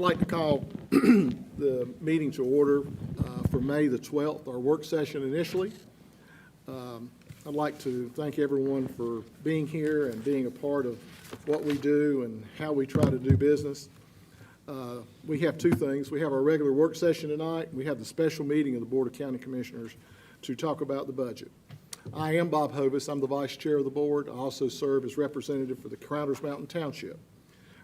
I'd like to call the meeting to order for May the 12th, our work session initially. I'd like to thank everyone for being here and being a part of what we do and how we try to do business. We have two things. We have our regular work session tonight. We have the special meeting of the Board of County Commissioners to talk about the budget. I am Bob Hovis. I'm the Vice Chair of the Board. I also serve as representative for the Crowners Mountain Township.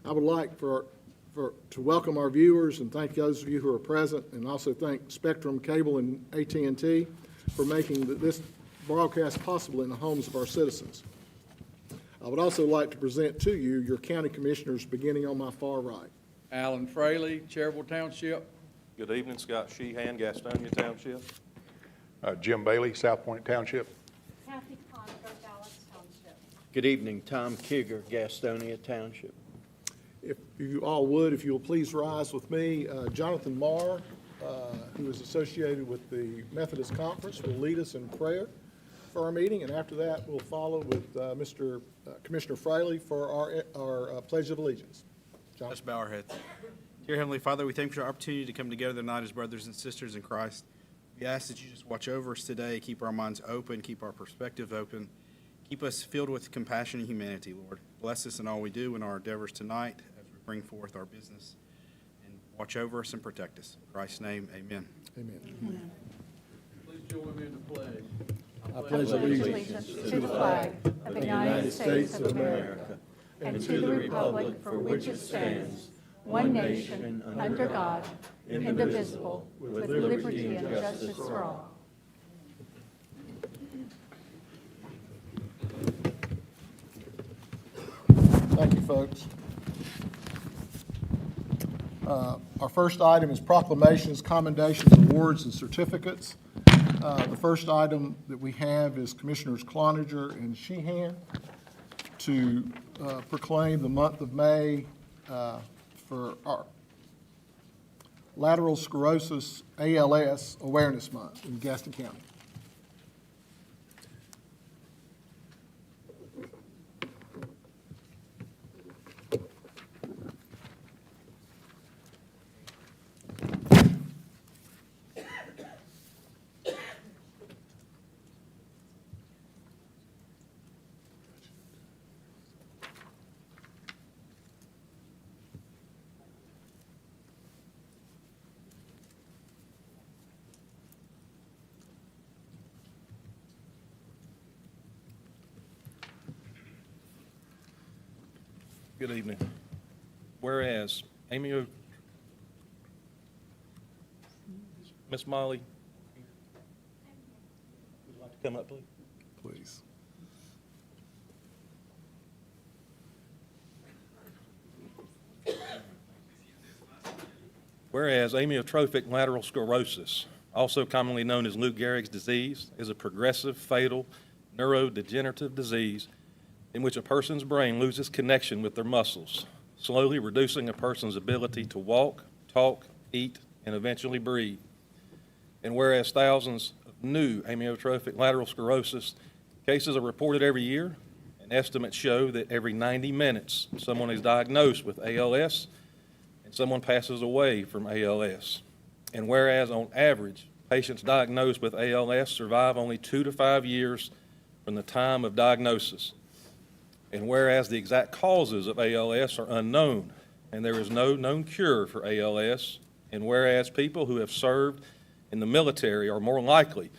I would like to welcome our viewers and thank those of you who are present, and also thank Spectrum Cable and AT&T for making this broadcast possible in the homes of our citizens. I would also like to present to you your county commissioners beginning on my far right. Alan Fraley, Cherryville Township. Good evening, Scott Sheehan, Gastonia Township. Jim Bailey, South Point Township. Kathy Conover, Dallas Township. Good evening, Tom Kigger, Gastonia Township. If you all would, if you will please rise with me. Jonathan Marr, who is associated with the Methodist Conference, will lead us in prayer for our meeting, and after that, we'll follow with Commissioner Fraley for our Pledge of Allegiance. John? Let's bow our heads. Dear Heavenly Father, we thank you for our opportunity to come together tonight as brothers and sisters in Christ. We ask that you just watch over us today, keep our minds open, keep our perspective open, keep us filled with compassion and humanity, Lord. Bless us in all we do in our endeavors tonight as we bring forth our business, and watch over us and protect us. In Christ's name, amen. Amen. Please join me in the pledge. I pledge allegiance To the flag of the United States of America and to the republic for which it stands, one nation, under God, indivisible, with liberty and justice for all. Thank you, folks. Our first item is proclamations, commendations, awards, and certificates. The first item that we have is Commissioners Cloninger and Sheehan to proclaim the month of May for our lateral sclerosis ALS Awareness Month in Gaston County. Good evening. Whereas Amy, Miss Molly, would you like to come up, please? Please. Whereas amyotrophic lateral sclerosis, also commonly known as Lou Gehrig's disease, is a progressive, fatal, neurodegenerative disease in which a person's brain loses connection with their muscles, slowly reducing a person's ability to walk, talk, eat, and eventually breathe. And whereas thousands of new amyotrophic lateral sclerosis cases are reported every year, and estimates show that every 90 minutes someone is diagnosed with ALS and someone passes away from ALS. And whereas on average, patients diagnosed with ALS survive only 2 to 5 years from the time of diagnosis. And whereas the exact causes of ALS are unknown, and there is no known cure for ALS, and whereas people who have served in the military are more likely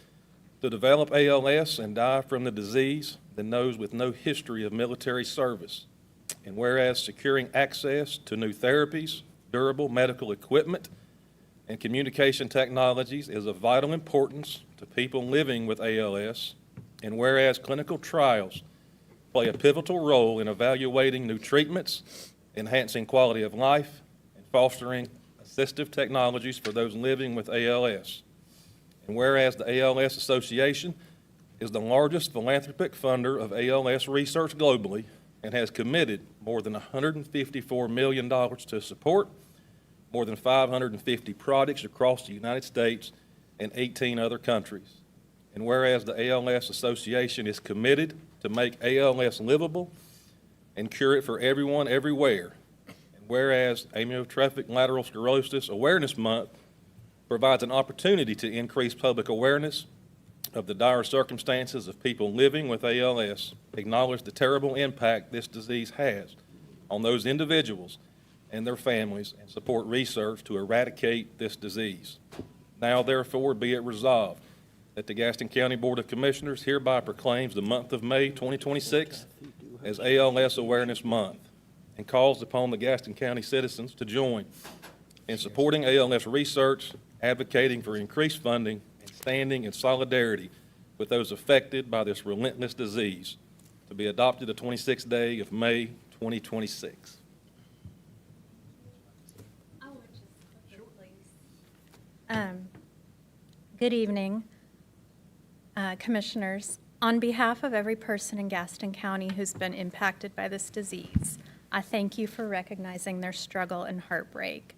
to develop ALS and die from the disease than those with no history of military service, and whereas securing access to new therapies, durable medical equipment, and communication technologies is of vital importance to people living with ALS, and whereas clinical trials play a pivotal role in evaluating new treatments, enhancing quality of life, and fostering assistive technologies for those living with ALS. And whereas the ALS Association is the largest philanthropic funder of ALS research globally and has committed more than $154 million to support more than 550 projects across the United States and 18 other countries. And whereas the ALS Association is committed to make ALS livable and cure it for everyone everywhere. And Whereas Amyotrophic Lateral Sclerosis Awareness Month provides an opportunity to increase public awareness of the dire circumstances of people living with ALS, acknowledge the terrible impact this disease has on those individuals and their families, and support research to eradicate this disease. Now therefore be it resolved that the Gaston County Board of Commissioners hereby proclaims the month of May 2026 as ALS Awareness Month and calls upon the Gaston County citizens to join in supporting ALS research, advocating for increased funding, and standing in solidarity with those affected by this relentless disease, to be adopted the 26th day of May 2026. Good evening, Commissioners. On behalf of every person in Gaston County who's been impacted by this disease, I thank you for recognizing their struggle and heartbreak.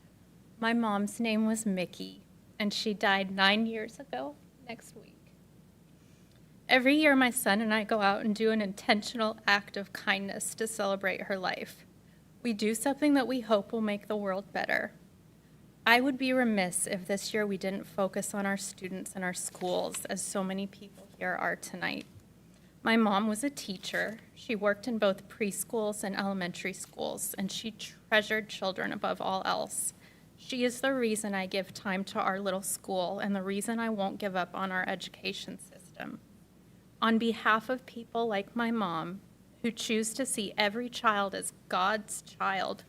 My mom's name was Mickey, and she died 9 years ago next week. Every year, my son and I go out and do an intentional act of kindness to celebrate her life. We do something that we hope will make the world better. I would be remiss if this year we didn't focus on our students and our schools, as so many people here are tonight. My mom was a teacher. She worked in both preschools and elementary schools, and she treasured children above all else. She is the reason I give time to our little school and the reason I won't give up on our education system. On behalf of people like my mom, who choose to see every child as God's child,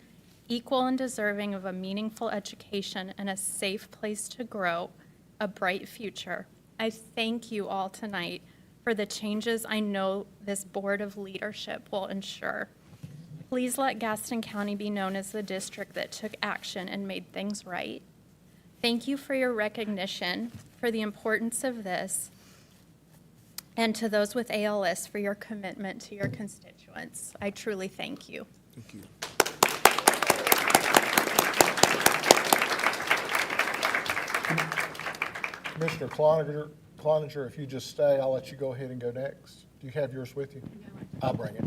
equal and deserving of a meaningful education and a safe place to grow, a bright future, I thank you all tonight for the changes I know this board of leadership will ensure. Please let Gaston County be known as the district that took action and made things right. Thank you for your recognition for the importance of this, and to those with ALS for your commitment to your constituents. I truly thank you. Thank you. Commissioner Cloninger, if you just stay, I'll let you go ahead and go next. Do you have yours with you? No. I'll bring it.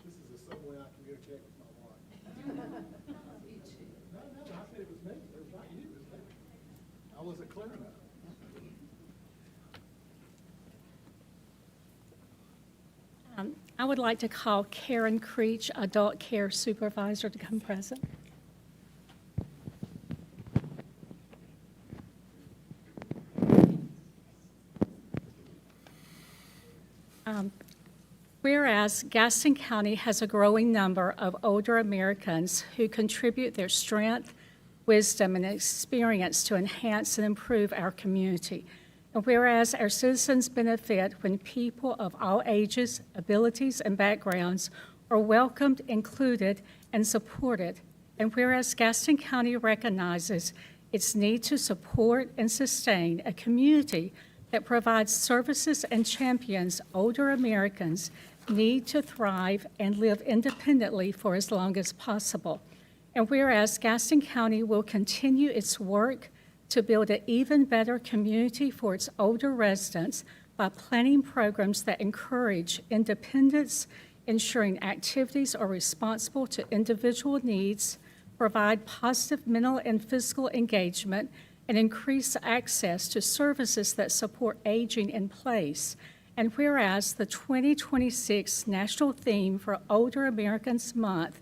This is the same way I can go check with my wife. No, I said it was me. It was not you, it was me. I wasn't clear enough. I would like to call Karen Creech, Adult Care Supervisor, to come present. Whereas Gaston County has a growing number of older Americans who contribute their strength, wisdom, and experience to enhance and improve our community. And whereas our citizens benefit when people of all ages, abilities, and backgrounds are welcomed, included, and supported. And whereas Gaston County recognizes its need to support and sustain a community that provides services and champions older Americans need to thrive and live independently for as long as possible. And whereas Gaston County will continue its work to build an even better community for its older residents by planning programs that encourage independence, ensuring activities are responsible to individual needs, provide positive mental and physical engagement, and increase access to services that support aging in place. And whereas the 2026 national theme for Older Americans Month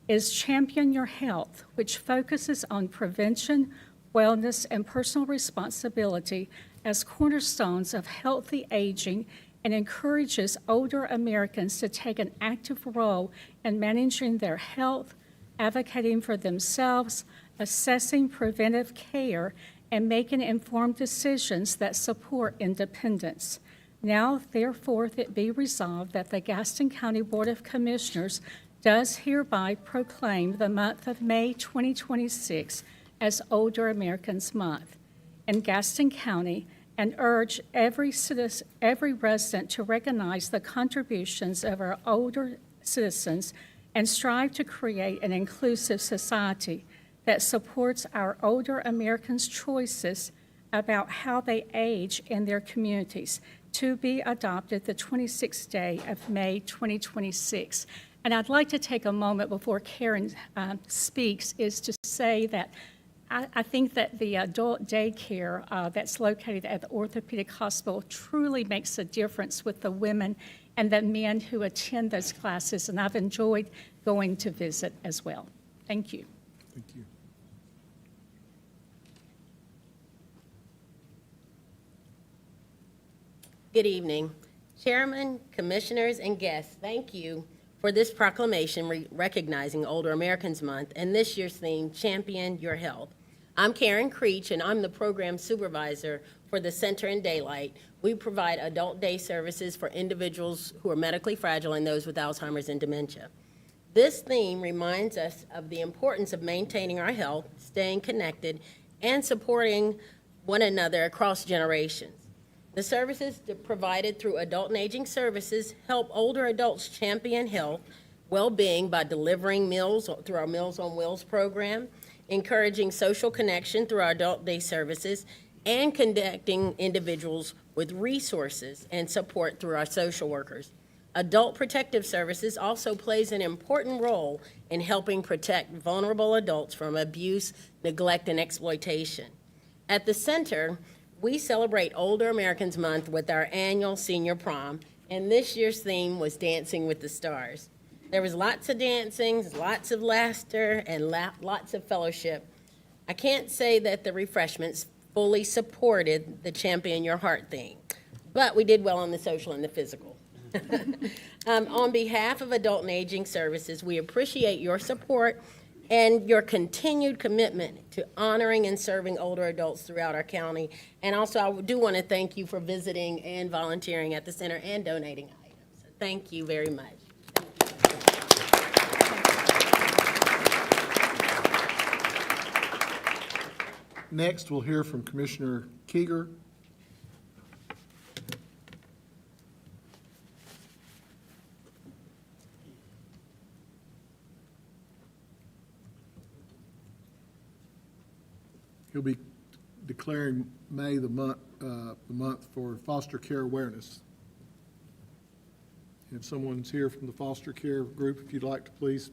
is Champion Your Health, which focuses on prevention, wellness, and personal responsibility as cornerstones of healthy aging, and encourages older Americans to take an active role in managing their health, advocating for themselves, assessing preventive care, and making informed decisions that support independence. Now, therefore, it be resolved that the Gaston County Board of Commissioners does hereby proclaim the month of May 2026 as Older Americans Month in Gaston County, and urge every resident to recognize the contributions of our older citizens and strive to create an inclusive society that supports our older Americans' choices about how they age in their communities, to be adopted the 26th day of May 2026. And I'd like to take a moment before Karen speaks is to say that I think that the adult daycare that's located at the orthopedic hospital truly makes a difference with the women and the men who attend those classes, and I've enjoyed going to visit as well. Thank you. Thank you. Good evening. Chairman, commissioners, and guests, thank you for this proclamation recognizing Older Americans Month and this year's theme, Champion Your Health. I'm Karen Creech, and I'm the program supervisor for the Center in Daylight. We provide adult day services for individuals who are medically fragile and those with Alzheimer's and dementia. This theme reminds us of the importance of maintaining our health, staying connected, and supporting one another across generations. The services provided through Adult and Aging Services help older adults champion health, well-being by delivering meals through our Meals on Wheels program, encouraging social connection through our adult day services, and connecting individuals with resources and support through our social workers. Adult Protective Services also plays an important role in helping protect vulnerable adults from abuse, neglect, and exploitation. At the center, we celebrate Older Americans Month with our annual senior prom, and this year's theme was Dancing with the Stars. There was lots of dancing, lots of laughter, and lots of fellowship. I can't say that the refreshments fully supported the Champion Your Heart theme, but we did well on the social and the physical. On behalf of Adult and Aging Services, we appreciate your support and your continued commitment to honoring and serving older adults throughout our county. And also, I do want to thank you for visiting and volunteering at the center and donating items. Thank you very much. Next, we'll hear from Commissioner Keeger. He'll be declaring May the month for foster care awareness. If someone's here from the foster care group, if you'd like to please,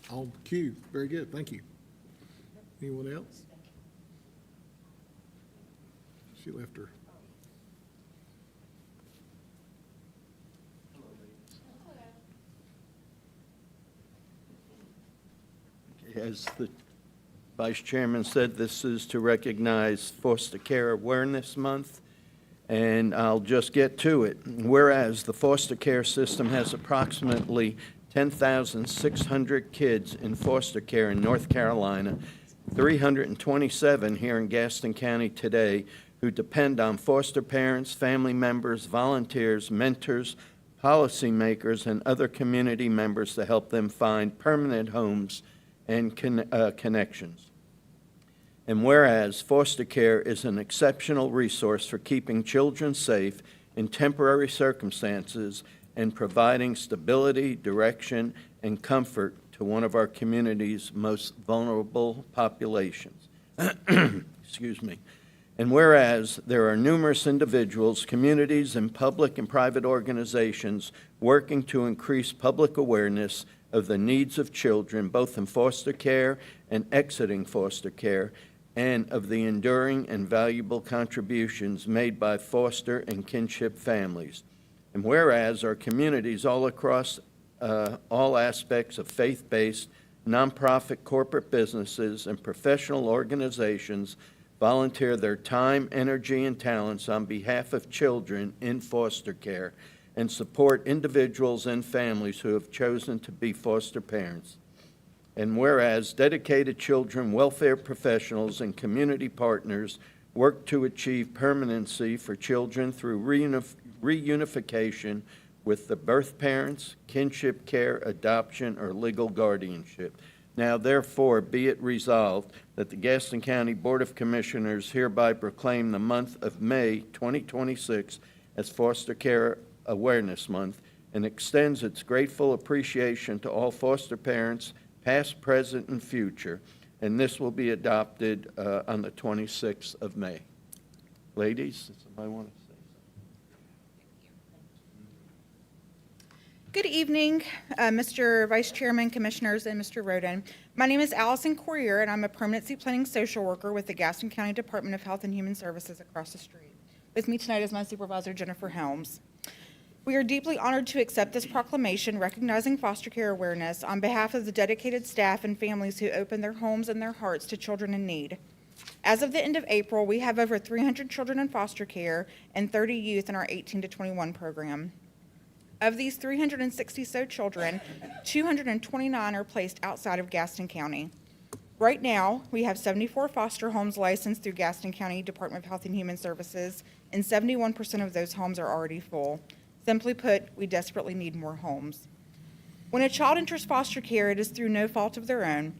on cue. Very good, thank you. Anyone else? She left her. As the Vice Chairman said, this is to recognize Foster Care Awareness Month, and I'll just get to it. Whereas the foster care system has approximately 10,600 kids in foster care in North Carolina, 327 here in Gaston County today who depend on foster parents, family members, volunteers, mentors, policymakers, and other community members to help them find permanent homes and connections. And whereas foster care is an exceptional resource for keeping children safe in temporary circumstances and providing stability, direction, and comfort to one of our community's most vulnerable populations. Excuse me. And whereas there are numerous individuals, communities, and public and private organizations working to increase public awareness of the needs of children, both in foster care and exiting foster care, and of the enduring and valuable contributions made by foster and kinship families. And whereas our communities all across all aspects of faith-based, nonprofit corporate businesses and professional organizations volunteer their time, energy, and talents on behalf of children in foster care and support individuals and families who have chosen to be foster parents. And whereas dedicated children welfare professionals and community partners work to achieve permanency for children through reunification with the birth parents, kinship care, adoption, or legal guardianship. Now therefore be it resolved that the Gaston County Board of Commissioners hereby proclaim the month of May 2026 as Foster Care Awareness Month and extends its grateful appreciation to all foster parents, past, present, and future. And this will be adopted on the 26th of May. Ladies, does somebody want to say something? Good evening, Mr. Vice Chairman, Commissioners, and Mr. Roden. My name is Allison Corrier, and I'm a permanency planning social worker with the Gaston County Department of Health and Human Services across the street. With me tonight is my supervisor, Jennifer Helms. We are deeply honored to accept this proclamation recognizing foster care awareness on behalf of the dedicated staff and families who open their homes and their hearts to children in need. As of the end of April, we have over 300 children in foster care and 30 youth in our 18 to 21 program. Of these 360 so children, 229 are placed outside of Gaston County. Right now, we have 74 foster homes licensed through Gaston County Department of Health and Human Services, and 71% of those homes are already full. Simply put, we desperately need more homes. When a child enters foster care, it is through no fault of their own.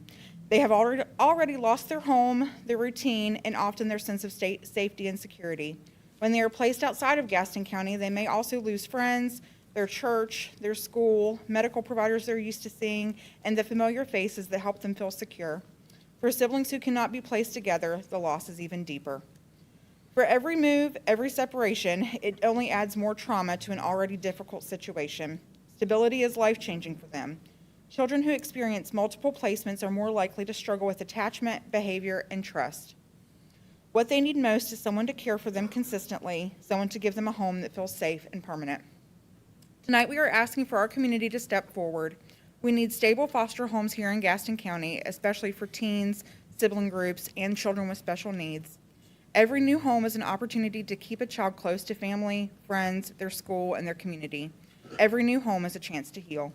They have already lost their home, their routine, and often their sense of safety and security. When they are placed outside of Gaston County, they may also lose friends, their church, their school, medical providers they're used to seeing, and the familiar faces that help them feel secure. For siblings who cannot be placed together, the loss is even deeper. For every move, every separation, it only adds more trauma to an already difficult situation. Stability is life-changing for them. Children who experience multiple placements are more likely to struggle with attachment, behavior, and trust. What they need most is someone to care for them consistently, someone to give them a home that feels safe and permanent. Tonight, we are asking for our community to step forward. We need stable foster homes here in Gaston County, especially for teens, sibling groups, and children with special needs. Every new home is an opportunity to keep a child close to family, friends, their school, and their community. Every new home is a chance to heal.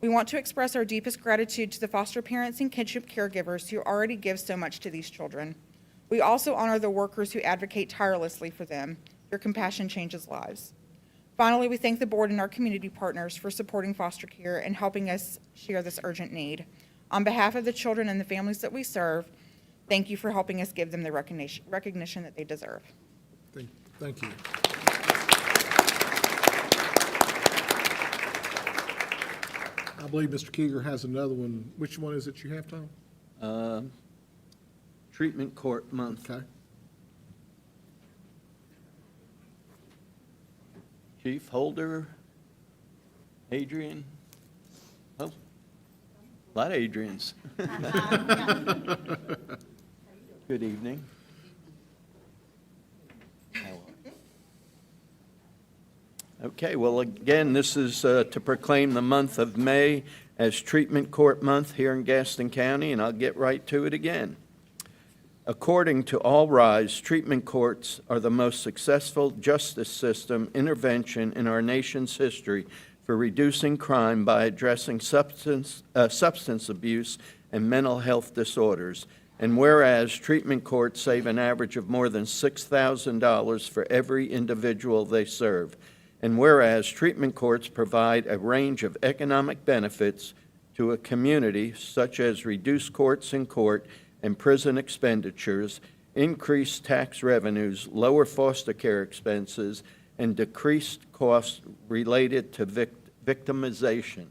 We want to express our deepest gratitude to the foster parents and kinship caregivers who already give so much to these children. We also honor the workers who advocate tirelessly for them. Your compassion changes lives. Finally, we thank the board and our community partners for supporting foster care and helping us share this urgent need. On behalf of the children and the families that we serve, thank you for helping us give them the recognition that they deserve. Thank you. I believe Mr. Keeger has another one. Which one is it you have, Tom? Treatment Court Month. Okay. Chief Holder, Adrian. Oh, a lot of Adrians. Good evening. Okay, well, again, this is to proclaim the month of May as Treatment Court Month here in Gaston County, and I'll get right to it again. According to All Rise, treatment courts are the most successful justice system intervention in our nation's history for reducing crime by addressing substance abuse and mental health disorders. And whereas treatment courts save an average of more than $6,000 for every individual they serve. And whereas treatment courts provide a range of economic benefits to a community, such as reduced courts in court and prison expenditures, increased tax revenues, lower foster care expenses, and decreased costs related to victimization.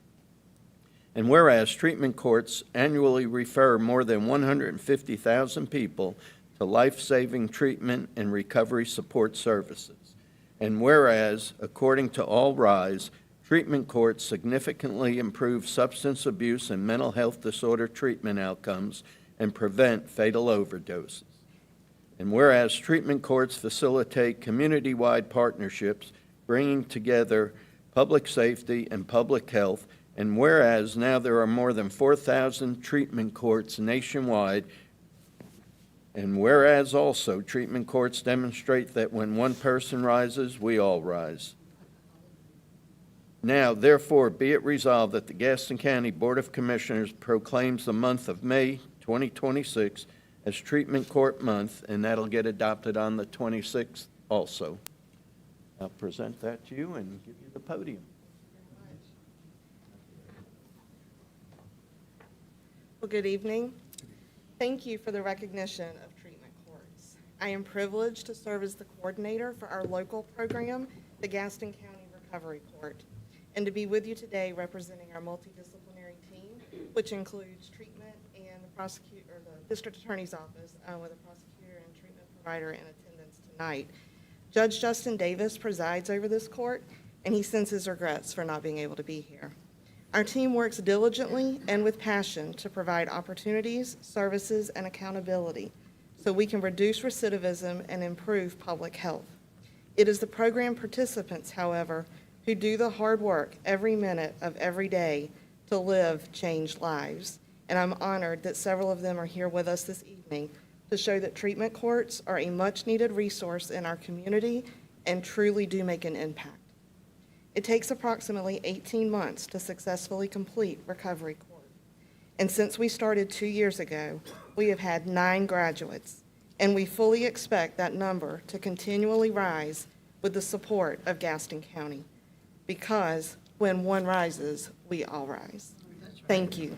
And whereas treatment courts annually refer more than 150,000 people to life-saving treatment and recovery support services. And whereas, according to All Rise, treatment courts significantly improve substance abuse and mental health disorder treatment outcomes and prevent fatal overdoses. And whereas treatment courts facilitate community-wide partnerships, bringing together public safety and public health, and whereas now there are more than 4,000 treatment courts nationwide, and whereas also treatment courts demonstrate that when one person rises, we all rise. Now, therefore, be it resolved that the Gaston County Board of Commissioners proclaims the month of May 2026 as Treatment Court Month, and that'll get adopted on the 26th also. I'll present that to you and give you the podium. Well, good evening. Thank you for the recognition of treatment courts. I am privileged to serve as the coordinator for our local program, the Gaston County Recovery Court, and to be with you today representing our multidisciplinary team, which includes treatment and the district attorney's office with a prosecutor and treatment provider in attendance tonight. Judge Justin Davis presides over this court, and he sends his regrets for not being able to be here. Our team works diligently and with passion to provide opportunities, services, and accountability so we can reduce recidivism and improve public health. It is the program participants, however, who do the hard work every minute of every day to live changed lives. And I'm honored that several of them are here with us this evening to show that treatment courts are a much-needed resource in our community and truly do make an impact. It takes approximately 18 months to successfully complete recovery court. And since we started 2 years ago, we have had 9 graduates, and we fully expect that number to continually rise with the support of Gaston County, because when one rises, we all rise. Thank you.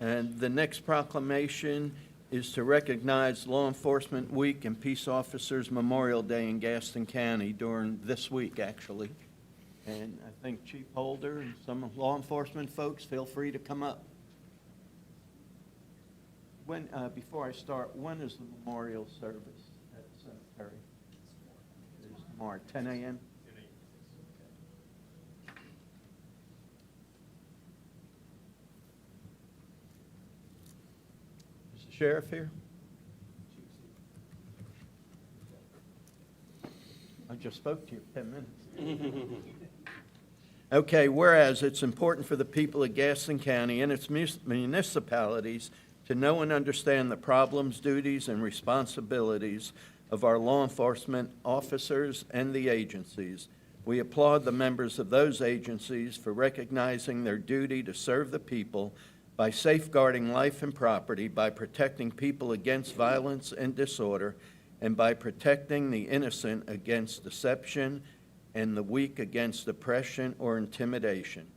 And the next proclamation is to recognize Law Enforcement Week and Peace Officers Memorial Day in Gaston County during this week, actually. And I think Chief Holder and some law enforcement folks, feel free to come up. When, before I start, when is the memorial service at the cemetery? It is tomorrow, 10 a.m.? Is the sheriff here? I just spoke to you 10 minutes. Okay, whereas it's important for the people of Gaston County and its municipalities to know and understand the problems, duties, and responsibilities of our law enforcement officers and the agencies. We applaud the members of those agencies for recognizing their duty to serve the people by safeguarding life and property, by protecting people against violence and disorder, and by protecting the innocent against deception and the weak against oppression or intimidation.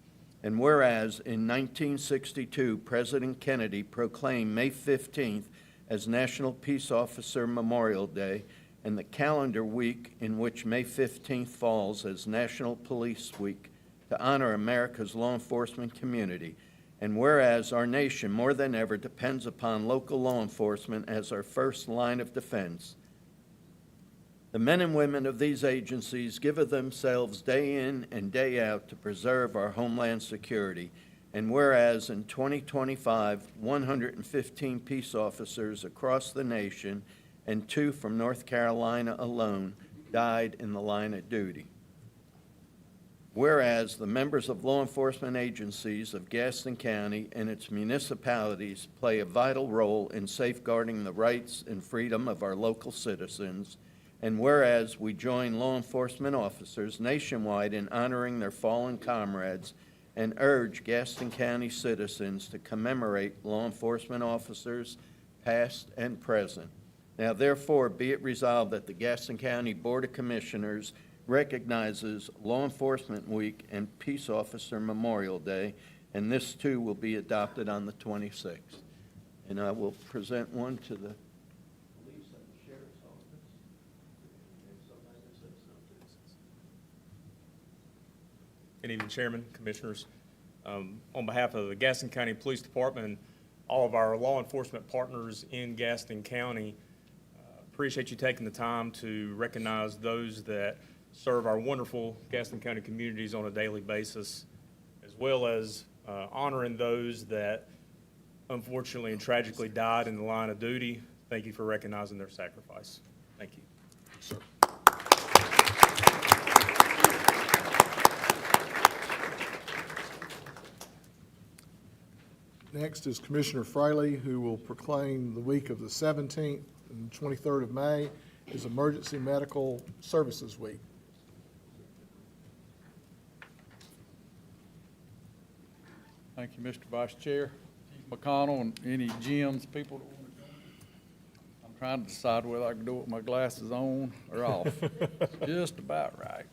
And whereas in 1962, President Kennedy proclaimed May 15th as National Peace Officer Memorial Day, and the calendar week in which May 15th falls as National Police Week to honor America's law enforcement community. And whereas our nation more than ever depends upon local law enforcement as our first line of defense, the men and women of these agencies give of themselves day in and day out to preserve our homeland security. And whereas in 2025, 115 peace officers across the nation and 2 from North Carolina alone died in the line of duty. Whereas the members of law enforcement agencies of Gaston County and its municipalities play a vital role in safeguarding the rights and freedom of our local citizens. And whereas we join law enforcement officers nationwide in honoring their fallen comrades and urge Gaston County citizens to commemorate law enforcement officers past and present. Now therefore be it resolved that the Gaston County Board of Commissioners recognizes Law Enforcement Week and Peace Officer Memorial Day, and this too will be adopted on the 26th. And I will present one to the Good evening, Chairman, Commissioners. On behalf of the Gaston County Police Department and all of our law enforcement partners in Gaston County, appreciate you taking the time to recognize those that serve our wonderful Gaston County communities on a daily basis, as well as honoring those that unfortunately and tragically died in the line of duty. Thank you for recognizing their sacrifice. Thank you. Sir. Next is Commissioner Fraley, who will proclaim the week of the 17th and 23rd of May as Emergency Medical Services Week. Thank you, Mr. Vice Chair. McConnell, and any gyms, people that want to join. I'm trying to decide whether I can do it with my glasses on or off. Just about right.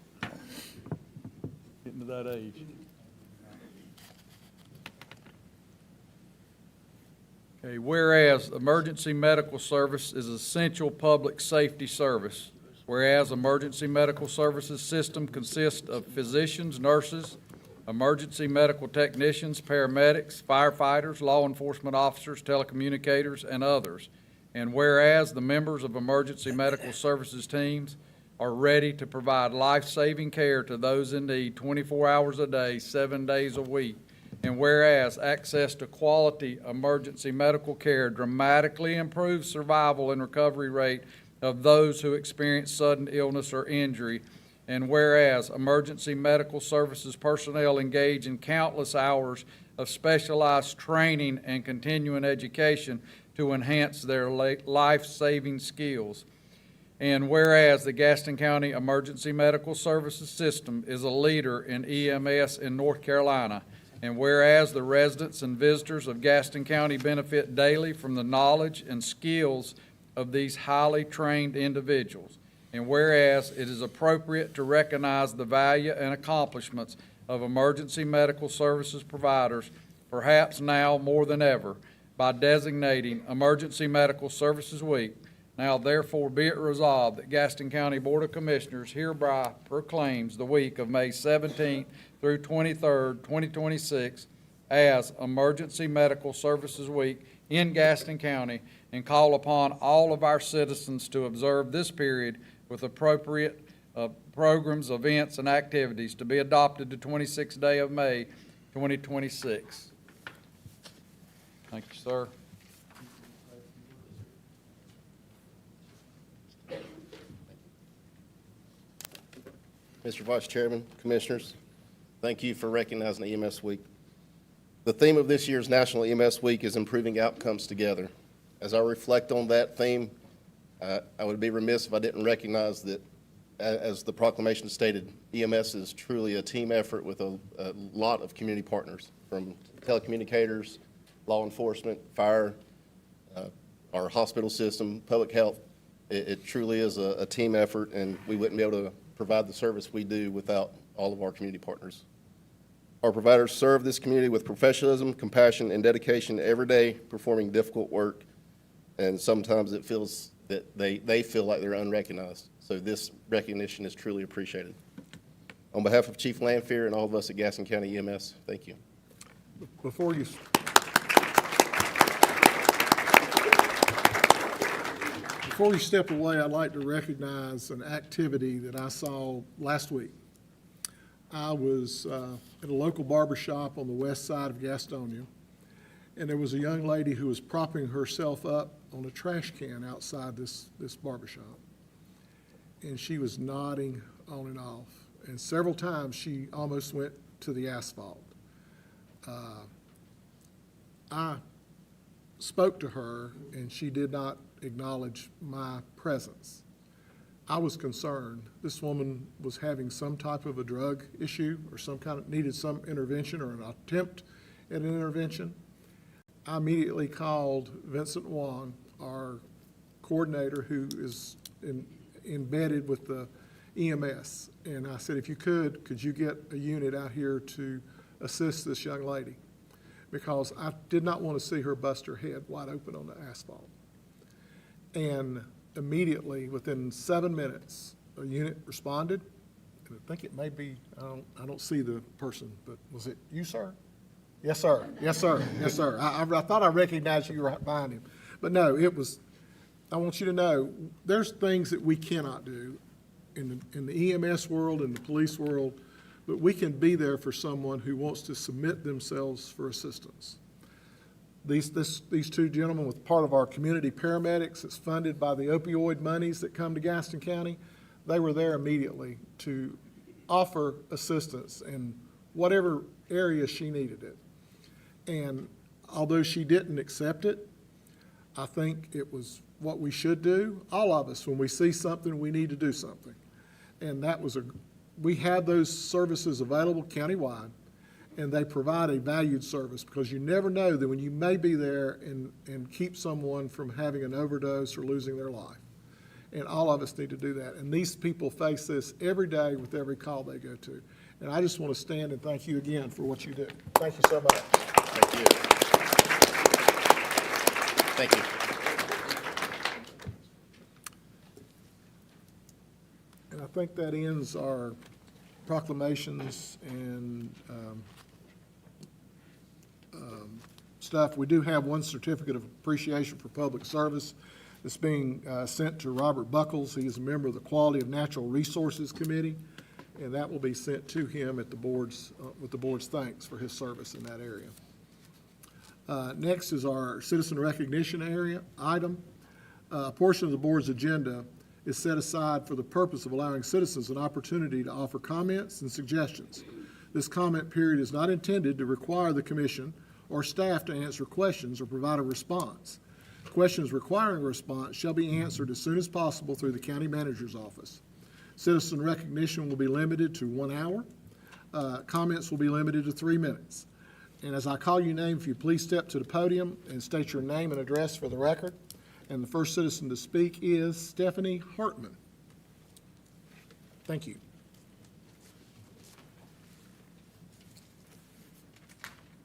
Getting to that age. Okay, whereas emergency medical service is essential public safety service, whereas emergency medical services system consists of physicians, nurses, emergency medical technicians, paramedics, firefighters, law enforcement officers, telecommunicators, and others. And whereas the members of emergency medical services teams are ready to provide life-saving care to those in need 24 hours a day, 7 days a week. And whereas access to quality emergency medical care dramatically improves survival and recovery rate of those who experience sudden illness or injury. And whereas emergency medical services personnel engage in countless hours of specialized training and continuing education to enhance their life-saving skills. And whereas the Gaston County Emergency Medical Services System is a leader in EMS in North Carolina. And whereas the residents and visitors of Gaston County benefit daily from the knowledge and skills of these highly trained individuals. And whereas it is appropriate to recognize the value and accomplishments of emergency medical services providers, perhaps now more than ever, by designating Emergency Medical Services Week, now therefore be it resolved that Gaston County Board of Commissioners hereby proclaims the week of May 17th through 23rd, 2026 as Emergency Medical Services Week in Gaston County, and call upon all of our citizens to observe this period with appropriate programs, events, and activities to be adopted the 26th day of May, 2026. Thank you, sir. Mr. Vice Chairman, Commissioners, thank you for recognizing EMS Week. The theme of this year's National EMS Week is improving outcomes together. As I reflect on that theme, I would be remiss if I didn't recognize that, as the proclamation stated, EMS is truly a team effort with a lot of community partners, from telecommunicators, law enforcement, fire, our hospital system, public health. It truly is a team effort, and we wouldn't be able to provide the service we do without all of our community partners. Our providers serve this community with professionalism, compassion, and dedication every day, performing difficult work, and sometimes it feels that they feel like they're unrecognized. So this recognition is truly appreciated. On behalf of Chief Lanphier and all of us at Gaston County EMS, thank you. Before you step away, I'd like to recognize an activity that I saw last week. I was at a local barber shop on the west side of Gastonia, and there was a young lady who was propping herself up on a trash can outside this barber shop. And she was nodding on and off, and several times she almost went to the asphalt. I spoke to her, and she did not acknowledge my presence. I was concerned. This woman was having some type of a drug issue or needed some intervention or an attempt at an intervention. I immediately called Vincent Wong, our coordinator who is embedded with the EMS. And I said, if you could you get a unit out here to assist this young lady? Because I did not want to see her bust her head wide open on the asphalt. And immediately, within 7 minutes, a unit responded. And I think it may be, I don't see the person, but was it you, sir? Yes, sir. Yes, sir. Yes, sir. I thought I recognized you right behind him. But no, it was, I want you to know, there's things that we cannot do in the EMS world, in the police world, but we can be there for someone who wants to submit themselves for assistance. These two gentlemen with part of our community paramedics, it's funded by the opioid monies that come to Gaston County. They were there immediately to offer assistance in whatever area she needed it. And although she didn't accept it, I think it was what we should do. All of us, when we see something, we need to do something. And that was we had those services available countywide. and they provide a valued service, because you never know that when you may be there and keep someone from having an overdose or losing their life. And all of us need to do that. And these people face this every day with every call they go to. And I just want to stand and thank you again for what you do. Thank you so much. Thank you. Thank you. And I think that ends our proclamations and stuff. We do have one certificate of appreciation for public service that's being sent to Robert Buckles. He is a member of the Quality of Natural Resources Committee, and that will be sent to him at the board's, with the board's thanks for his service in that area. Next is our citizen recognition item. A portion of the board's agenda is set aside for the purpose of allowing citizens an opportunity to offer comments and suggestions. This comment period is not intended to require the commission or staff to answer questions or provide a response. Questions requiring a response shall be answered as soon as possible through the county manager's office. Citizen recognition will be limited to 1 hour. Comments will be limited to 3 minutes. And as I call your name, if you please step to the podium and state your name and address for the record. And the first citizen to speak is Stephanie Hartman. Thank you.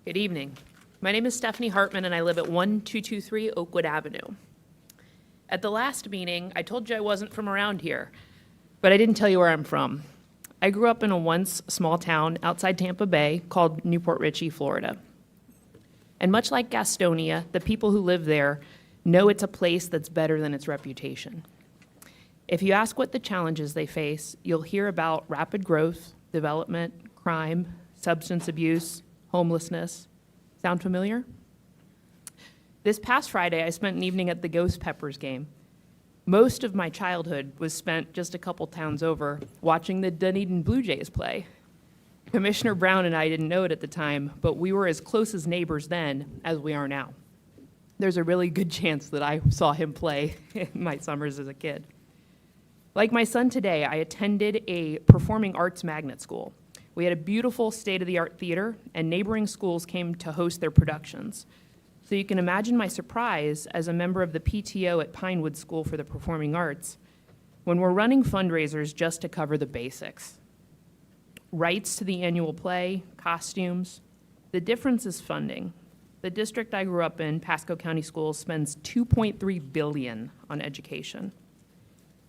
Good evening. My name is Stephanie Hartman, and I live at 1223 Oakwood Avenue. At the last meeting, I told you I wasn't from around here, but I didn't tell you where I'm from. I grew up in a once small town outside Tampa Bay called Newport Richey, Florida. And much like Gastonia, the people who live there know it's a place that's better than its reputation. If you ask what the challenges they face, you'll hear about rapid growth, development, crime, substance abuse, homelessness. Sound familiar? This past Friday, I spent an evening at the Ghost Peppers game. Most of my childhood was spent just a couple towns over watching the Dunedin Blue Jays play. Commissioner Brown and I didn't know it at the time, but we were as close as neighbors then as we are now. There's a really good chance that I saw him play in my summers as a kid. Like my son today, I attended a performing arts magnet school. We had a beautiful state-of-the-art theater, and neighboring schools came to host their productions. So you can imagine my surprise as a member of the PTO at Pinewood School for the Performing Arts when we're running fundraisers just to cover the basics. Rights to the annual play, costumes. The difference is funding. The district I grew up in, Pasco County Schools, spends $2.3 billion on education.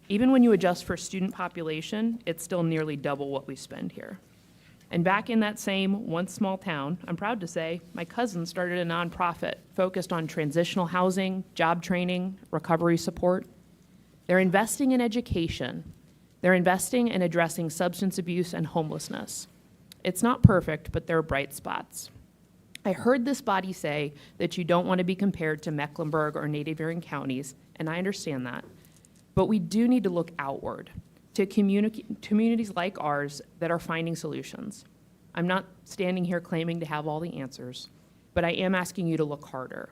Even when you adjust for student population, it's still nearly double what we spend here. And back in that same once small town, I'm proud to say, my cousin started a nonprofit focused on transitional housing, job training, recovery support. They're investing in education. They're investing in addressing substance abuse and homelessness. It's not perfect, but there are bright spots. I heard this body say that you don't want to be compared to Mecklenburg or neighboring counties, and I understand that. But we do need to look outward to communities like ours that are finding solutions. I'm not standing here claiming to have all the answers, but I am asking you to look harder.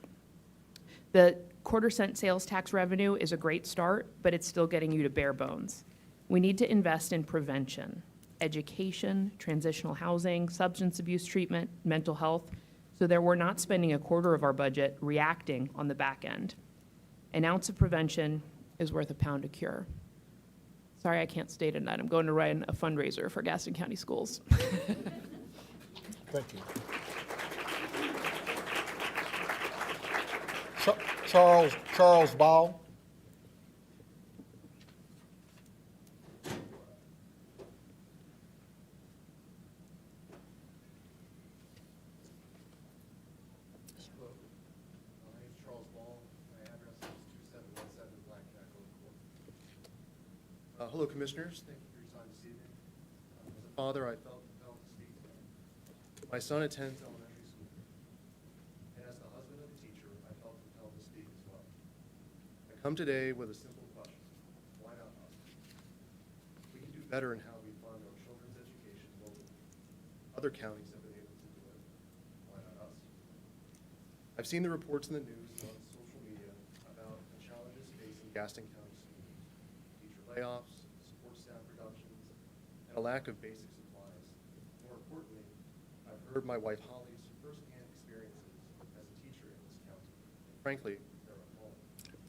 The quarter-cent sales tax revenue is a great start, but it's still getting you to bare bones. We need to invest in prevention, education, transitional housing, substance abuse treatment, mental health, so that we're not spending a quarter of our budget reacting on the back end. An ounce of prevention is worth a pound of cure. Sorry, I can't stay tonight. I'm going to run a fundraiser for Gaston County Schools. Thank you. Charles Ball. Hello, Commissioners. Thank you for your time this evening. As a father, I felt compelled to speak today. My son attends elementary school, and as the husband of a teacher, I felt compelled to speak as well. I come today with a simple question. Why not us? We can do better in how we fund our children's education locally. Other counties have been able to do it. Why not us? I've seen the reports in the news and on social media about the challenges facing Gaston County schools, teacher layoffs, support staff reductions, and a lack of basic supplies. More importantly, I've heard my wife Holly's firsthand experiences as a teacher in this county. Frankly, they're appalling.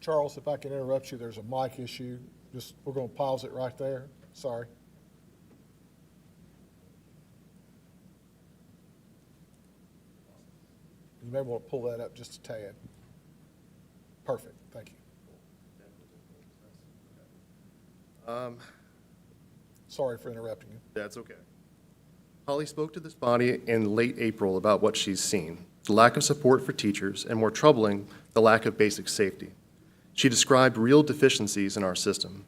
Charles, if I can interrupt you, there's a mic issue. Just, we're going to pause it right there. Sorry. You may want to pull that up just a tad. Perfect, thank you. Sorry for interrupting you. That's okay. Holly spoke to this body in late April about what she's seen, the lack of support for teachers, and more troubling, the lack of basic safety. She described real deficiencies in our system.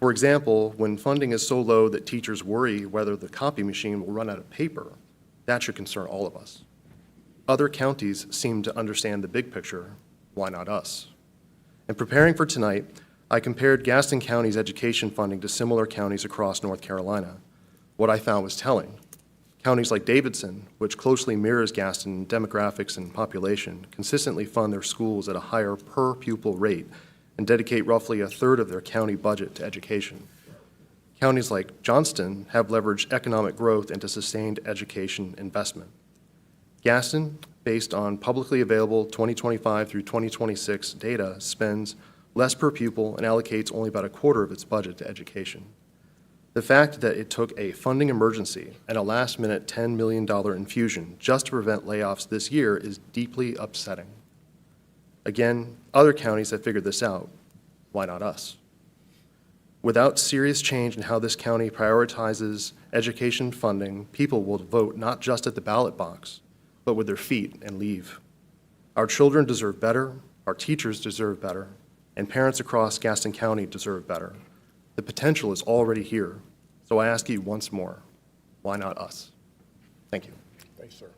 For example, when funding is so low that teachers worry whether the copy machine will run out of paper, that should concern all of us. Other counties seem to understand the big picture. Why not us? In preparing for tonight, I compared Gaston County's education funding to similar counties across North Carolina. What I found was telling. Counties like Davidson, which closely mirrors Gaston in demographics and population, consistently fund their schools at a higher per-pupil rate and dedicate roughly a third of their county budget to education. Counties like Johnston have leveraged economic growth into sustained education investment. Gaston, based on publicly available 2025 through 2026 data, spends less per pupil and allocates only about a quarter of its budget to education. The fact that it took a funding emergency and a last-minute $10 million infusion just to prevent layoffs this year is deeply upsetting. Again, other counties have figured this out. Why not us? Without serious change in how this county prioritizes education funding, people will vote not just at the ballot box, but with their feet and leave. Our children deserve better, our teachers deserve better, and parents across Gaston County deserve better. The potential is already here, so I ask you once more, why not us? Thank you. Thanks, sir.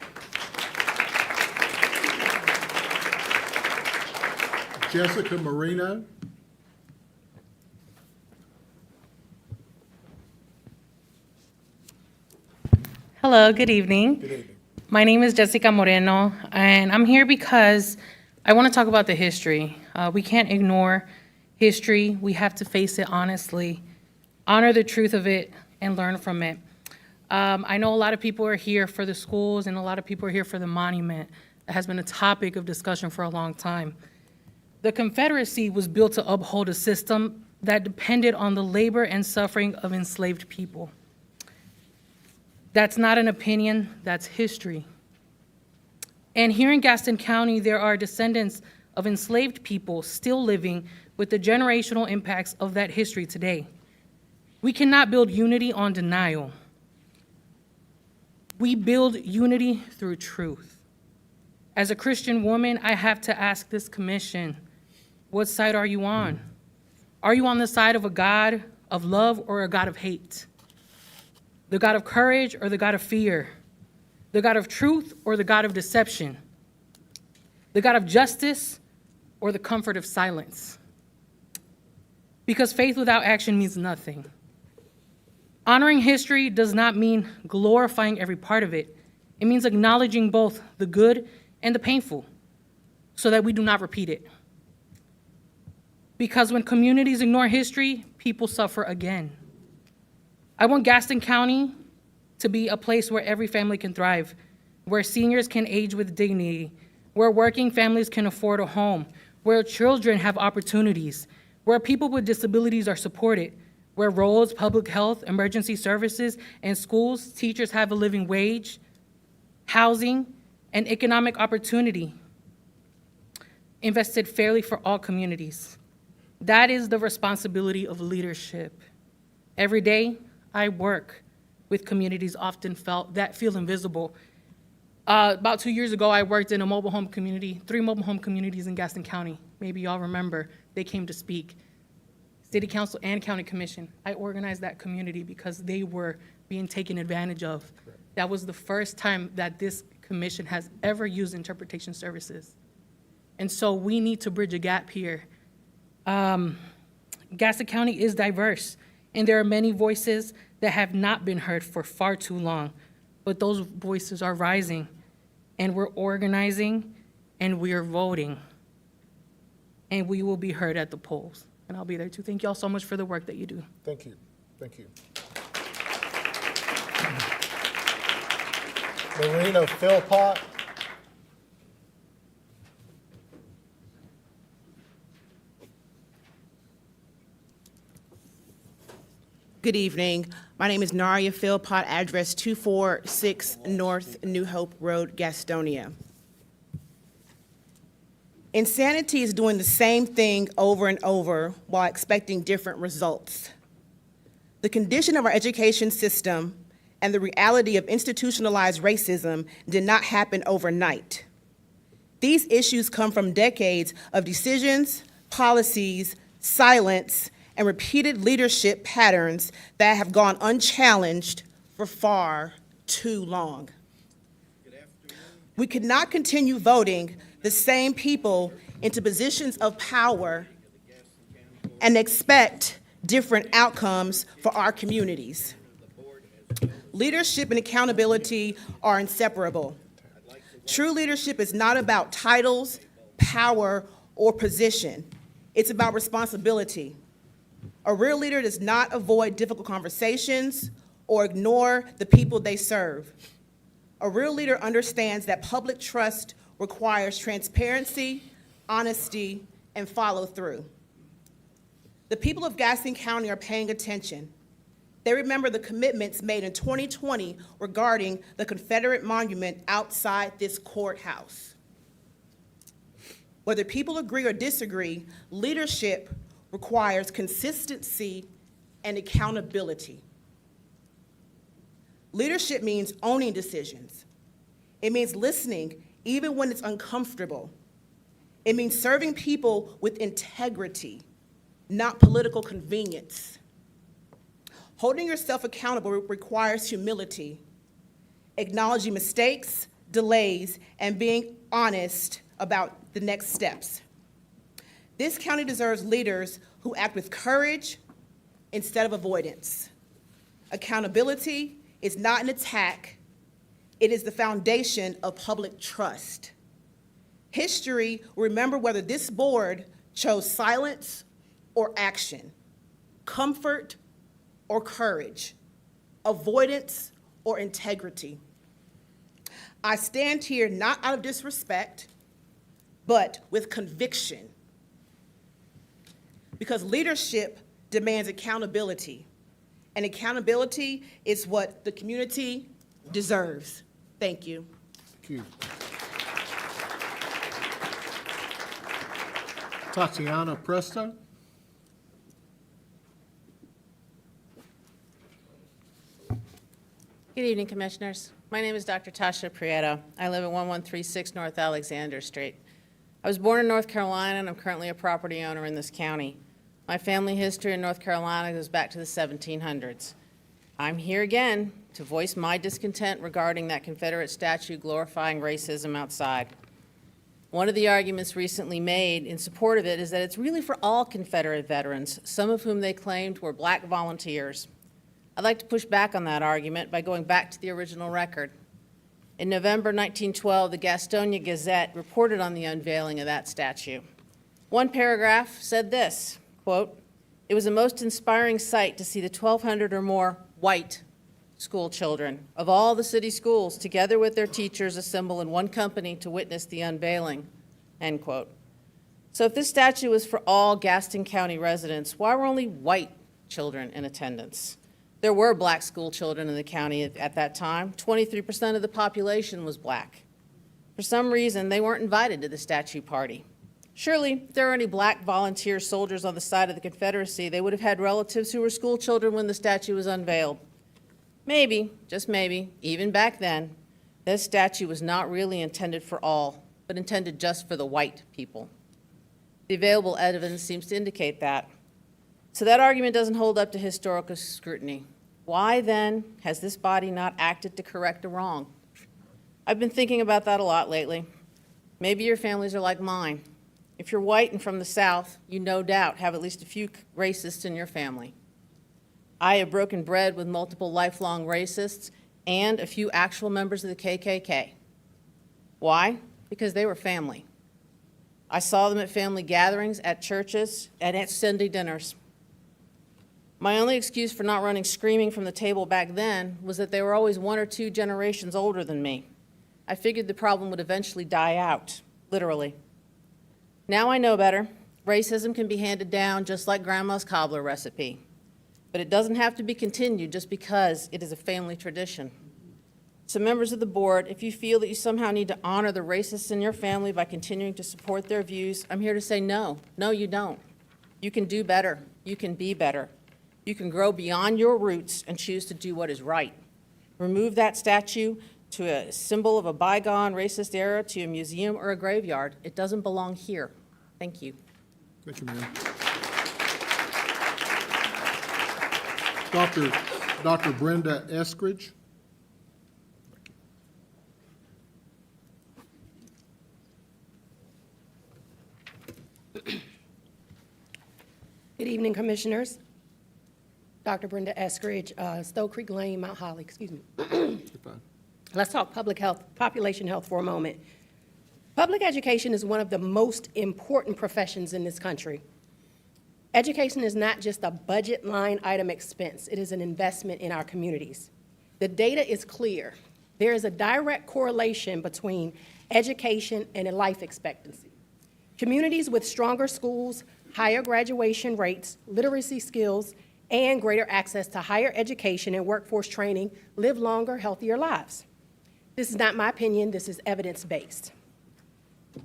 Jessica Marino. Hello, good evening. Good evening. My name is Jessica Moreno, and I'm here because I want to talk about the history. We can't ignore history. We have to face it honestly, honor the truth of it, and learn from it. I know a lot of people are here for the schools, and a lot of people are here for the monument. That has been a topic of discussion for a long time. The Confederacy was built to uphold a system that depended on the labor and suffering of enslaved people. That's not an opinion, that's history. And here in Gaston County, there are descendants of enslaved people still living with the generational impacts of that history today. We cannot build unity on denial. We build unity through truth. As a Christian woman, I have to ask this commission, what side are you on? Are you on the side of a God of love or a God of hate? The God of courage or the God of fear? The God of truth or the God of deception? The God of justice or the comfort of silence? Because faith without action means nothing. Honoring history does not mean glorifying every part of it. It means acknowledging both the good and the painful so that we do not repeat it. Because when communities ignore history, people suffer again. I want Gaston County to be a place where every family can thrive, where seniors can age with dignity, where working families can afford a home, where children have opportunities, where people with disabilities are supported, where roads, public health, emergency services, and schools, teachers have a living wage, housing, and economic opportunity invested fairly for all communities. That is the responsibility of leadership. Every day, I work with communities often feel invisible. About 2 years ago, I worked in a mobile home community, 3 mobile home communities in Gaston County. Maybe y'all remember, they came to speak. City Council and County Commission. I organized that community because they were being taken advantage of. That was the first time that this commission has ever used interpretation services. And so we need to bridge a gap here. Gaston County is diverse, and there are many voices that have not been heard for far too long, but those voices are rising, and we're organizing, and we are voting, and we will be heard at the polls, and I'll be there too. Thank you all so much for the work that you do. Thank you. Thank you. Marina Philpott. Good evening. My name is Naria Philpott, address 246 North New Hope Road, Gastonia. Insanity is doing the same thing over and over while expecting different results. The condition of our education system and the reality of institutionalized racism did not happen overnight. These issues come from decades of decisions, policies, silence, and repeated leadership patterns that have gone unchallenged for far too long. We could not continue voting the same people into positions of power and expect different outcomes for our communities. Leadership and accountability are inseparable. True leadership is not about titles, power, or position. It's about responsibility. A real leader does not avoid difficult conversations or ignore the people they serve. A real leader understands that public trust requires transparency, honesty, and follow-through. The people of Gaston County are paying attention. They remember the commitments made in 2020 regarding the Confederate monument outside this courthouse. Whether people agree or disagree, leadership requires consistency and accountability. Leadership means owning decisions. It means listening even when it's uncomfortable. It means serving people with integrity, not political convenience. Holding yourself accountable requires humility, acknowledging mistakes, delays, and being honest about the next steps. This county deserves leaders who act with courage instead of avoidance. Accountability is not an attack, it is the foundation of public trust. History will remember whether this board chose silence or action, comfort or courage, avoidance or integrity. I stand here not out of disrespect, but with conviction. Because leadership demands accountability, and accountability is what the community deserves. Thank you. Thank you. Tatiana Presto. Good evening, Commissioners. My name is Dr. Tasha Prieto. I live at 1136 North Alexander Street. I was born in North Carolina, and I'm currently a property owner in this county. My family history in North Carolina goes back to the 1700s. I'm here again to voice my discontent regarding that Confederate statue glorifying racism outside. One of the arguments recently made in support of it is that it's really for all Confederate veterans, some of whom they claimed were black volunteers. I'd like to push back on that argument by going back to the original record. In November 1912, the Gastonia Gazette reported on the unveiling of that statue. One paragraph said this, quote, "It was a most inspiring sight to see the 1,200 or more white school children of all the city schools, together with their teachers, assemble in one company to witness the unveiling," end quote. So if this statue was for all Gaston County residents, why were only white children in attendance? There were black school children in the county at that time. 23% of the population was black. For some reason, they weren't invited to the statue party. Surely, if there were any black volunteer soldiers on the side of the Confederacy, they would have had relatives who were school children when the statue was unveiled. Maybe, just maybe, even back then, this statue was not really intended for all, but intended just for the white people. The available evidence seems to indicate that. So that argument doesn't hold up to historical scrutiny. Why then has this body not acted to correct a wrong? I've been thinking about that a lot lately. Maybe your families are like mine. If you're white and from the South, you no doubt have at least a few racists in your family. I have broken bread with multiple lifelong racists and a few actual members of the KKK. Why? Because they were family. I saw them at family gatherings, at churches, and at Sunday dinners. My only excuse for not running screaming from the table back then was that they were always 1 or 2 generations older than me. I figured the problem would eventually die out, literally. Now I know better. Racism can be handed down just like grandma's cobbler recipe. But it doesn't have to be continued just because it is a family tradition. So members of the board, if you feel that you somehow need to honor the racists in your family by continuing to support their views, I'm here to say no. No, you don't. You can do better. You can be better. You can grow beyond your roots and choose to do what is right. Remove that statue to a symbol of a bygone racist era to a museum or a graveyard. It doesn't belong here. Thank you. Thank you, ma'am. Dr. Brenda Eskridge. Good evening, Commissioners. Dr. Brenda Eskridge, Stowe Creek Lane, Mount Holly, excuse me. Let's talk public health, population health for a moment. Public education is one of the most important professions in this country. Education is not just a budget line item expense, it is an investment in our communities. The data is clear. There is a direct correlation between education and life expectancy. Communities with stronger schools, higher graduation rates, literacy skills, and greater access to higher education and workforce training live longer, healthier lives. This is not my opinion, this is evidence-based.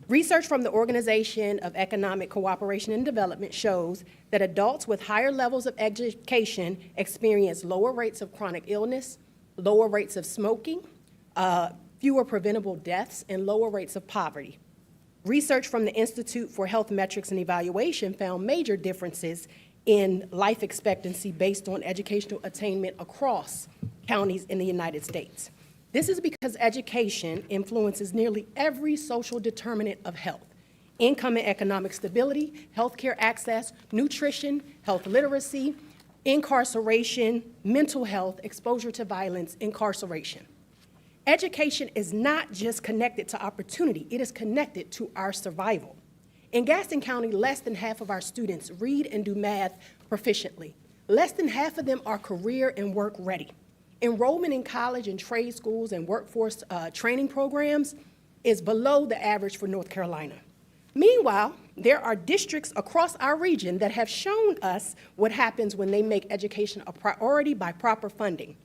Research from the Organization of Economic Cooperation and Development shows that adults with higher levels of education experience lower rates of chronic illness, lower rates of smoking, fewer preventable deaths, and lower rates of poverty. Research from the Institute for Health Metrics and Evaluation found major differences in life expectancy based on educational attainment across counties in the United States. This is because education influences nearly every social determinant of health: income and economic stability, healthcare access, nutrition, health literacy, incarceration, mental health, exposure to violence, incarceration. Education is not just connected to opportunity, it is connected to our survival. In Gaston County, less than half of our students read and do math proficiently. Less than half of them are career and work ready. Enrollment in college and trade schools and workforce training programs is below the average for North Carolina. Moore's there are districts across our region that have shown us what happens when they make education a priority by proper funding.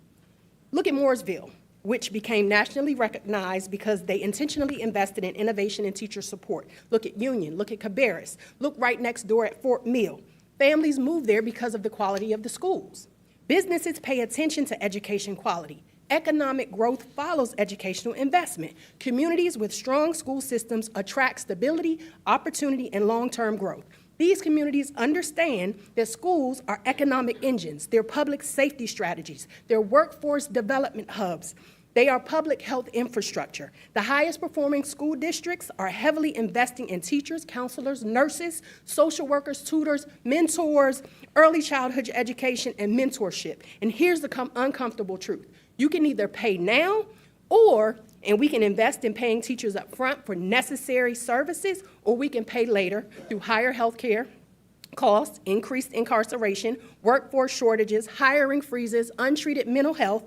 Look at Mooresville, which became nationally recognized because they intentionally invested in innovation and teacher support. Look at Union, look at Cabarrus, look right next door at Fort Mill. Families move there because of the quality of the schools. Businesses pay attention to education quality. Economic growth follows educational investment. Communities with strong school systems attract stability, opportunity, and long-term growth. These communities understand that schools are economic engines, they're public safety strategies, they're workforce development hubs, they are public health infrastructure. The highest performing school districts are heavily investing in teachers, counselors, nurses, social workers, tutors, mentors, early childhood education, and mentorship. And here's the uncomfortable truth. You can either pay now and we can invest in paying teachers up front for necessary services, or we can pay later through higher health care costs, increased incarceration, workforce shortages, hiring freezes, untreated mental health,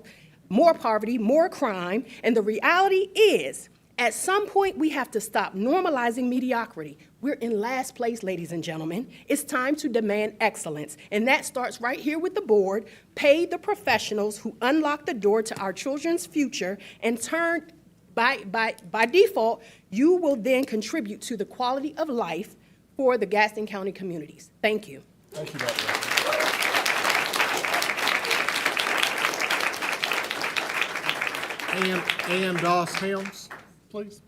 more poverty, more crime, and the reality is, at some point, we have to stop normalizing mediocrity. We're in last place, ladies and gentlemen. It's time to demand excellence, and that starts right here with the board. Pay the professionals who unlock the door to our children's future, and turn, by default, you will then contribute to the quality of life for the Gaston County communities. Thank you. Thank you, Dr. Ann Doss Helms, please.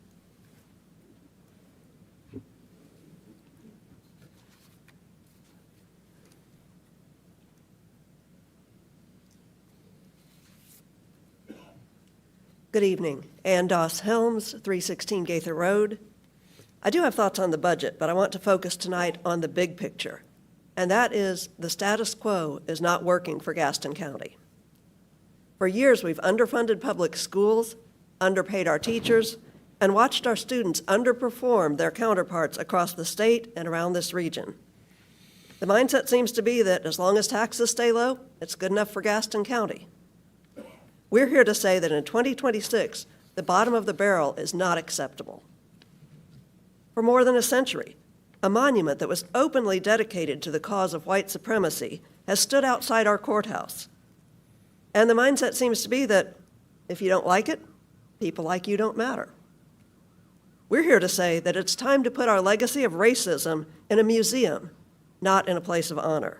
Good evening. Ann Doss Helms, 316 Gaither Road. I do have thoughts on the budget, but I want to focus tonight on the big picture, and that is the status quo is not working for Gaston County. For years, we've underfunded public schools, underpaid our teachers, and watched our students underperform their counterparts across the state and around this region. The mindset seems to be that as long as taxes stay low, it's good enough for Gaston County. We're here to say that in 2026, the bottom of the barrel is not acceptable. For more than a century, a monument that was openly dedicated to the cause of white supremacy has stood outside our courthouse. And the mindset seems to be that if you don't like it, people like you don't matter. We're here to say that it's time to put our legacy of racism in a museum, not in a place of honor.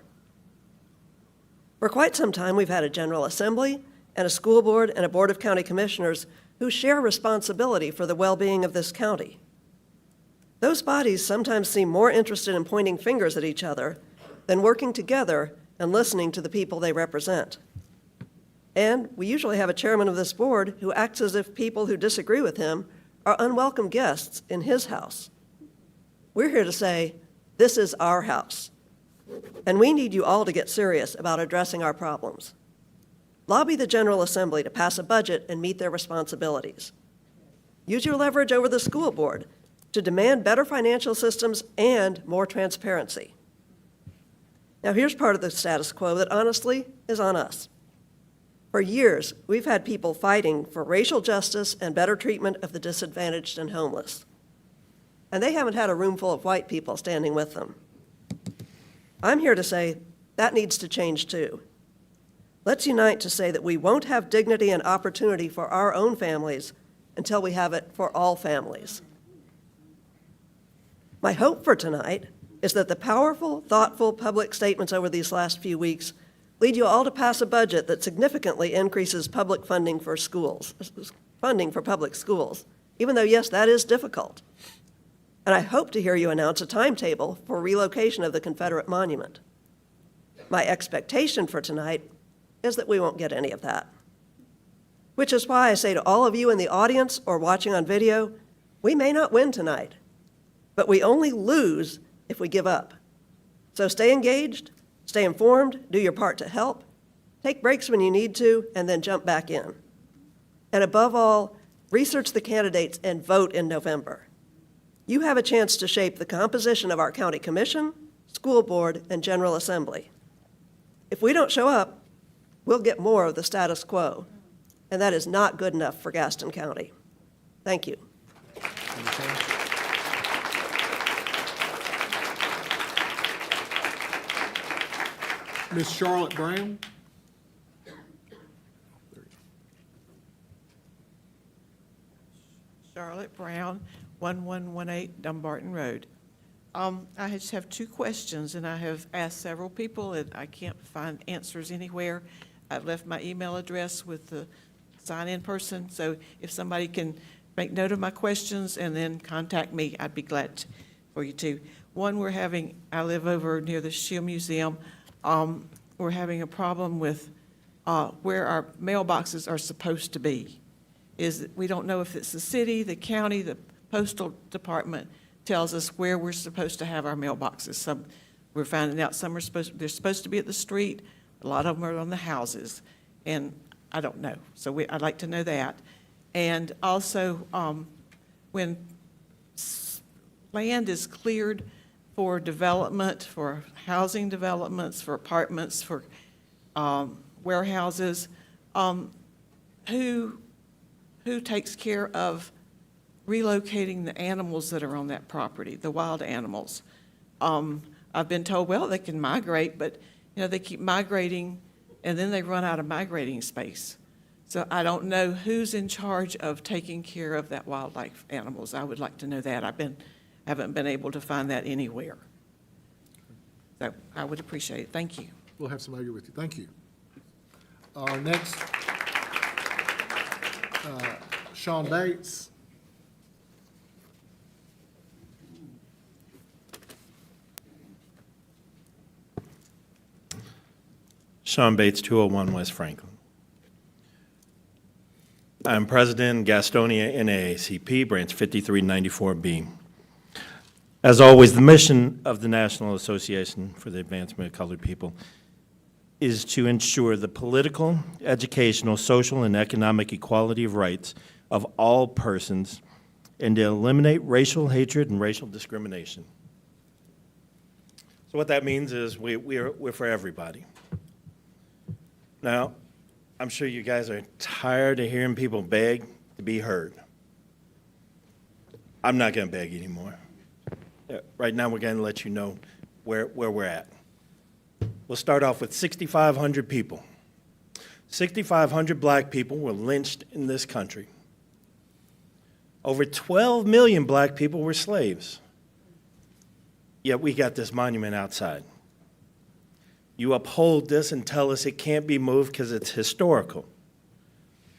For quite some time, we've had a General Assembly and a school board and a board of county commissioners who share responsibility for the well-being of this county. Those bodies sometimes seem more interested in pointing fingers at each other than working together and listening to the people they represent. And we usually have a chairman of this board who acts as if people who disagree with him are unwelcome guests in his house. We're here to say, this is our house, and we need you all to get serious about addressing our problems. Lobby the General Assembly to pass a budget and meet their responsibilities. Use your leverage over the school board to demand better financial systems and more transparency. Now, here's part of the status quo that honestly is on us. For years, we've had people fighting for racial justice and better treatment of the disadvantaged and homeless. And they haven't had a room full of white people standing with them. I'm here to say that needs to change too. Let's unite to say that we won't have dignity and opportunity for our own families until we have it for all families. My hope for tonight is that the powerful, thoughtful public statements over these last few weeks lead you all to pass a budget that significantly increases public funding for schools, funding for public schools, even though, yes, that is difficult. And I hope to hear you announce a timetable for relocation of the Confederate monument. My expectation for tonight is that we won't get any of that. Which is why I say to all of you in the audience or watching on video, we may not win tonight, but we only lose if we give up. So stay engaged, stay informed, do your part to help, take breaks when you need to, and then jump back in. And above all, research the candidates and vote in November. You have a chance to shape the composition of our county commission, school board, and General Assembly. If we don't show up, we'll get more of the status quo, and that is not good enough for Gaston County. Thank you. Ms. Charlotte Brown? Charlotte Brown, 1118 Dumbarton Road. I just have two questions, and I have asked several people, and I can't find answers anywhere. I've left my email address with the sign-in person, so if somebody can make note of my questions and then contact me, I'd be glad for you to. One, I live over near the Shield Museum. We're having a problem with where our mailboxes are supposed to be. We don't know if it's the city, the county, the postal department tells us where we're supposed to have our mailboxes. We're finding out they're supposed to be at the street, a lot of them are on the houses, and I don't know. So I'd like to know that. And also, when land is cleared for development, for housing developments, for apartments, for warehouses, who takes care of relocating the animals that are on that property, the wild animals? I've been told, well, they can migrate, but they keep migrating and then they run out of migrating space. So I don't know who's in charge of taking care of that wildlife animals. I would like to know that. Haven't been able to find that anywhere. So I would appreciate it. Thank you. We'll have somebody with you. Thank you. Our next, Sean Bates. Sean Bates, 201 West Franklin. I'm President Gastonia NAACP, Branch 5394B. As always, the mission of the National Association for the Advancement of Colored People is to ensure the political, educational, social, and economic equality of rights of all persons and to eliminate racial hatred and racial discrimination. So what that means is we're for everybody. Now, I'm sure you guys are tired of hearing people beg to be heard. I'm not going to beg anymore. Right now, we're going to let you know where we're at. We'll start off with 6,500 people. 6,500 black people were lynched in this country. Over 12 million black people were slaves. Yet we got this monument outside. You uphold this and tell us it can't be moved because it's historical.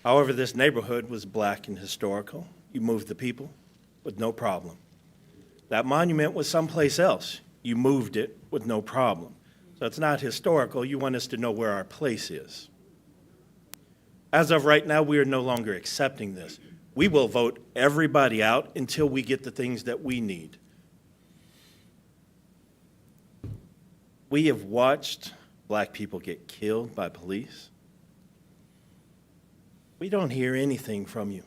However, this neighborhood was black and historical. You moved the people with no problem. That monument was someplace else. You moved it with no problem. So it's not historical. You want us to know where our place is. As of right now, we are no longer accepting this. We will vote everybody out until we get the things that we need. We have watched black people get killed by police. We don't hear anything from you.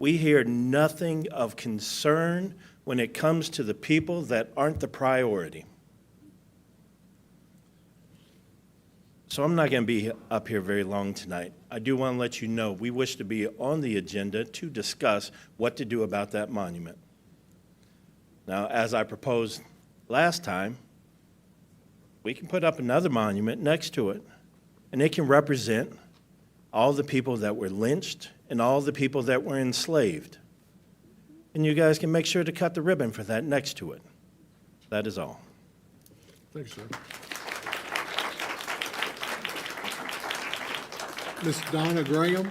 We hear nothing of concern when it comes to the people that aren't the priority. So I'm not going to be up here very long tonight. I do want to let you know we wish to be on the agenda to discuss what to do about that monument. Now, as I proposed last time, we can put up another monument next to it, and it can represent all the people that were lynched and all the people that were enslaved. And you guys can make sure to cut the ribbon for that next to it. That is all. Thank you, sir. Ms. Donna Graham.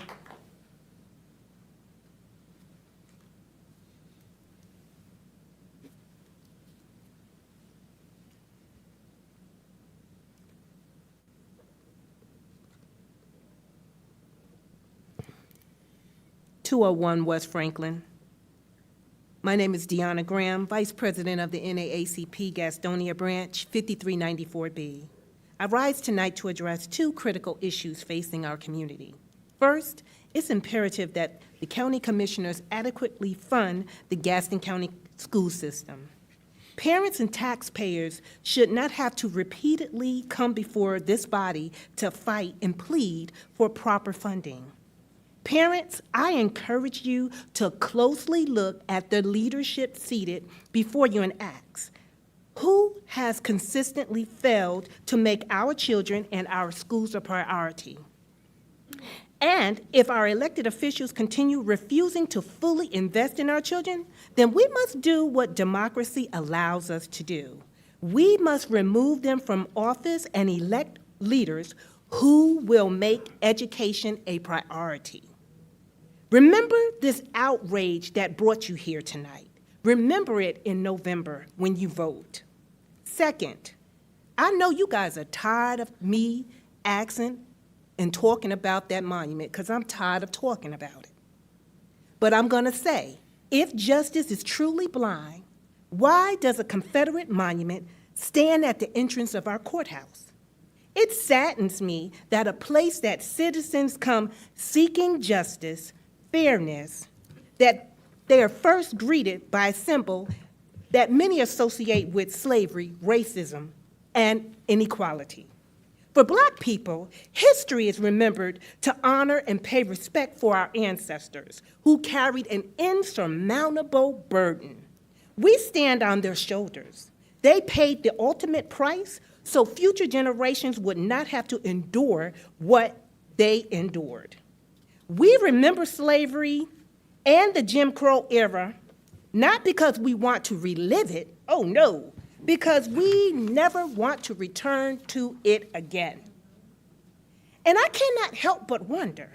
West Franklin. My name is Deanna Graham, Vice President of the NAACP Gastonia Branch, 5394B. I rise tonight to address two critical issues facing our community. First, it's imperative that the county commissioners adequately fund the Gaston County school system. Parents and taxpayers should not have to repeatedly come before this body to fight and plead for proper funding. Parents, I encourage you to closely look at the leadership seated before you and ask, who has consistently failed to make our children and our schools a priority? And if our elected officials continue refusing to fully invest in our children, then we must do what democracy allows us to do. We must remove them from office and elect leaders who will make education a priority. Remember this outrage that brought you here tonight. Remember it in November when you vote. Second, I know you guys are tired of me asking and talking about that monument because I'm tired of talking about it. But I'm going to say, if justice is truly blind, why does a Confederate monument stand at the entrance of our courthouse? It saddens me that a place that citizens come seeking justice, fairness, that they are first greeted by a symbol that many associate with slavery, racism, and inequality. For Black people, history is remembered to honor and pay respect for our ancestors who carried an insurmountable burden. We stand on their shoulders. They paid the ultimate price so future generations would not have to endure what they endured. We remember slavery and the Jim Crow era, not because we want to relive it, oh no, because we never want to return to it again. And I cannot help but wonder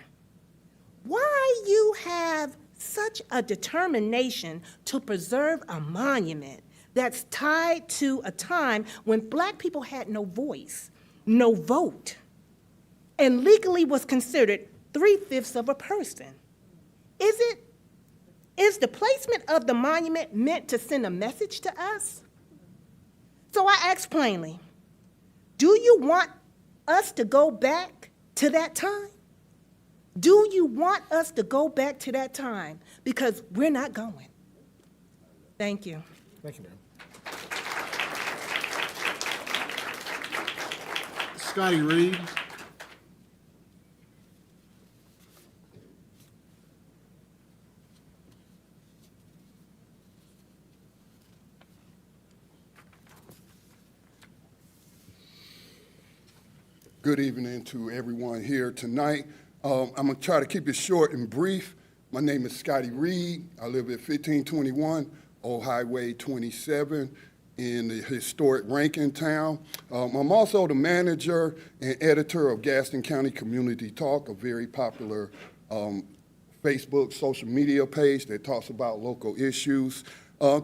why you have such a determination to preserve a monument that's tied to a time when Black people had no voice, no vote, and legally was considered 3/5 of a person. Is the placement of the monument meant to send a message to us? So I ask plainly, do you want us to go back to that time? Do you want us to go back to that time? Because we're not going. Thank you. Thank you, ma'am. Scotty Reed. Good evening to everyone here tonight. I'm going to try to keep it short and brief. My name is Scotty Reed. I live at 1521 Old Highway 27 in the historic Rankin town. I'm also the manager and editor of Gaston County Community Talk, a very popular Facebook social media page that talks about local issues.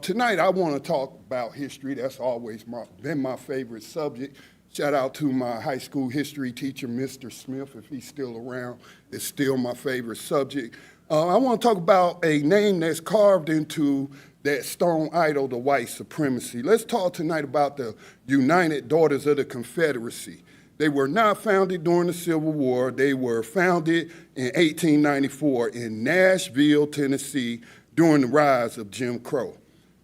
Tonight, I want to talk about history. That's always been my favorite subject. Shout out to my high school history teacher, Mr. Smith, if he's still around. It's still my favorite subject. I want to talk about a name that's carved into that stone idol, the white supremacy. Let's talk tonight about the United Daughters of the Confederacy. They were not founded during the Civil War. They were founded in 1894 in Nashville, Tennessee, during the rise of Jim Crow.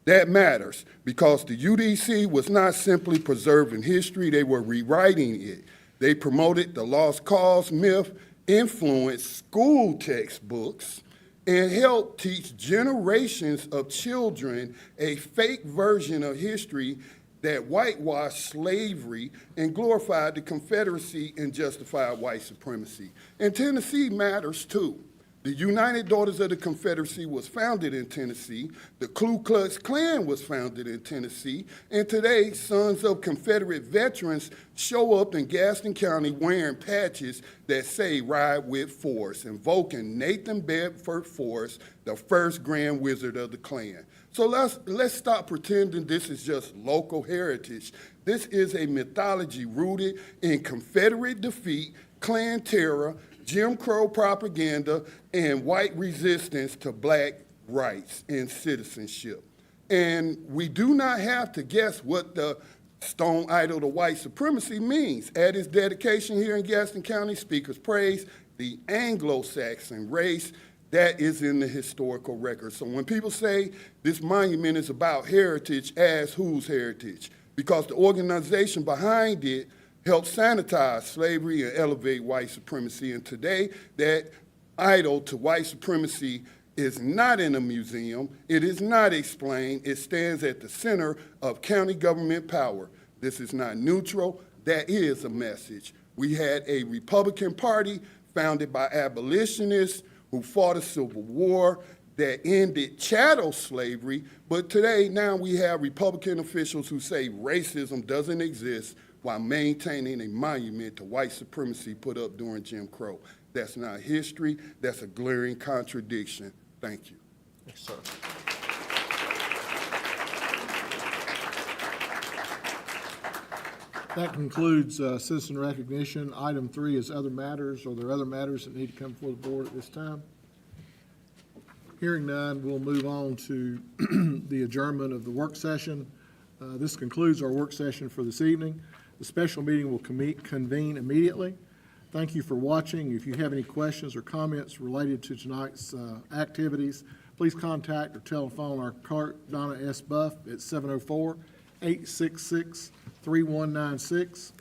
That matters because the UDC was not simply preserving history, they were rewriting it. They promoted the lost cause myth, influenced school textbooks, and helped teach generations of children a fake version of history that whitewashed slavery and glorified the Confederacy and justified white supremacy. And Tennessee matters too. The United Daughters of the Confederacy was founded in Tennessee. The Ku Klux Klan was founded in Tennessee. And today, sons of Confederate veterans show up in Gaston County wearing patches that say "Ride with Force," invoking Nathan Bedford Forrest, the first Grand Wizard of the Klan. So let's stop pretending this is just local heritage. This is a mythology rooted in Confederate defeat, Klan terror, Jim Crow propaganda, and white resistance to black rights and citizenship. And we do not have to guess what the stone idol, the white supremacy, means. At its dedication here in Gaston County, speakers praise the Anglo-Saxon race that is in the historical record. So when people say this monument is about heritage, ask whose heritage? Because the organization behind it helped sanitize slavery and elevate white supremacy. And today, that idol to white supremacy is not in a museum. It is not explained. It stands at the center of county government power. This is not neutral. That is a message. We had a Republican Party founded by abolitionists who fought a civil war that ended chattel slavery. But today, now we have Republican officials who say racism doesn't exist while maintaining a monument to white supremacy put up during Jim Crow. That's not history. That's a glaring contradiction. Thank you. Yes, sir. That concludes citizen recognition. Item 3 is other matters. Are there other matters that need to come before the board at this time? Hearing none, we'll move on to the adjournment of the work session. This concludes our work session for this evening. The special meeting will convene immediately. Thank you for watching. If you have any questions or comments related to tonight's activities, please contact or telephone our clerk, Donna S. Buff, at 704-866-3196,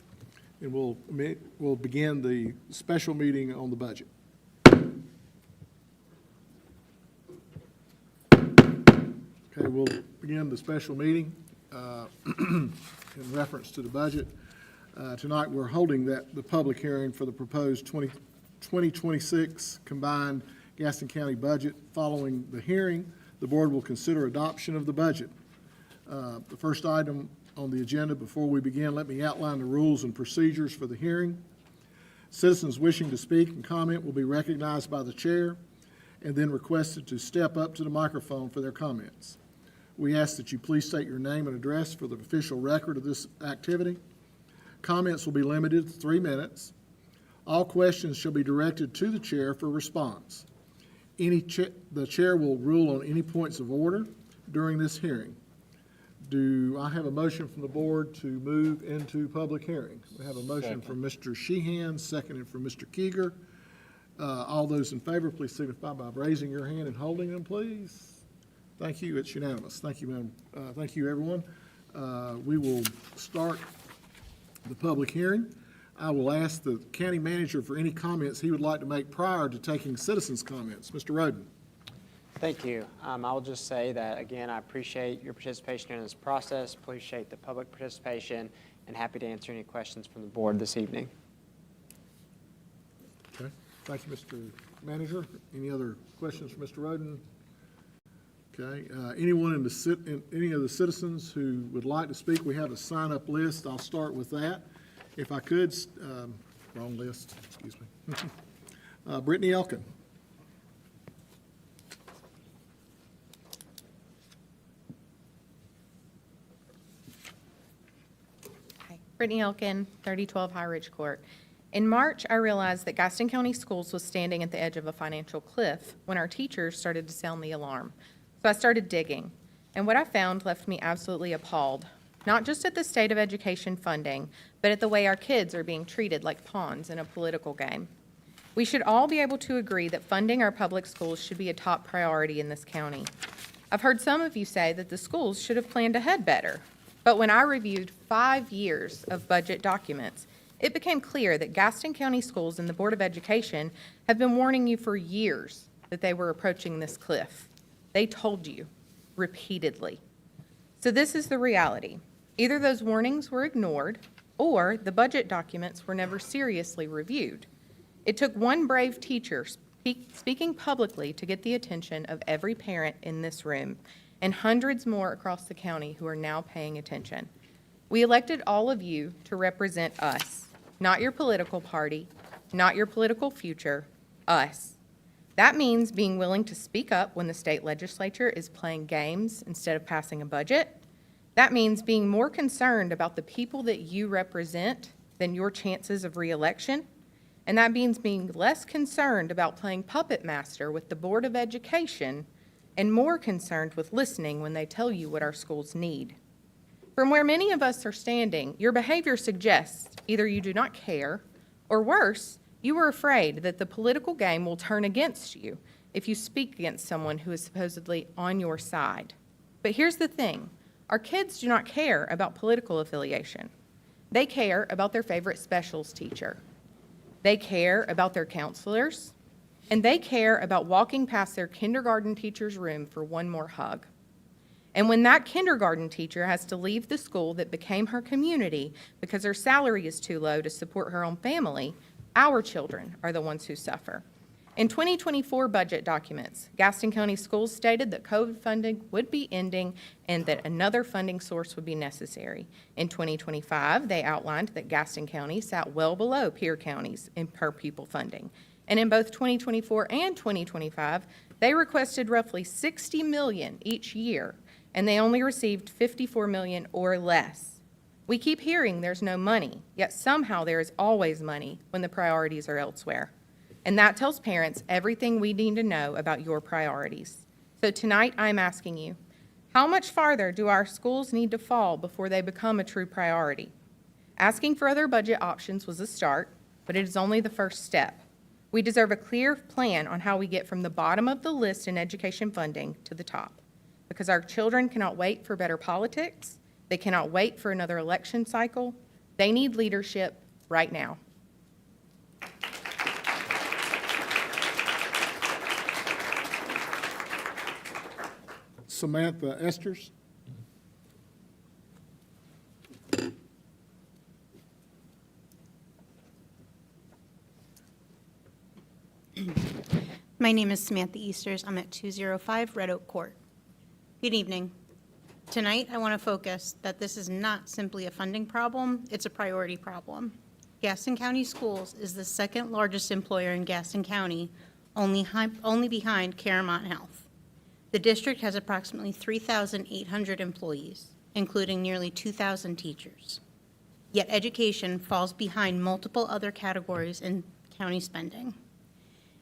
and we'll begin the special meeting on the budget. Okay, we'll begin the special meeting in reference to the budget. Tonight, we're holding the public hearing for the proposed 2026 combined Gaston County budget. Following the hearing, the board will consider adoption of the budget. The first item on the agenda, before we begin, let me outline the rules and procedures for the hearing. Citizens wishing to speak and comment will be recognized by the chair and then requested to step up to the microphone for their comments. We ask that you please state your name and address for the official record of this activity. Comments will be limited to 3 minutes. All questions shall be directed to the chair for response. The chair will rule on any points of order during this hearing. Do I have a motion from the board to move into public hearing? We have a motion from Mr. Sheehan, seconded from Mr. Keeger. All those in favor, please signify by raising your hand and holding them, please. Thank you. It's unanimous. Thank you, Madam. Thank you, everyone. We will start the public hearing. I will ask the county manager for any comments he would like to make prior to taking citizens' comments. Mr. Roden. Thank you. I'll just say that, again, I appreciate your participation in this process, appreciate the public participation, and happy to answer any questions from the board this evening. Okay. Thank you, Mr. Manager. Any other questions for Mr. Roden? Okay. Anyone any of the citizens who would like to speak, we have a sign-up list. I'll start with that. If I could, wrong list, excuse me. Brittany Elkin. Brittany Elkin, 3012 High Ridge Court. In March, I realized that Gaston County Schools was standing at the edge of a financial cliff when our teachers started to sound the alarm. So I started digging, and what I found left me absolutely appalled, not just at the state of education funding, but at the way our kids are being treated like pawns in a political game. We should all be able to agree that funding our public schools should be a top priority in this county. I've heard some of you say that the schools should have planned ahead better. But when I reviewed 5 years of budget documents, it became clear that Gaston County Schools and the Board of Education have been warning you for years that they were approaching this cliff. They told you repeatedly. So this is the reality. Either those warnings were ignored or the budget documents were never seriously reviewed. It took one brave teacher speaking publicly to get the attention of every parent in this room and hundreds more across the county who are now paying attention. We elected all of you to represent us, not your political party, not your political future, us. That means being willing to speak up when the state legislature is playing games instead of passing a budget. That means being more concerned about the people that you represent than your chances of re-election. And that means being less concerned about playing puppet master with the Board of Education and more concerned with listening when they tell you what our schools need. From where many of us are standing, your behavior suggests either you do not care, or worse, you are afraid that the political game will turn against you if you speak against someone who is supposedly on your side. But here's the thing, our kids do not care about political affiliation. They care about their favorite specials teacher. They care about their counselors. And they care about walking past their kindergarten teacher's room for one more hug. And when that kindergarten teacher has to leave the school that became her community because her salary is too low to support her own family, our children are the ones who suffer. In 2024 budget documents, Gaston County Schools stated that COVID funding would be ending and that another funding source would be necessary. In 2025, they outlined that Gaston County sat well below peer counties in per pupil funding. And in both 2024 and 2025, they requested roughly $60 million each year, and they only received $54 million or less. We keep hearing there's no money, yet somehow there is always money when the priorities are elsewhere. And that tells parents everything we need to know about your priorities. So tonight, I'm asking you, how much farther do our schools need to fall before they become a true priority? Asking for other budget options was a start, but it is only the first step. We deserve a clear plan on how we get from the bottom of the list in education funding to the top, because our children cannot wait for better politics. They cannot wait for another election cycle. They need leadership right now. Samantha Esters. My name is Samantha Easters. I'm at 205 Red Oak Court. Good evening. Tonight, I want to focus that this is not simply a funding problem, it's a priority problem. Gaston County Schools is the second largest employer in Gaston County, only behind Caramount Health. The district has approximately 3,800 employees, including nearly 2,000 teachers. Yet education falls behind multiple other categories in county spending.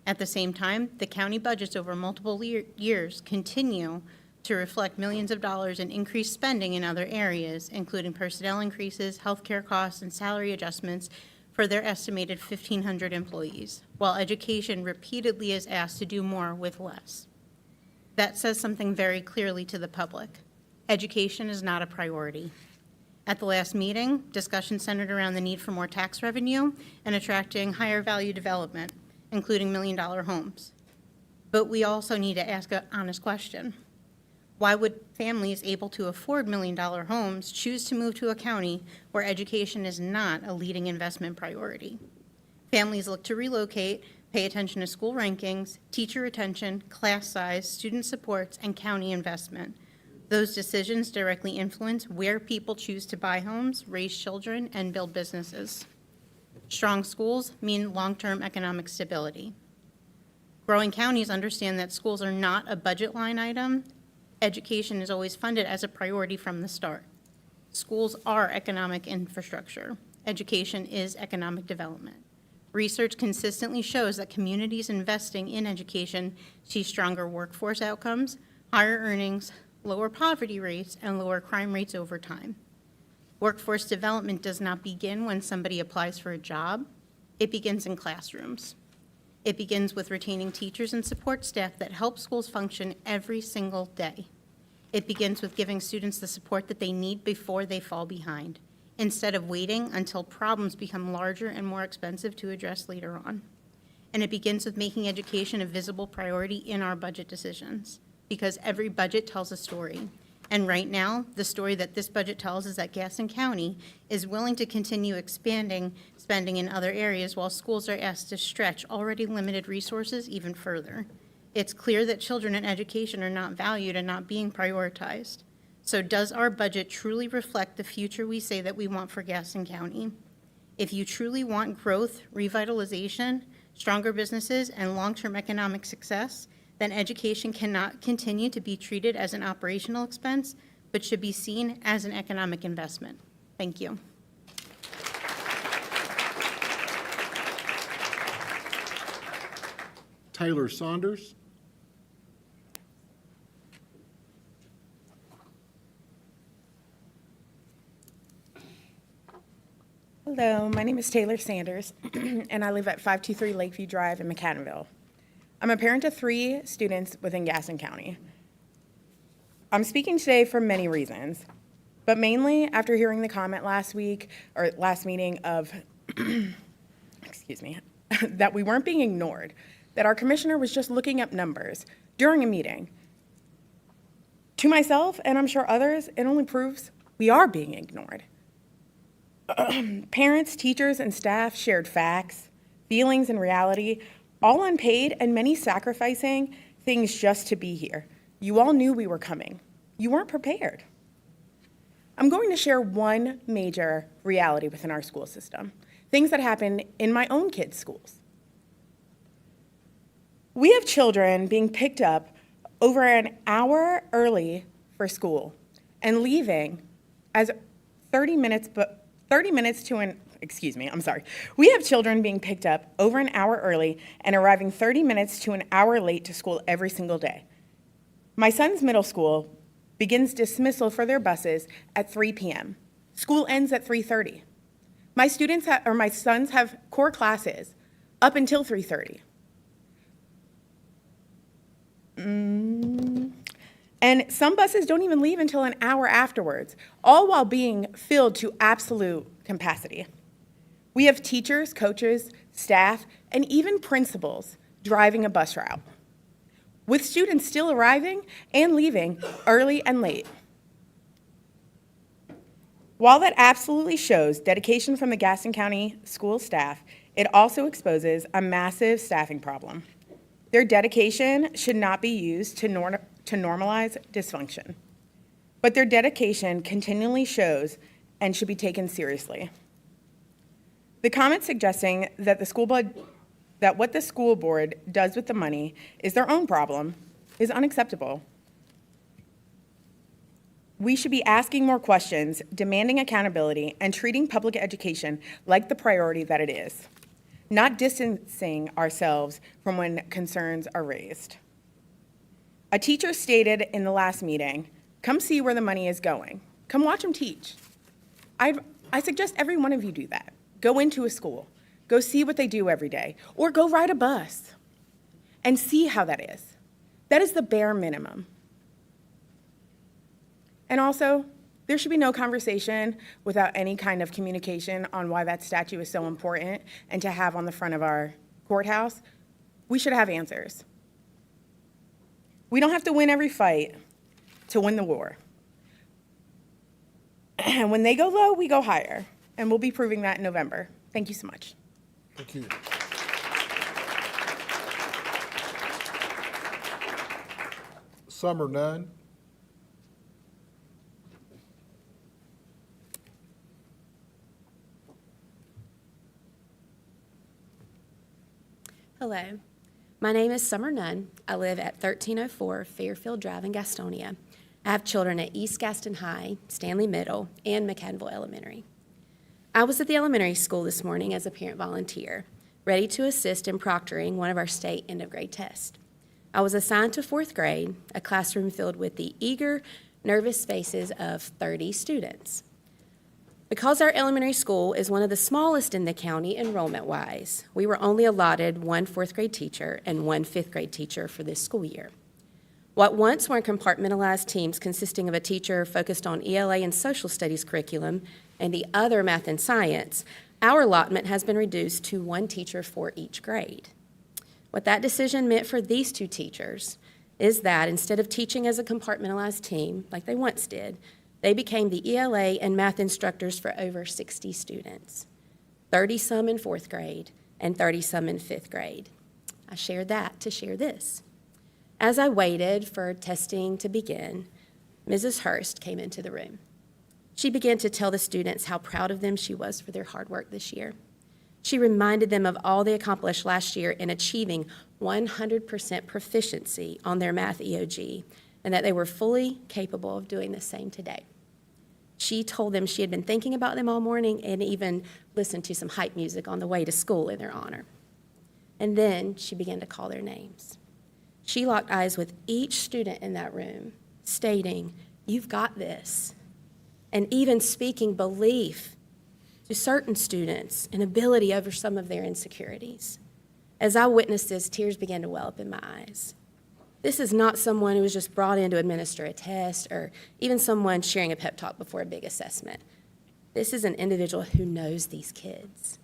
At the same time, the county budgets over multiple years continue to reflect millions of dollars in increased spending in other areas, including personnel increases, healthcare costs, and salary adjustments for their estimated 1,500 employees, while education repeatedly is asked to do more with less. That says something very clearly to the public. Education is not a priority. At the last meeting, discussion centered around the need for more tax revenue and attracting higher value development, including million-dollar homes. But we also need to ask an honest question. Why would families able to afford million-dollar homes choose to move to a county where education is not a leading investment priority? Families look to relocate, pay attention to school rankings, teacher retention, class size, student supports, and county investment. Those decisions directly influence where people choose to buy homes, raise children, and build businesses. Strong schools mean long-term economic stability. Growing counties understand that schools are not a budget line item. Education is always funded as a priority from the start. Schools are economic infrastructure. Education is economic development. Research consistently shows that communities investing in education see stronger workforce outcomes, higher earnings, lower poverty rates, and lower crime rates over time. Workforce development does not begin when somebody applies for a job. It begins in classrooms. It begins with retaining teachers and support staff that help schools function every single day. It begins with giving students the support that they need before they fall behind, instead of waiting until problems become larger and more expensive to address later on. And it begins with making education a visible priority in our budget decisions, because every budget tells a story. And right now, the story that this budget tells is that Gaston County is willing to continue expanding spending in other areas while schools are asked to stretch already limited resources even further. It's clear that children and education are not valued and not being prioritized. So does our budget truly reflect the future we say that we want for Gaston County? If you truly want growth, revitalization, stronger businesses, and long-term economic success, then education cannot continue to be treated as an operational expense, but should be seen as an economic investment. Thank you. Taylor Saunders. Hello, my name is Taylor Sanders, and I live at 523 Lakeview Drive in McAdenville. I'm a parent of 3 students within Gaston County. I'm speaking today for many reasons, but mainly after hearing the comment last week, or last meeting of, excuse me, that we weren't being ignored, that our commissioner was just looking up numbers during a meeting. To myself, and I'm sure others, it only proves we are being ignored. Parents, teachers, and staff shared facts, feelings, and reality, all unpaid and many sacrificing things just to be here. You all knew we were coming. You weren't prepared. I'm going to share one major reality within our school system, things that happen in my own kids' schools. We have children being picked up over an hour early for school and leaving as 30 minutes to an, excuse me, I'm sorry. We have children being picked up over an hour early and arriving 30 minutes to an hour late to school every single day. My son's middle school begins dismissal for their buses at 3 p.m. School ends at 3:30. My sons have core classes up until 3:30. And some buses don't even leave until an hour afterwards, all while being filled to absolute capacity. We have teachers, coaches, staff, and even principals driving a bus route, with students still arriving and leaving early and late. While that absolutely shows dedication from the Gaston County school staff, it also exposes a massive staffing problem. Their dedication should not be used to normalize dysfunction, but their dedication continually shows and should be taken seriously. The comment suggesting that what the school board does with the money is their own problem is unacceptable. We should be asking more questions, demanding accountability, and treating public education like the priority that it is, not distancing ourselves from when concerns are raised. A teacher stated in the last meeting, "Come see where the money is going. Come watch them teach." I suggest every one of you do that. Go into a school, go see what they do every day, or go ride a bus and see how that is. That is the bare minimum. And also, There should be no conversation without any kind of communication on why that statue is so important and to have on the front of our courthouse. We should have answers. We don't have to win every fight to win the war. And when they go low, we go higher. And we'll be proving that in November. Thank you so much. Thank you. Summer Nunn. Hello, my name is Summer Nunn. I live at 1304 Fairfield Drive in Gastonia. I have children at East Gaston High, Stanley Middle, and McCannville Elementary. I was at the elementary school this morning as a parent volunteer, ready to assist in proctoring one of our state end-of-grade tests. I was assigned to fourth grade, a classroom filled with the eager, nervous faces of 30 students. Because our elementary school is one of the smallest in the county enrollment-wise, we were only allotted one fourth grade teacher and one fifth grade teacher for this school year. What once were compartmentalized teams consisting of a teacher focused on ELA and social studies curriculum and the other math and science, our allotment has been reduced to one teacher for each grade. What that decision meant for these two teachers is that instead of teaching as a compartmentalized team like they once did, they became the ELA and math instructors for over 60 students, 30-some in fourth grade and 30-some in fifth grade. I shared that to share this. As I waited for testing to begin, Mrs. Hurst came into the room. She began to tell the students how proud of them she was for their hard work this year. She reminded them of all they accomplished last year in achieving 100% proficiency on their math EOG, and that they were fully capable of doing the same today. She told them she had been thinking about them all morning and even listened to some hype music on the way to school in their honor. And then she began to call their names. She locked eyes with each student in that room, stating, "You've got this," and even speaking belief to certain students and ability over some of their insecurities. As I witnessed this, tears began to well up in my eyes. This is not someone who was just brought in to administer a test or even someone sharing a pep talk before a big assessment. This is an individual who knows these kids.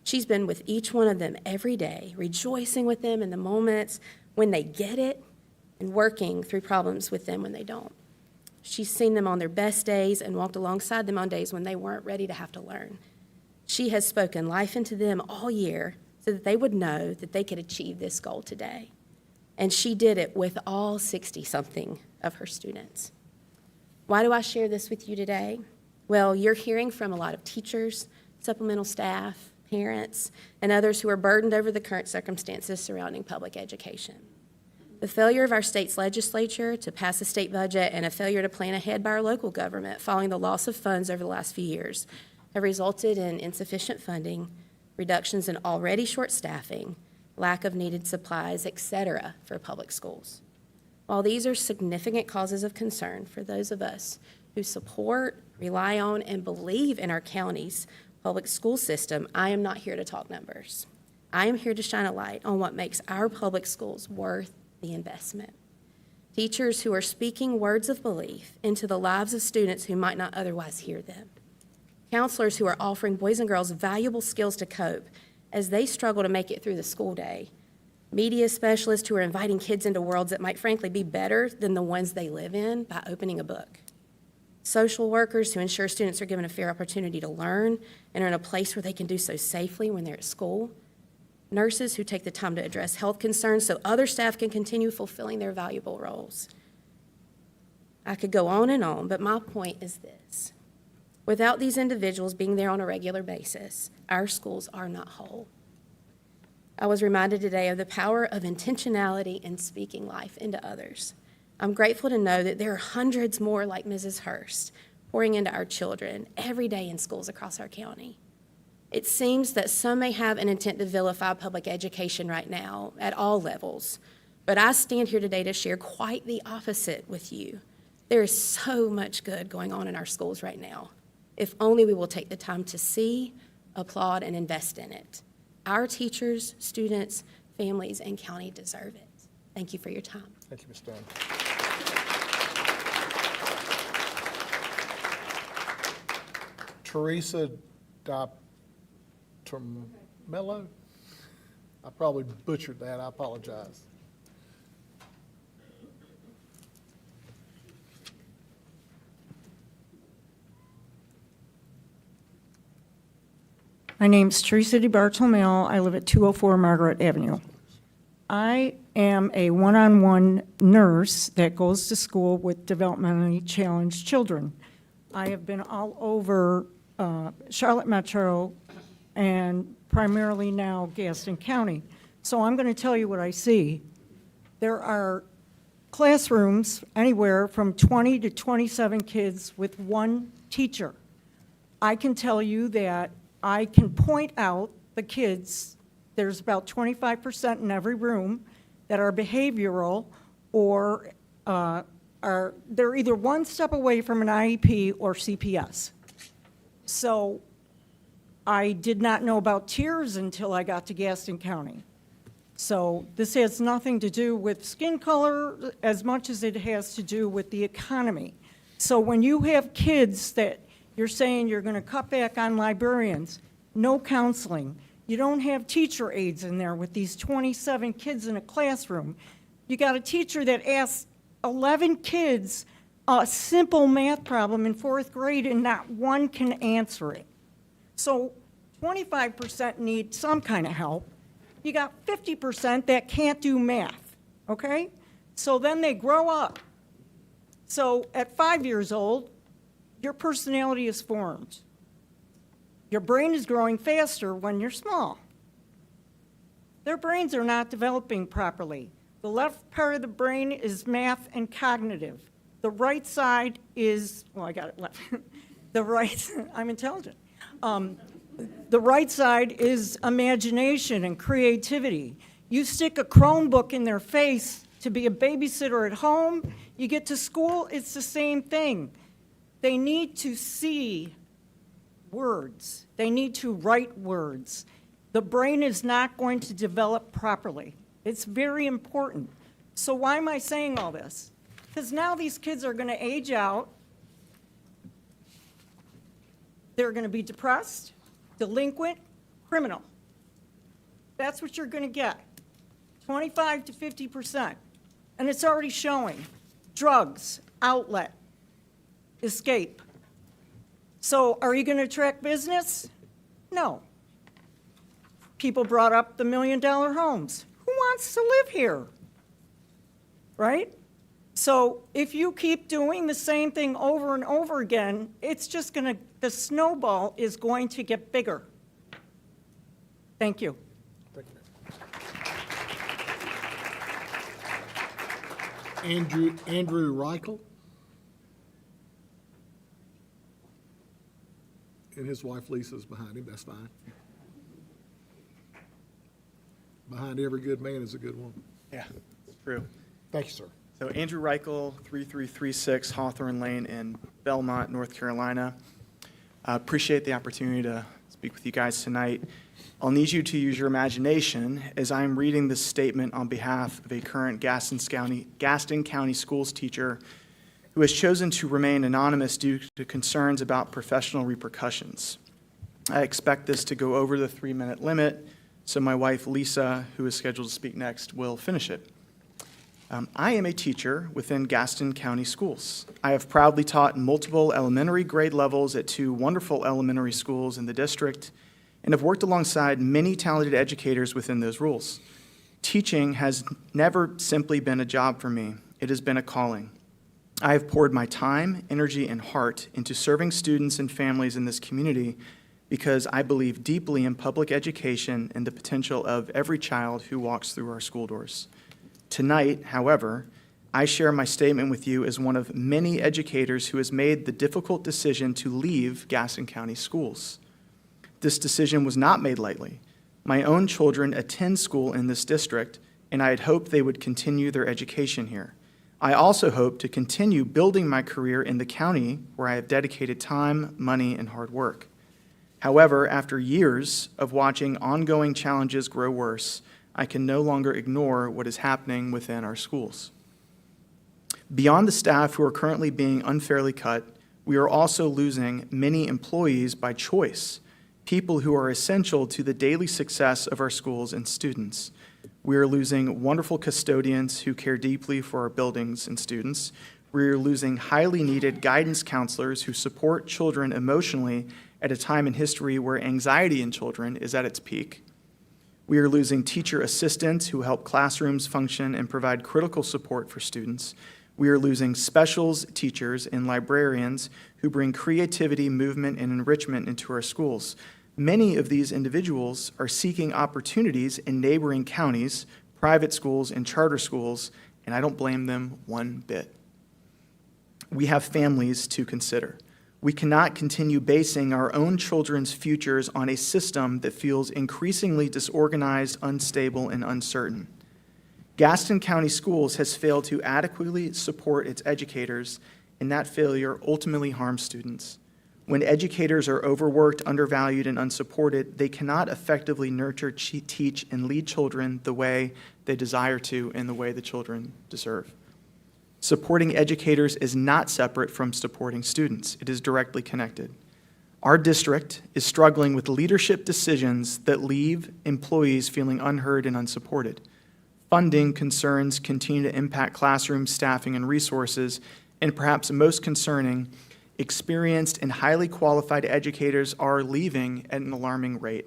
She's been with each one of them every day, rejoicing with them in the moments when they get it and working through problems with them when they don't. She's seen them on their best days and walked alongside them on days when they weren't ready to have to learn. She has spoken life into them all year so that they would know that they could achieve this goal today. And she did it with all 60-something of her students. Why do I share this with you today? Well, you're hearing from a lot of teachers, supplemental staff, parents, and others who are burdened over the current circumstances surrounding public education. The failure of our state's legislature to pass a state budget and a failure to plan ahead by our local government following the loss of funds over the last few years have resulted in insufficient funding, reductions in already short staffing, lack of needed supplies, etc., for public schools. While these are significant causes of concern for those of us who support, rely on, and believe in our county's public school system, I am not here to talk numbers. I am here to shine a light on what makes our public schools worth the investment. Teachers who are speaking words of belief into the lives of students who might not otherwise hear them. Counselors who are offering boys and girls valuable skills to cope as they struggle to make it through the school day. Media specialists who are inviting kids into worlds that might frankly be better than the ones they live in by opening a book. Social workers who ensure students are given a fair opportunity to learn and are in a place where they can do so safely when they're at school. Nurses who take the time to address health concerns so other staff can continue fulfilling their valuable roles. I could go on, but my point is this. Without these individuals being there on a regular basis, our schools are not whole. I was reminded today of the power of intentionality in speaking life into others. I'm grateful to know that there are hundreds more like Mrs. Hurst pouring into our children every day in schools across our county. It seems that some may have an intent to vilify public education right now at all levels, but I stand here today to share quite the opposite with you. There is so much good going on in our schools right now, if only we will take the time to see, applaud, and invest in it. Our teachers, students, families, and county deserve it. Thank you for your time. Thank you, Ms. Dunn. Teresa Mello? I probably butchered that, I apologize. My name's Teresa DiBartolomeo. I live at 204 Margaret Avenue. I am a one-on-one nurse that goes to school with developmentally challenged children. I have been all over Charlotte Metro and primarily now Gaston County. So I'm going to tell you what I see. There are classrooms anywhere from 20 to 27 kids with one teacher. I can tell you that I can point out the kids, there's about 25% in every room that are behavioral or they're either one step away from an IEP or CPS. So I did not know about tiers until I got to Gaston County. So this has nothing to do with skin color as much as it has to do with the economy. So when you have kids that you're saying you're going to cut back on librarians, no counseling, you don't have teacher aides in there with these 27 kids in a classroom. You got a teacher that asks 11 kids a simple math problem in 4th grade and not one can answer it. So 25% need some kind of help. You got 50% that can't do math, okay? So then they grow up. So at 5 years old, your personality is formed. Your brain is growing faster when you're small. Their brains are not developing properly. The left part of the brain is math and cognitive. The right side is, well, I got it left. The right, I'm intelligent. The right side is imagination and creativity. You stick a Chromebook in their face to be a babysitter at home, you get to school, it's the same thing. They need to see words. They need to write words. The brain is not going to develop properly. It's very important. So why am I saying all this? Because now these kids are going to age out. They're going to be depressed, delinquent, criminal. That's what you're going to get, 25 to 50%. And it's already showing. Drugs, outlet, escape. So are you going to attract business? No. People brought up the $1 million homes. Who wants to live here? Right? So if you keep doing the same thing over and over again, it's just going to, the snowball is going to get bigger. Thank you. Andrew Reichel. And his wife Lisa's behind him, that's fine. Behind every good man is a good woman. Yeah, it's true. Thank you, sir. So Andrew Reichel, 3336 Hawthorne Lane in Belmont, North Carolina. I appreciate the opportunity to speak with you guys tonight. I'll need you to use your imagination as I'm reading this statement on behalf of a current Gaston County Schools teacher who has chosen to remain anonymous due to concerns about professional repercussions. I expect this to go over the 3-minute limit, so my wife Lisa, who is scheduled to speak next, will finish it. I am a teacher within Gaston County Schools. I have proudly taught multiple elementary grade levels at 2 wonderful elementary schools in the district and have worked alongside many talented educators within those roles. Teaching has never simply been a job for me. It has been a calling. I have poured my time, energy, and heart into serving students and families in this community because I believe deeply in public education and the potential of every child who walks through our school doors. Tonight, however, I share my statement with you as one of many educators who has made the difficult decision to leave Gaston County Schools. This decision was not made lightly. My own children attend school in this district, and I had hoped they would continue their education here. I also hope to continue building my career in the county where I have dedicated time, money, and hard work. However, after years of watching ongoing challenges grow worse, I can no longer ignore what is happening within our schools. Beyond the staff who are currently being unfairly cut, we are also losing many employees by choice, people who are essential to the daily success of our schools and students. We are losing wonderful custodians who care deeply for our buildings and students. We are losing highly needed guidance counselors who support children emotionally at a time in history where anxiety in children is at its peak. We are losing teacher assistants who help classrooms function and provide critical support for students. We are losing specials teachers and librarians who bring creativity, movement, and enrichment into our schools. Many of these individuals are seeking opportunities in neighboring counties, private schools, and charter schools, and I don't blame them one bit. We have families to consider. We cannot continue basing our own children's futures on a system that feels increasingly disorganized, unstable, and uncertain. Gaston County Schools has failed to adequately support its educators, and that failure ultimately harms students. When educators are overworked, undervalued, and unsupported, they cannot effectively nurture, teach, and lead children the way they desire to and the way the children deserve. Supporting educators is not separate from supporting students. It is directly connected. Our district is struggling with leadership decisions that leave employees feeling unheard and unsupported. Funding concerns continue to impact classroom staffing and resources, and perhaps most concerning, experienced and highly qualified educators are leaving at an alarming rate,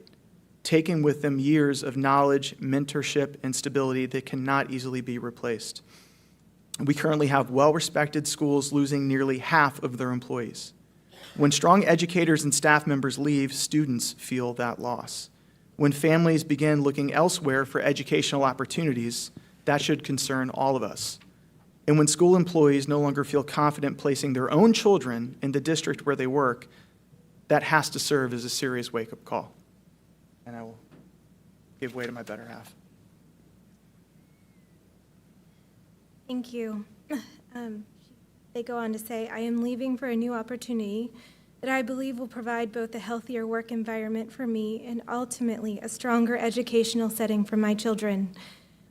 taking with them years of knowledge, mentorship, and stability that cannot easily be replaced. We currently have well-respected schools losing nearly half of their employees. When strong educators and staff members leave, students feel that loss. When families begin looking elsewhere for educational opportunities, that should concern all of us. And when school employees no longer feel confident placing their own children in the district where they work, that has to serve as a serious wake-up call. And I will give way to my better half. Thank you. They go on to say, I am leaving for a new opportunity that I believe will provide both a healthier work environment for me and ultimately a stronger educational setting for my children.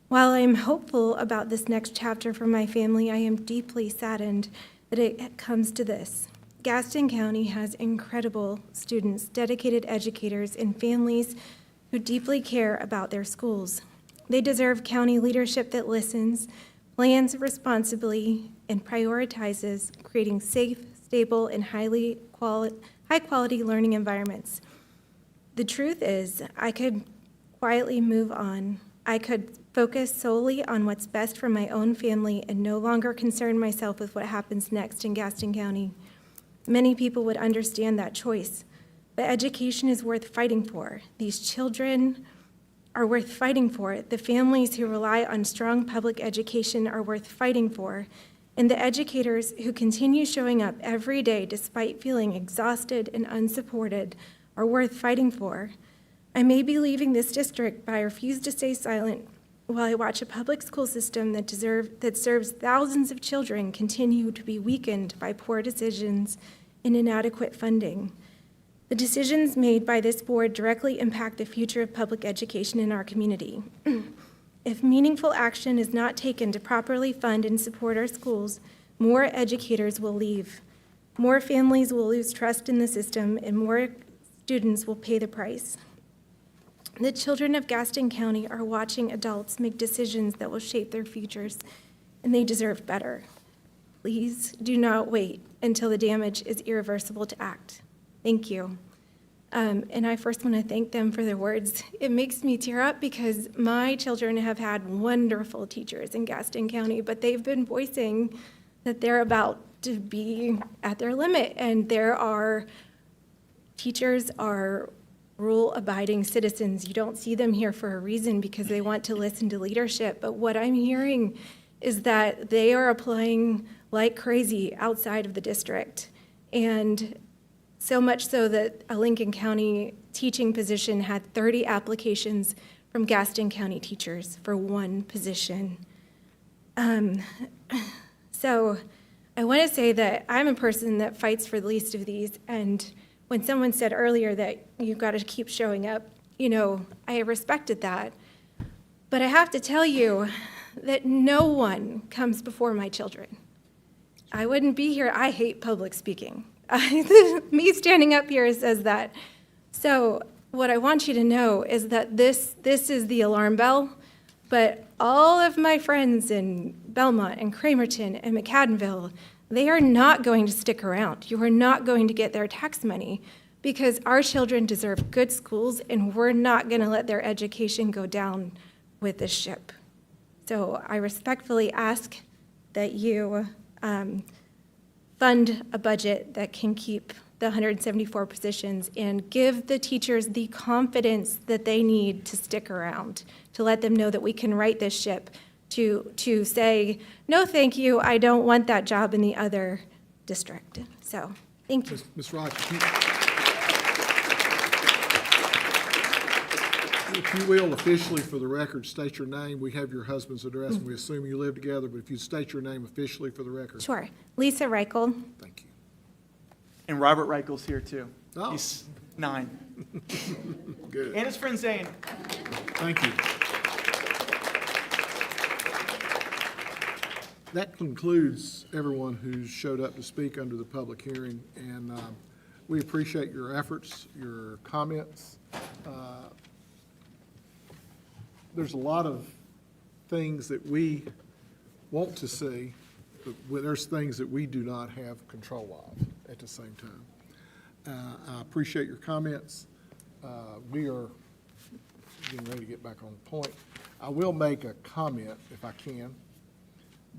While I am hopeful about this next chapter for my family, I am deeply saddened that it comes to this. Gaston County has incredible students, dedicated educators, and families who deeply care about their schools. They deserve county leadership that listens, plans responsibly, and prioritizes creating safe, stable, and high-quality learning environments. The truth is, I could quietly move on. I could focus solely on what's best for my own family and no longer concern myself with what happens next in Gaston County. Many people would understand that choice, but education is worth fighting for. These children are worth fighting for. The families who rely on strong public education are worth fighting for. And the educators who continue showing up every day despite feeling exhausted and unsupported are worth fighting for. I may be leaving this district, but I refuse to stay silent while I watch a public school system that serves thousands of children continue to be weakened by poor decisions and inadequate funding. The decisions made by this board directly impact the future of public education in our community. If meaningful action is not taken to properly fund and support our schools, more educators will leave. More families will lose trust in the system, and more students will pay the price. The children of Gaston County are watching adults make decisions that will shape their futures, and they deserve better. Please do not wait until the damage is irreversible to act. Thank you. And I first want to thank them for their words. It makes me tear up because my children have had wonderful teachers in Gaston County, but they've been voicing that they're about to be at their limit, and teachers are rule-abiding citizens. You don't see them here for a reason because they want to listen to leadership, but what I'm hearing is that they are applying like crazy outside of the district. And so much so that a Lincoln County teaching position had 30 applications from Gaston County teachers for one position. So I want to say that I'm a person that fights for the least of these, and when someone said earlier that you've got to keep showing up, I respected that. But I have to tell you that no one comes before my children. I wouldn't be here. I hate public speaking. Me standing up here says that. So what I want you to know is that this is the alarm bell, but all of my friends in Belmont and Cramerton and McAdenville, they are not going to stick around. You are not going to get their tax money because our children deserve good schools, and we're not going to let their education go down with this ship. So I respectfully ask that you fund a budget that can keep the 174 positions and give the teachers the confidence that they need to stick around, to let them know that we can right this ship, to say, no, thank you, I don't want that job in the other district. So, thank you. Ms. Rogers, if you will, officially for the record, state your name. We have your husband's address, and we assume you live together, but if you state your name officially for the record. Sure. Lisa Reichel. Thank you. And Robert Reichel's here too. Oh. He's 9. Good. And his friend Zane. Thank you. That concludes everyone who showed up to speak under the public hearing, and we appreciate your efforts, your comments. There's a lot of things that we want to see, but there's things that we do not have control of at the same time. I appreciate your comments. We are getting ready to get back on point. I will make a comment, if I can.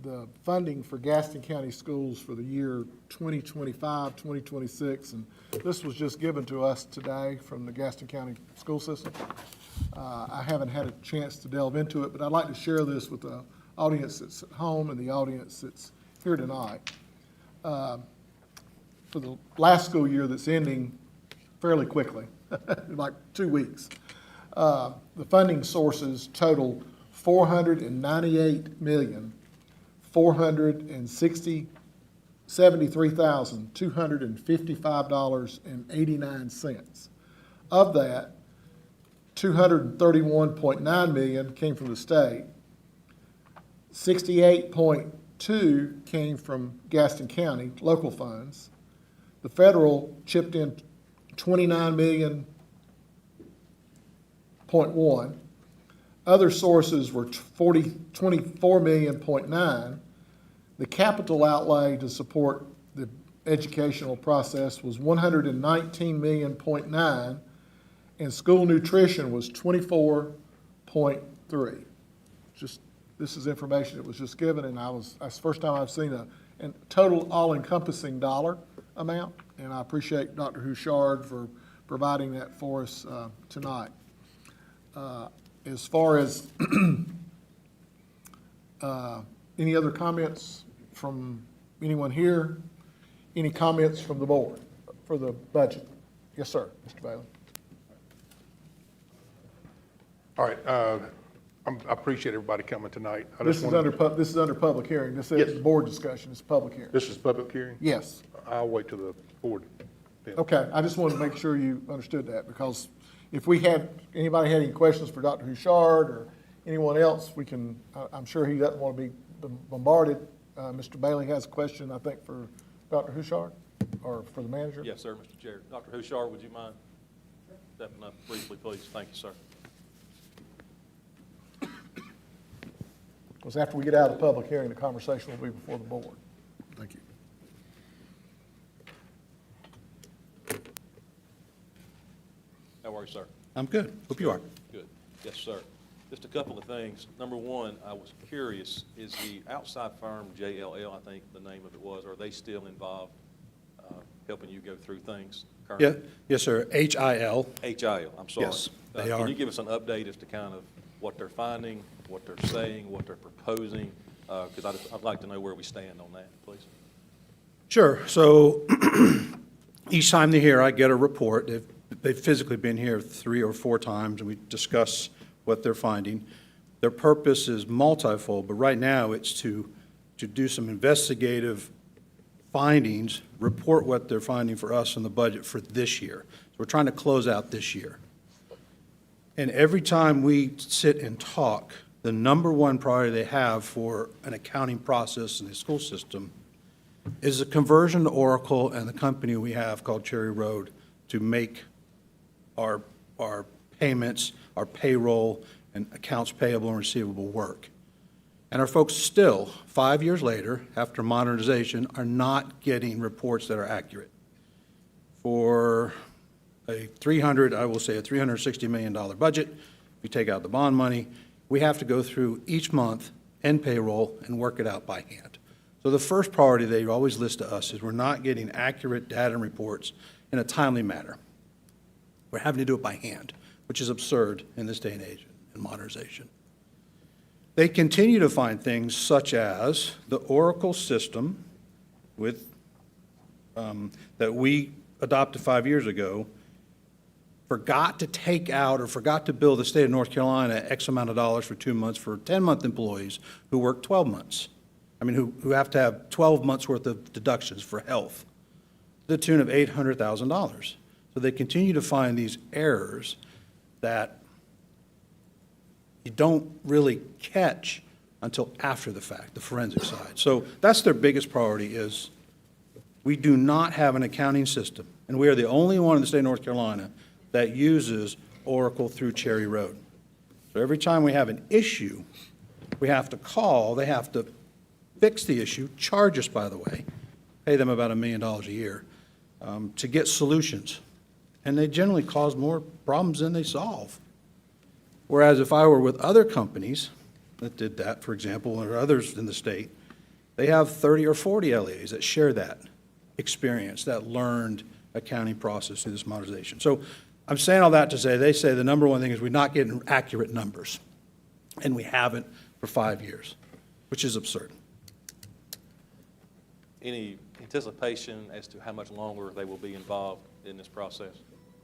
The funding for Gaston County Schools for the year 2025, 2026, and this was just given to us today from the Gaston County School System. I haven't had a chance to delve into it, but I'd like to share this with the audience that's at home and the audience that's here tonight. For the last school year that's ending fairly quickly, like 2 weeks, the funding sources total $473,255.89. Of that, $231.9 million came from the state. 68.2 came from Gaston County, local funds. The federal chipped in 29.1. Other sources were 24.9 million. The capital outlay to support the educational process was 119.9 million, and school nutrition was 24.3. Just, this is information that was just given, and that's the first time I've seen a total all-encompassing dollar amount, and I appreciate Dr. Houchard for providing that for us tonight. As far as any other comments from anyone here? Any comments from the board for the budget? Yes, sir, Mr. Bailey. All right, I appreciate everybody coming tonight. This is under public hearing. This is board discussion. It's public hearing. This is public hearing? Yes. I'll wait till the board. Okay, I just wanted to make sure you understood that, because if anybody had any questions for Dr. Houchard or anyone else, we can, I'm sure he doesn't want to be bombarded. Mr. Bailey has a question, I think, for Dr. Houchard, or for the manager. Yes, sir, Mr. Chair. Dr. Houchard, would you mind stepping up briefly, please? Thank you, sir. Because after we get out of the public hearing, the conversation will be before the board. Thank you. How are you, sir? I'm good. Hope you are. Good. Yes, sir. Just a couple of things. Number one, I was curious, is the outside firm, JLL, I think the name of it was, are they still involved helping you go through things currently? Yeah. Yes, sir. HIL. HIL, I'm sorry. Yes, they are. Can you give us an update as to kind of what they're finding, what they're saying, what they're proposing? Because I'd like to know where we stand on that, please. Sure. So each time they're here, I get a report. They've physically been here 3 or 4 times, and we discuss what they're finding. Their purpose is multifold, but right now it's to do some investigative findings, report what they're finding for us in the budget for this year. So we're trying to close out this year. And every time we sit and talk, the number one priority they have for an accounting process in the school system is a conversion to Oracle and the company we have called Cherry Road to make our payments, our payroll, and accounts payable and receivable work. And our folks still, 5 years later, after modernization, are not getting reports that are accurate. For a $360 million budget, if you take out the bond money, we have to go through each month, end payroll, and work it out by hand. So the first priority they always list to us is we're not getting accurate data and reports in a timely manner. We're having to do it by hand, which is absurd in this day and age in modernization. They continue to find things such as the Oracle system that we adopted 5 years ago forgot to take out or forgot to bill the state of North Carolina X amount of dollars for 2 months for 10-month employees who work 12 months. Who have to have 12 months worth of deductions for health, to the tune of $800,000. So they continue to find these errors that you don't really catch until after the fact, the forensic side. So that's their biggest priority is we do not have an accounting system, and we are the only one in the state of North Carolina that uses Oracle through Cherry Road. So every time we have an issue, we have to call, they have to fix the issue, charge us, by the way, pay them about $1 million a year, to get solutions. And they generally cause more problems than they solve. Whereas if I were with other companies that did that, for example, or others in the state, they have 30 or 40 LEAs that share that experience, that learned accounting process through this modernization. So I'm saying all that to say, they say the number one thing is we're not getting accurate numbers, and we haven't for 5 years, which is absurd. Any anticipation as to how much longer they will be involved in this process?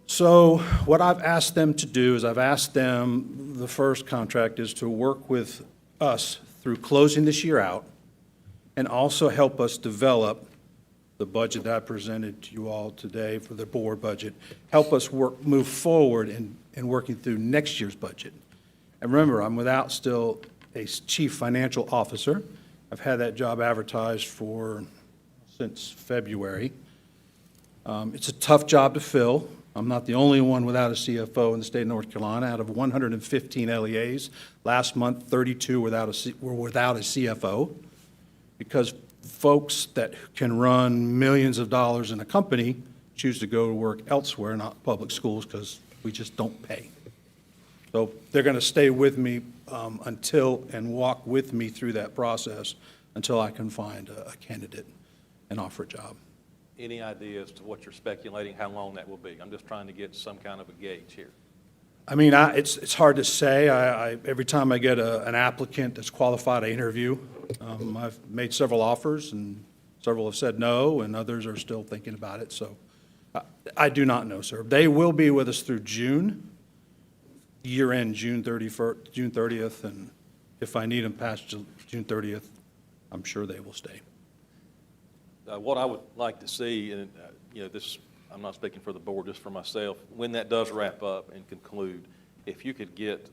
So what I've asked them to do is I've asked them, the first contract is to work with us through closing this year out and also help us develop the budget that I presented to you all today for the board budget, help us move forward in working through next year's budget. And remember, I'm without still a chief financial officer. I've had that job advertised since February. It's a tough job to fill. I'm not the only one without a CFO in the state of North Carolina. Out of 115 LEAs, last month 32 were without a CFO, because folks that can run millions of dollars in a company choose to go to work elsewhere, not public schools, because we just don't pay. So they're going to stay with me and walk with me through that process until I can find a candidate and offer a job. Any idea as to what you're speculating, how long that will be? I'm just trying to get some kind of a gauge here. It's hard to say. Every time I get an applicant that's qualified, I interview. I've made several offers, and several have said no, and others are still thinking about it. So I do not know, sir. They will be with us through June, year-end, June 30th, and if I need them past June 30th, I'm sure they will stay. What I would like to see, and this, I'm not speaking for the board, just for myself, when that does wrap up and conclude, if you could get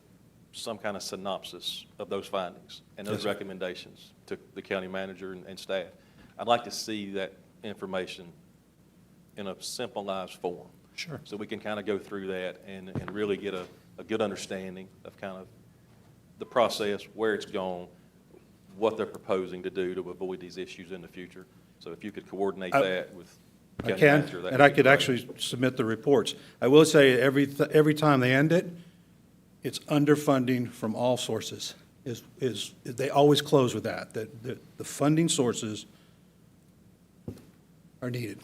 some kind of synopsis of those findings and those recommendations to the county manager and staff, I'd like to see that information in a simplified form. Sure. So we can kind of go through that and really get a good understanding of kind of the process, where it's gone, what they're proposing to do to avoid these issues in the future. So if you could coordinate that with the county manager, that and I could actually submit the reports. I will say every time they end it, it's underfunding from all sources. They always close with that the funding sources are needed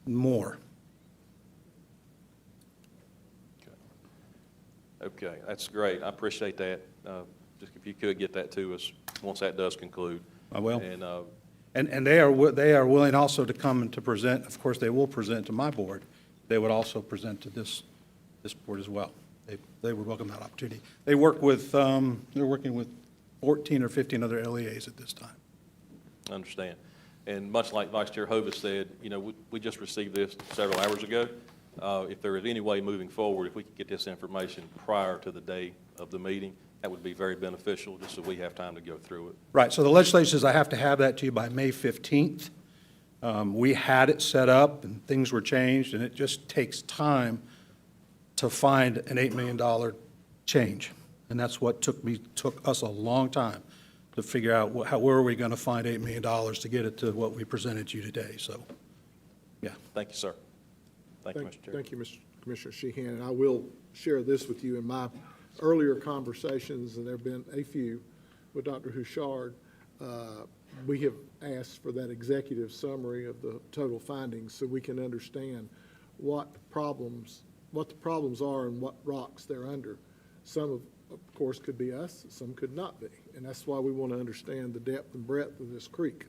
more. Okay, that's great. I appreciate that. Just if you could get that to us once that does conclude. I will. And they are willing also to come and to present. Of course, they will present to my board. They would also present to this board as well. They would welcome that opportunity. They're working with 14 or 15 other LEAs at this time. I understand. And much like Vice Chair Hovis said, we just received this several hours ago. If there is any way moving forward, if we could get this information prior to the day of the meeting, that would be very beneficial, just so we have time to go through it. Right, so the legislation says I have to have that to you by May 15th. We had it set up, and things were changed, and it just takes time to find an $8 million change. And that's what took us a long time to figure out where are we going to find $8 million to get it to what we presented you today, so, yeah. Thank you, sir. Thank you, Mr. Chair. Thank you, Mr. Commissioner Sheehan, and I will share this with you. In my earlier conversations, and there have been a few with Dr. Huchard, we have asked for that executive summary of the total findings so we can understand what the problems are and what rocks they're under. Some of course, could be us, some could not be, and that's why we want to understand the depth and breadth of this creek.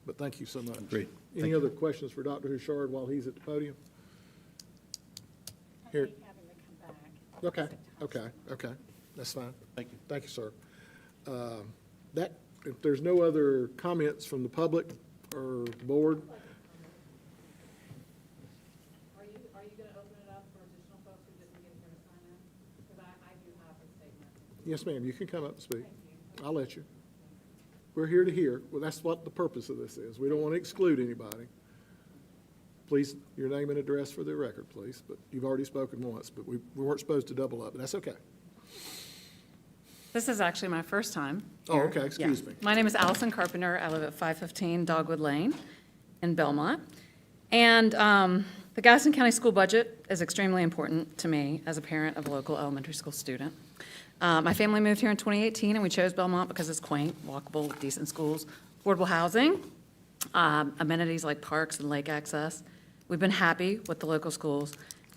But thank you so much. Agreed. Any other questions for Dr. Huchard while he's at the podium? Here. Okay, that's fine. Thank you. Thank you, sir. If there's no other comments from the public or board. Are you going to open it up for additional folks who didn't get here to sign in? Because I do have a statement. Yes, ma'am, you can come up and speak. I'll let you. We're here to hear. Well, that's what the purpose of this is. We don't want to exclude anybody. Please, your name and address for the record, please. But you've already spoken once, but we weren't supposed to double up, but that's okay. This is actually my first time Oh, here. okay, excuse Yeah. me. My name is Allison Carpenter. I live at 515 Dogwood Lane in Belmont. And the Gaston County school budget is extremely important to me as a parent of a local elementary school student. My family moved here in 2018, and we chose Belmont because it's quaint, walkable, decent schools, affordable housing, amenities like parks and lake access. We've been happy with the local schools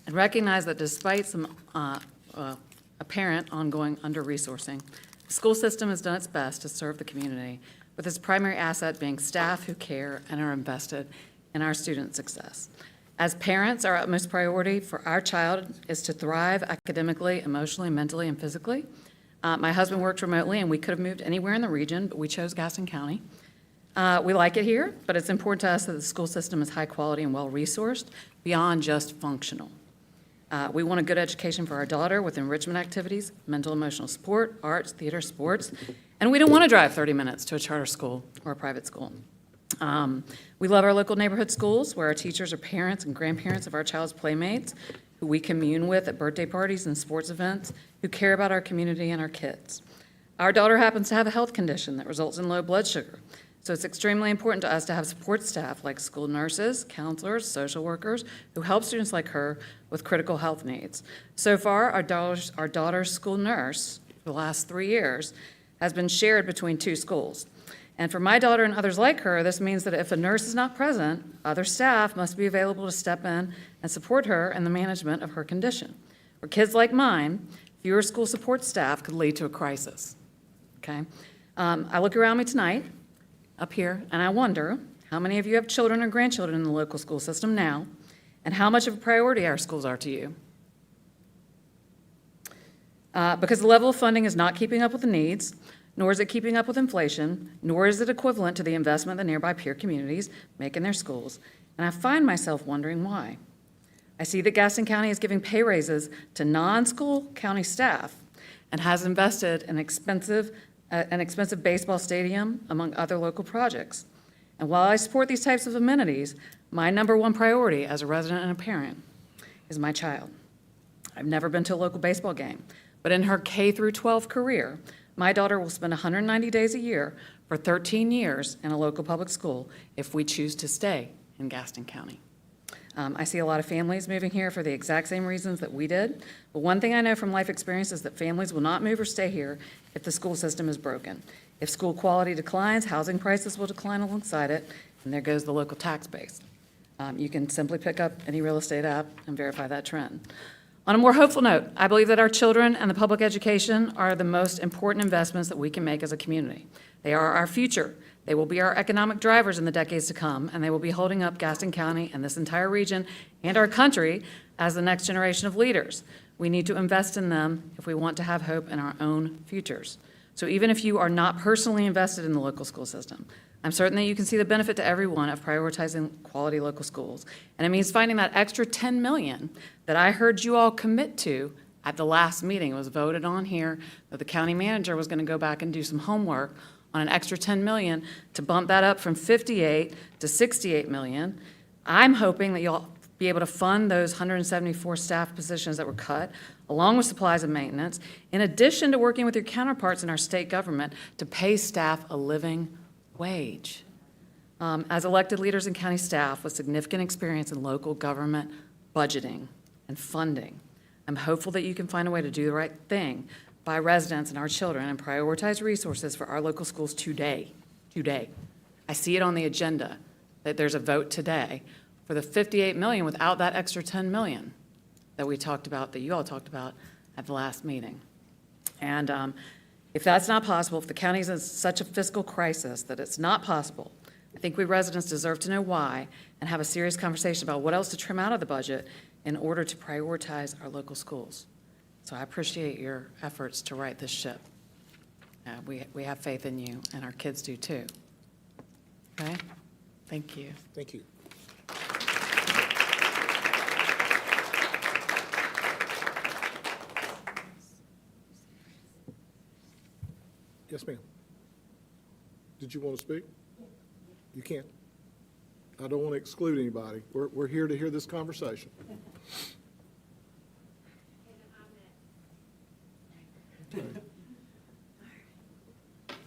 and recognize that despite some apparent ongoing under-resourcing, the school system has done its best to serve the community, with its primary asset being staff who care and are invested in our students' success. As parents, our utmost priority for our child is to thrive academically, emotionally, mentally, and physically. My husband worked remotely, and we could have moved anywhere in the region, but we chose Gaston County. We like it here, but it's important to us that the school system is high quality and well-resourced beyond just functional. We want a good education for our daughter with enrichment activities, mental emotional support, arts, theater, sports, and we don't want to drive 30 minutes to a charter school or a private school. We love our local neighborhood schools where our teachers are parents and grandparents of our child's playmates, who we commune with at birthday parties and sports events, who care about our community and our kids. Our daughter happens to have a health condition that results in low blood sugar, so it's extremely important to us to have support staff like school nurses, counselors, social workers, who help students like her with critical health needs. So far, our daughter's school nurse, for the last 3 years, has been shared between 2 schools. And for my daughter and others like her, this means that if a nurse is not present, other staff must be available to step in and support her in the management of her condition. For kids like mine, fewer school support staff could lead to a crisis, okay? I look around me tonight, up here, and I wonder how many of you have children or grandchildren in the local school system now, and how much of a priority our schools are to you. Because the level of funding is not keeping up with the needs, nor is it keeping up with inflation, nor is it equivalent to the investment the nearby peer communities make in their schools, and I find myself wondering why. I see that Gaston County is giving pay raises to non-school county staff and has invested in an expensive baseball stadium, among other local projects. And while I support these types of amenities, my #1 priority as a resident and a parent is my child. I've never been to a local baseball game, but in her K through 12 career, my daughter will spend 190 days a year for 13 years in a local public school if we choose to stay in Gaston County. I see a lot of families moving here for the exact same reasons that we did, but one thing I know from life experience is that families will not move or stay here if the school system is broken. If school quality declines, housing prices will decline alongside it, and there goes the local tax base. You can simply pick up any real estate app and verify that trend. On a more hopeful note, I believe that our children and the public education are the most important investments that we can make as a community. They are our future. They will be our economic drivers in the decades to come, and they will be holding up Gaston County and this entire region and our country as the next generation of leaders. We need to invest in them if we want to have hope in our own futures. So even if you are not personally invested in the local school system, I'm certain that you can see the benefit to everyone of prioritizing quality local schools. And it means finding that extra $10 million that I heard you all commit to at the last meeting. It was voted on here that the county manager was going to go back and do some homework on an extra 10 million to bump that up from 58 to 68 million. I'm hoping that you'll be able to fund those 174 staff positions that were cut, along with supplies and maintenance, in addition to working with your counterparts in our state government to pay staff a living wage. As elected leaders and county staff with significant experience in local government budgeting and funding, I'm hopeful that you can find a way to do the right thing by residents and our children and prioritize resources for our local schools today. I see it on the agenda that there's a vote today for the 58 million without that extra 10 million that we talked about, that you all talked about at the last meeting. And if that's not possible, if the county's in such a fiscal crisis that it's not possible, I think we residents deserve to know why and have a serious conversation about what else to trim out of the budget in order to prioritize our local schools. So I appreciate your efforts to right this ship. We have faith in you, and our kids do too. Okay? Thank you. Thank you. Yes, ma'am. Did you want to speak? You can. I don't want to exclude anybody. We're here to hear this conversation.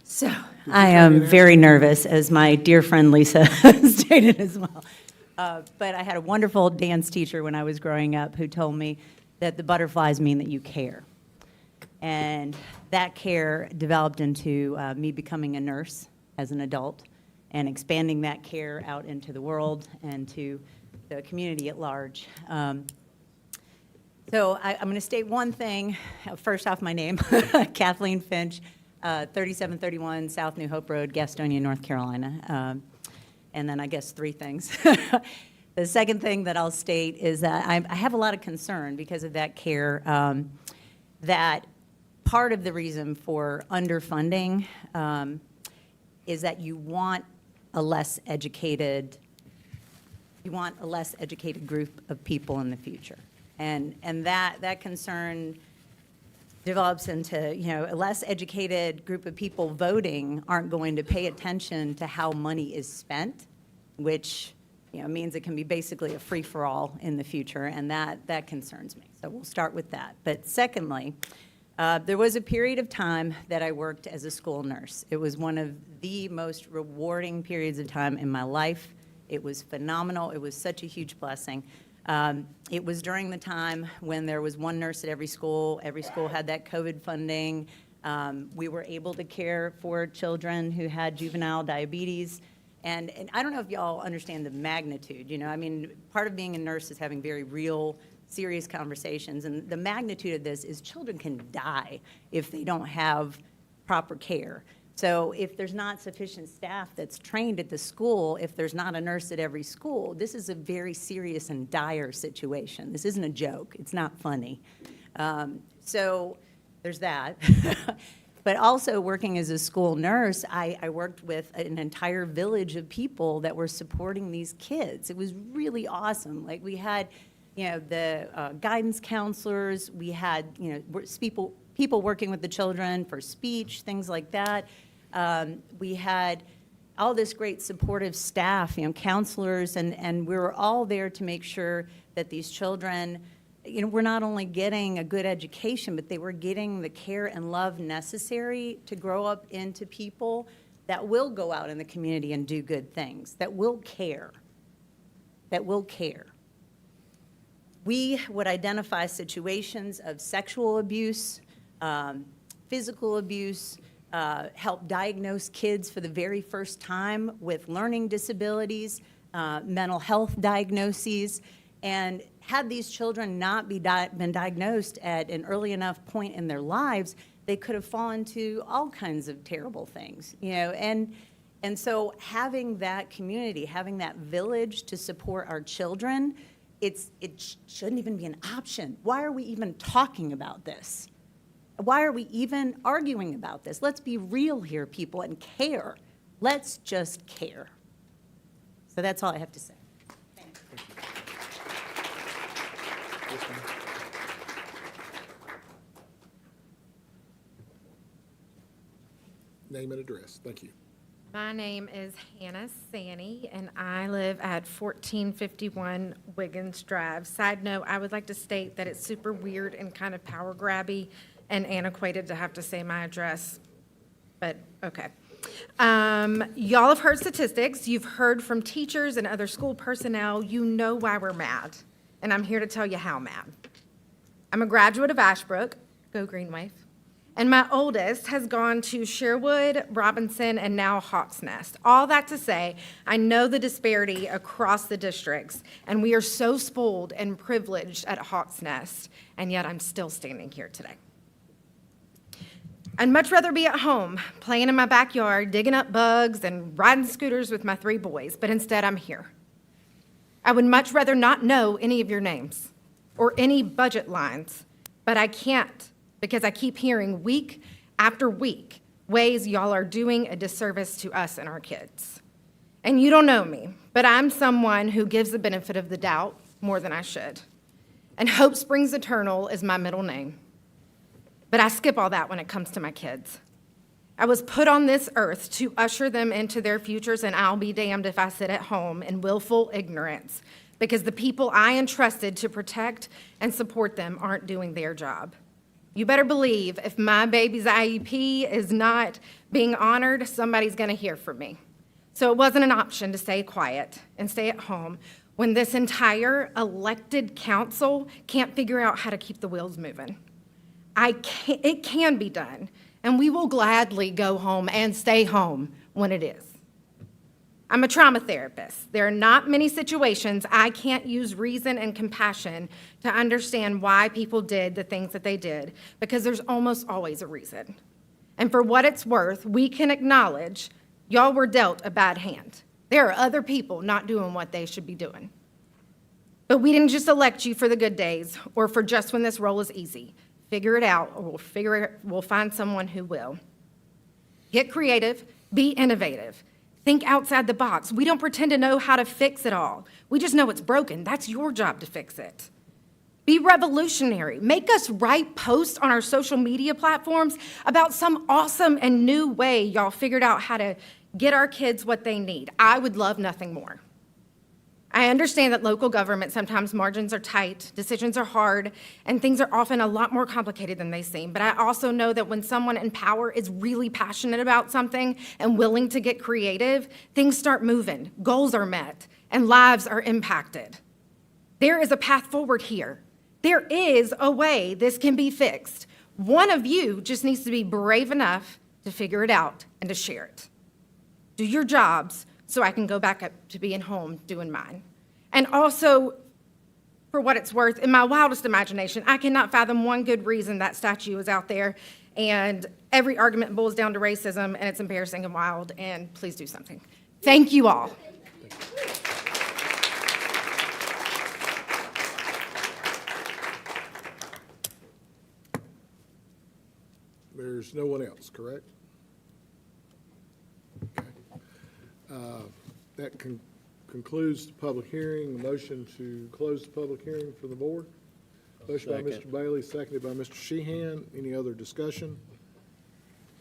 So I am very nervous, as my dear friend Lisa stated as well. But I had a wonderful dance teacher when I was growing up who told me that the butterflies mean that you care. And that care developed into me becoming a nurse as an adult and expanding that care out into the world and to the community at large. So I'm going to state one thing. First off, my name, Kathleen Finch, 3731 South New Hope Road, Gastonia, North Carolina. And then I guess three things. The second thing that I'll state is that I have a lot of concern because of that care, that part of the reason for underfunding is that you want a less educated group of people in the future. And that concern develops into, a less educated group of people voting aren't going to pay attention to how money is spent, which, means it can be basically a free-for-all in the future, and that concerns me. So we'll start with that. But secondly, there was a period of time that I worked as a school nurse. It was one of the most rewarding periods of time in my life. It was phenomenal. It was such a huge blessing. It was during the time when there was one nurse at every school. Every school had that COVID funding. We were able to care for children who had juvenile diabetes. And I don't know if y'all understand the magnitude, part of being a nurse is having very real, serious conversations. And the magnitude of this is children can die if they don't have proper care. So if there's not sufficient staff that's trained at the school, if there's not a nurse at every school, this is a very serious and dire situation. This isn't a joke. It's not funny. So there's that. But also working as a school nurse, I worked with an entire village of people that were supporting these kids. It was really awesome. Like we had, the guidance counselors, we had, people working with the children for speech, things like that. We had all this great supportive staff, counselors, and we were all there to make sure that these children, were not only getting a good education, but they were getting the care and love necessary to grow up into people that will go out in the community and do good things, that will care, We would identify situations of sexual abuse, physical abuse, help diagnose kids for the very first time with learning disabilities, mental health diagnoses, and had these children not been diagnosed at an early enough point in their lives, they could have fallen to all kinds of terrible things, and so having that community, having that village to support our children, it shouldn't even be an option. Why are we even talking about this? Why are we even arguing about this? Let's be real here, people, and care. Let's just care. So that's all I have to say. Thanks. name and address. Thank you. My name is Hannah Sanney, and I live at 1451 Wiggins Drive. Side note, I would like to state that it's super weird and kind of power grabby and antiquated to have to say my address, but okay. Y'all have heard statistics. You've heard from teachers and other school personnel. You know why we're mad, and I'm here to tell you how mad. I'm a graduate of Ashbrook, go Green Wave. And my oldest has gone to Sherwood, Robinson, and now Hawks Nest. All that to say, I know the disparity across the districts, and we are so spoiled and privileged at Hawks Nest, and yet I'm still standing here today. I'd much rather be at home, playing in my backyard, digging up bugs, and riding scooters with my 3 boys, but instead I'm here. I would much rather not know any of your names or any budget lines, but I can't, because I keep hearing week after week ways y'all are doing a disservice to us and our kids. And you don't know me, but I'm someone who gives the benefit of the doubt more than I should. And Hope Springs Eternal is my middle name. But I skip all that when it comes to my kids. I was put on this earth to usher them into their futures, and I'll be damned if I sit at home in willful ignorance because the people I entrusted to protect and support them aren't doing their job. You better believe if my baby's IEP is not being honored, somebody's going to hear from me. So it wasn't an option to stay quiet and stay at home when this entire elected council can't figure out how to keep the wheels moving. It can be done, and we will gladly go home and stay home when it is. I'm a trauma therapist. There are not many situations I can't use reason and compassion to understand why people did the things that they did, because there's almost always a reason. And for what it's worth, we can acknowledge y'all were dealt a bad hand. There are other people not doing what they should be doing. But we didn't just elect you for the good days or for just when this role is easy. Figure it out, or we'll find someone who will. Get creative, be innovative. Think outside the box. We don't pretend to know how to fix it all. We just know it's broken. That's your job to fix it. Be revolutionary. Make us write posts on our social media platforms about some awesome and new way y'all figured out how to get our kids what they need. I would love nothing more. I understand that local government, sometimes margins are tight, decisions are hard, and things are often a lot more complicated than they seem. But I also know that when someone in power is really passionate about something and willing to get creative, things start moving, goals are met, and lives are impacted. There is a path forward here. There is a way this can be fixed. One of you just needs to be brave enough to figure it out and to share it. Do your jobs so I can go back up to being home doing mine. And also, for what it's worth, in my wildest imagination, I cannot fathom one good reason that statue is out there, and every argument boils down to racism, and it's embarrassing and wild, and please do something. Thank you all. There's no one else, correct? Okay. That concludes the public hearing. The motion to close the public hearing for the board. Motion by Mr. Bailey, seconded by Mr. Sheehan. Any other discussion?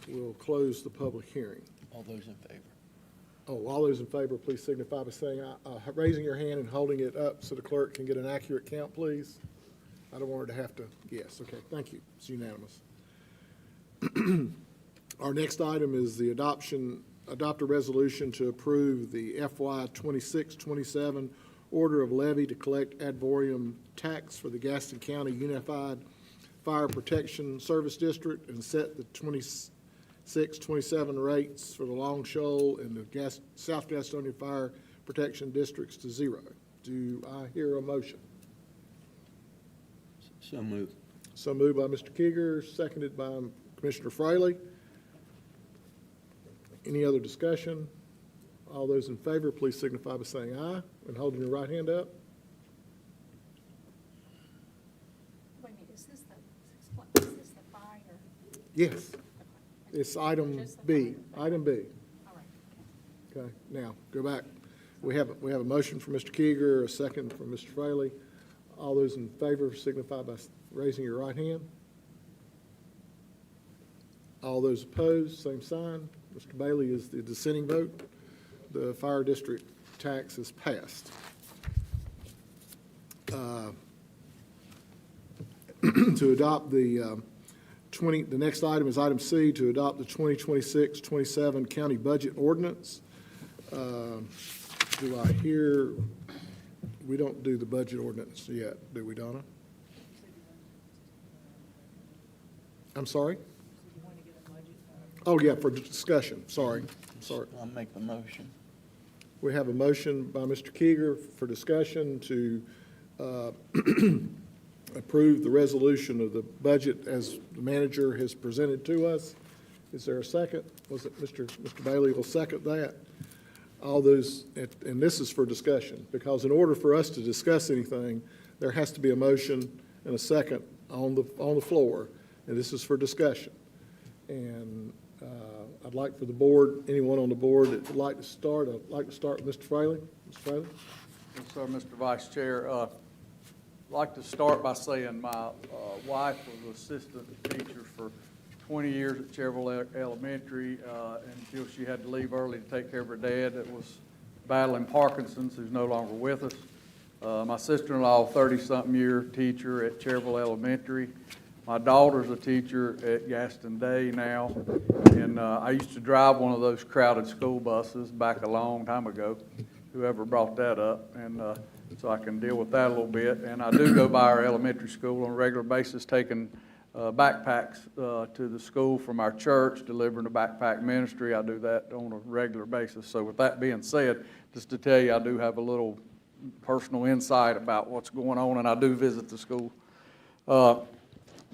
We'll close the public hearing. All those in favor? Oh, all those in favor, please signify by saying, raising your hand and holding it up so the clerk can get an accurate count, please. I don't want her to have to guess. Okay, thank you. It's unanimous. Our next item is the adopt a resolution to approve the FY 26-27 order of levy to collect ad valorem tax for the Gaston County Unified Fire Protection Service District and set the 26-27 rates for the Long Shoal and the South Gastonia Fire Protection Districts to 0. Do I hear a motion? So moved. So moved by Mr. Kiger, seconded by Commissioner Fraley. Any other discussion? All those in favor, please signify by saying aye and holding your right hand up. Wait a minute, is this the fire? Yes. It's item B, item B. All right. Okay, now, go back. We have a motion from Mr. Kiger, a second from Mr. Fraley. All those in favor signify by raising your right hand. All those opposed, same sign. Mr. Bailey is the dissenting vote. The fire district tax is passed. To adopt the the next item is item C, to adopt the 2026-27 county budget ordinance. Do I hear, we don't do the budget ordinance yet, do we, Donna? I'm sorry? Oh, yeah, for discussion, sorry. I'll make the motion. We have a motion by Mr. Keeger for discussion to approve the resolution of the budget as the manager has presented to us. Is there a second? Was it Mr. Bailey will second that? All those, and this is for discussion, because in order for us to discuss anything, there has to be a motion and a second on the floor, and this is for discussion. And I'd like for the board, anyone on the board that would like to start, I'd like to start with Mr. Fraley. Mr. Fraley? Yes, sir, Mr. Vice Chair. I'd like to start by saying my wife was assistant teacher for 20 years at Cherville Elementary until she had to leave early to take care of her dad that was battling Parkinson's, who's no longer with us. My sister-in-law, 30-something year teacher at Cherville Elementary. My daughter's a teacher at Gaston Day now, and I used to drive one of those crowded school buses back a long time ago, whoever brought that up, and so I can deal with that a little bit. And I do go by our elementary school on a regular basis, taking backpacks to the school from our church, delivering the backpack ministry. I do that on a regular basis. So with that being said, just to tell you, I do have a little personal insight about what's going on, and I do visit the school.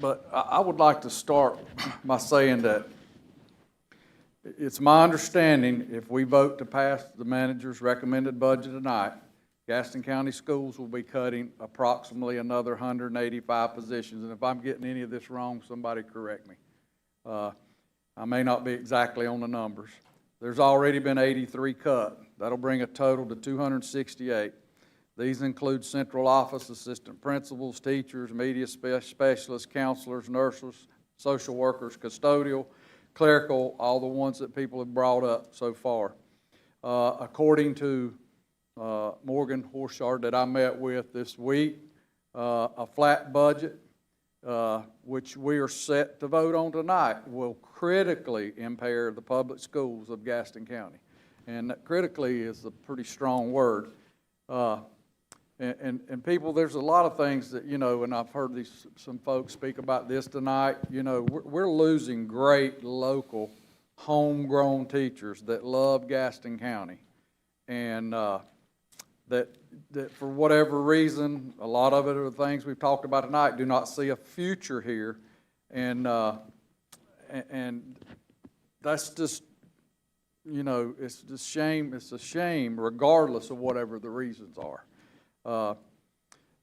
But I would like to start by saying that it's my understanding if we vote to pass the manager's recommended budget tonight, Gaston County Schools will be cutting approximately another 185 positions. And if I'm getting any of this wrong, somebody correct me. I may not be exactly on the numbers. There's already been 83 cut. That'll bring a total to 268. These include central office, assistant principals, teachers, media specialists, counselors, nurses, social workers, custodial, clerical, all the ones that people have brought up so far. According to Morgan Horshard that I met with this week, a flat budget, which we are set to vote on tonight, will critically impair the public schools of Gaston County. And critically is a pretty strong word. And people, there's a lot of things that, you know, and I've heard some folks speak about this tonight, you know, we're losing great local homegrown teachers that love Gaston County. And that for whatever reason, a lot of it are the things we've talked about tonight, do not see a future here. And that's just, you know, it's just shame. It's a shame regardless of whatever the reasons are.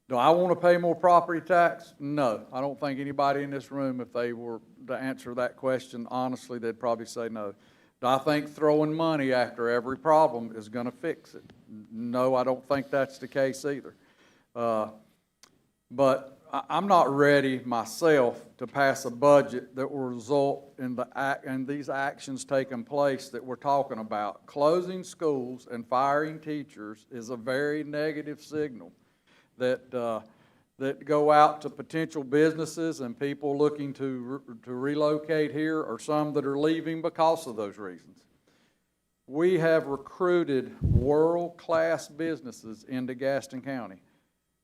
Do I want to pay more property tax? No. I don't think anybody in this room, if they were to answer that question honestly, they'd probably say no. Do I think throwing money after every problem is going to fix it? No, I don't think that's the case either. But I'm not ready myself to pass a budget that will result in these actions taking place that we're talking about. Closing schools and firing teachers is a very negative signal that go out to potential businesses and people looking to relocate here, or some that are leaving because of those reasons. We have recruited world-class businesses into Gaston County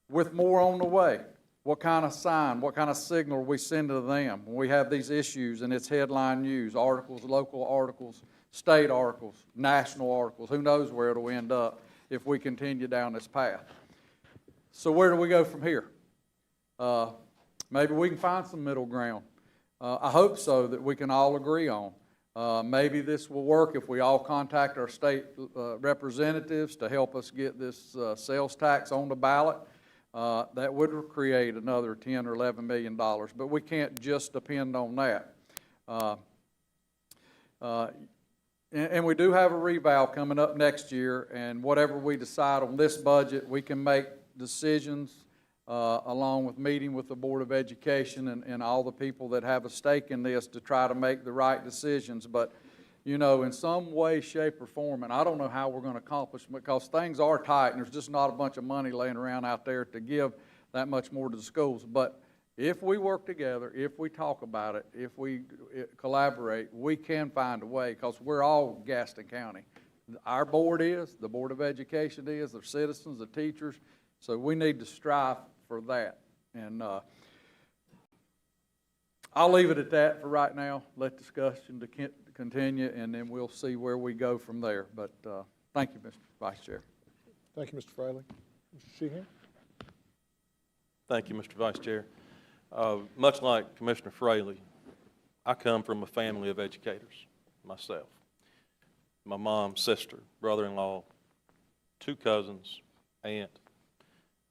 with more on the way. What kind of sign, what kind of signal are we sending to them when we have these issues and it's headline news, articles, local articles, state articles, national articles? Who knows where it'll end up if we continue down this path. So where do we go from here? Maybe we can find some middle ground. I hope so, that we can all agree on. Maybe this will work if we all contact our state representatives to help us get this sales tax on the ballot. That would create another $10 or $11 million, but we can't just depend on that. And we do have a revow coming up next year, and whatever we decide on this budget, we can make decisions along with meeting with the Board of Education and all the people that have a stake in this to try to make the right decisions. But, you know, in some way, shape, or form, and I don't know how we're going to accomplish it because things are tight and there's just not a bunch of money laying around out there to give that much more to the schools. But if we work together, if we talk about it, if we collaborate, we can find a way because we're all Gaston County. Our board is, the Board of Education is, the citizens, the teachers. So we need to strive for that. And I'll leave it at that for right now. Let discussion to continue, and then we'll see where we go from there. But thank you, Mr. Vice Chair. Thank you, Mr. Fraley. Mr. Sheehan? Thank you, Mr. Vice Chair. Much like Commissioner Fraley, I come from a family of educators myself. My mom, sister, brother-in-law, 2 cousins, aunt.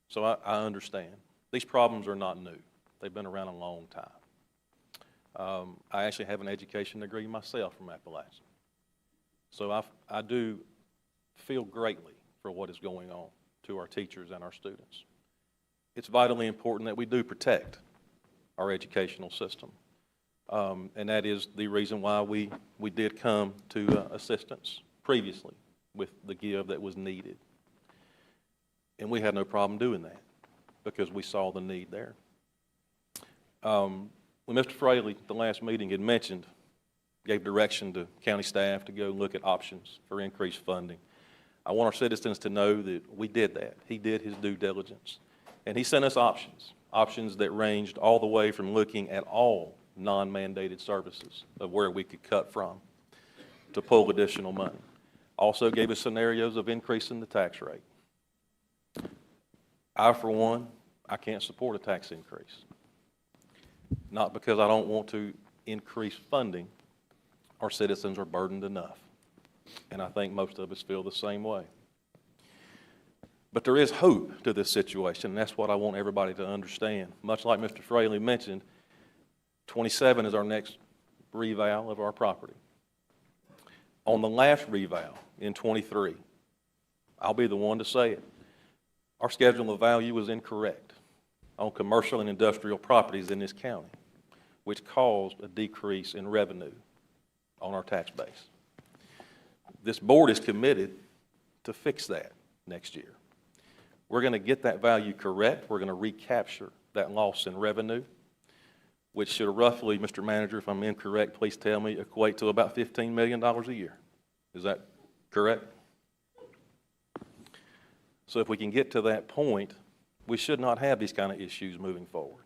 So I understand. These problems are not new. They've been around a long time. I actually have an education degree myself from Appalachian. So I do feel greatly for what is going on to our teachers and our students. It's vitally important that we do protect our educational system. And that is the reason why we did come to assistance previously with the give that was needed. And we had no problem doing that because we saw the need there. When Mr. Fraley, at the last meeting, had mentioned, gave direction to county staff to go look at options for increased funding, I want our citizens to know that we did that. He did his due diligence. And he sent us options that ranged all the way from looking at all non-mandated services of where we could cut from to pull additional money. Also gave us scenarios of increasing the tax rate. I, for one, I can't support a tax increase. Not because I don't want to increase funding. Our citizens are burdened enough. And I think most of us feel the same way. But there is hope to this situation, and that's what I want everybody to understand. Much like Mr. Fraley mentioned, 27 is our next reval of our property. On the last reval in 23, I'll be the one to say it, our schedule of value was incorrect on commercial and industrial properties in this county, which caused a decrease in revenue on our tax base. This board is committed to fix that next year. We're going to get that value correct. We're going to recapture that loss in revenue, which should roughly, Mr. Manager, if I'm incorrect, please tell me, equate to about $15 million a year. Is that correct? So if we can get to that point, we should not have these kind of issues moving forward.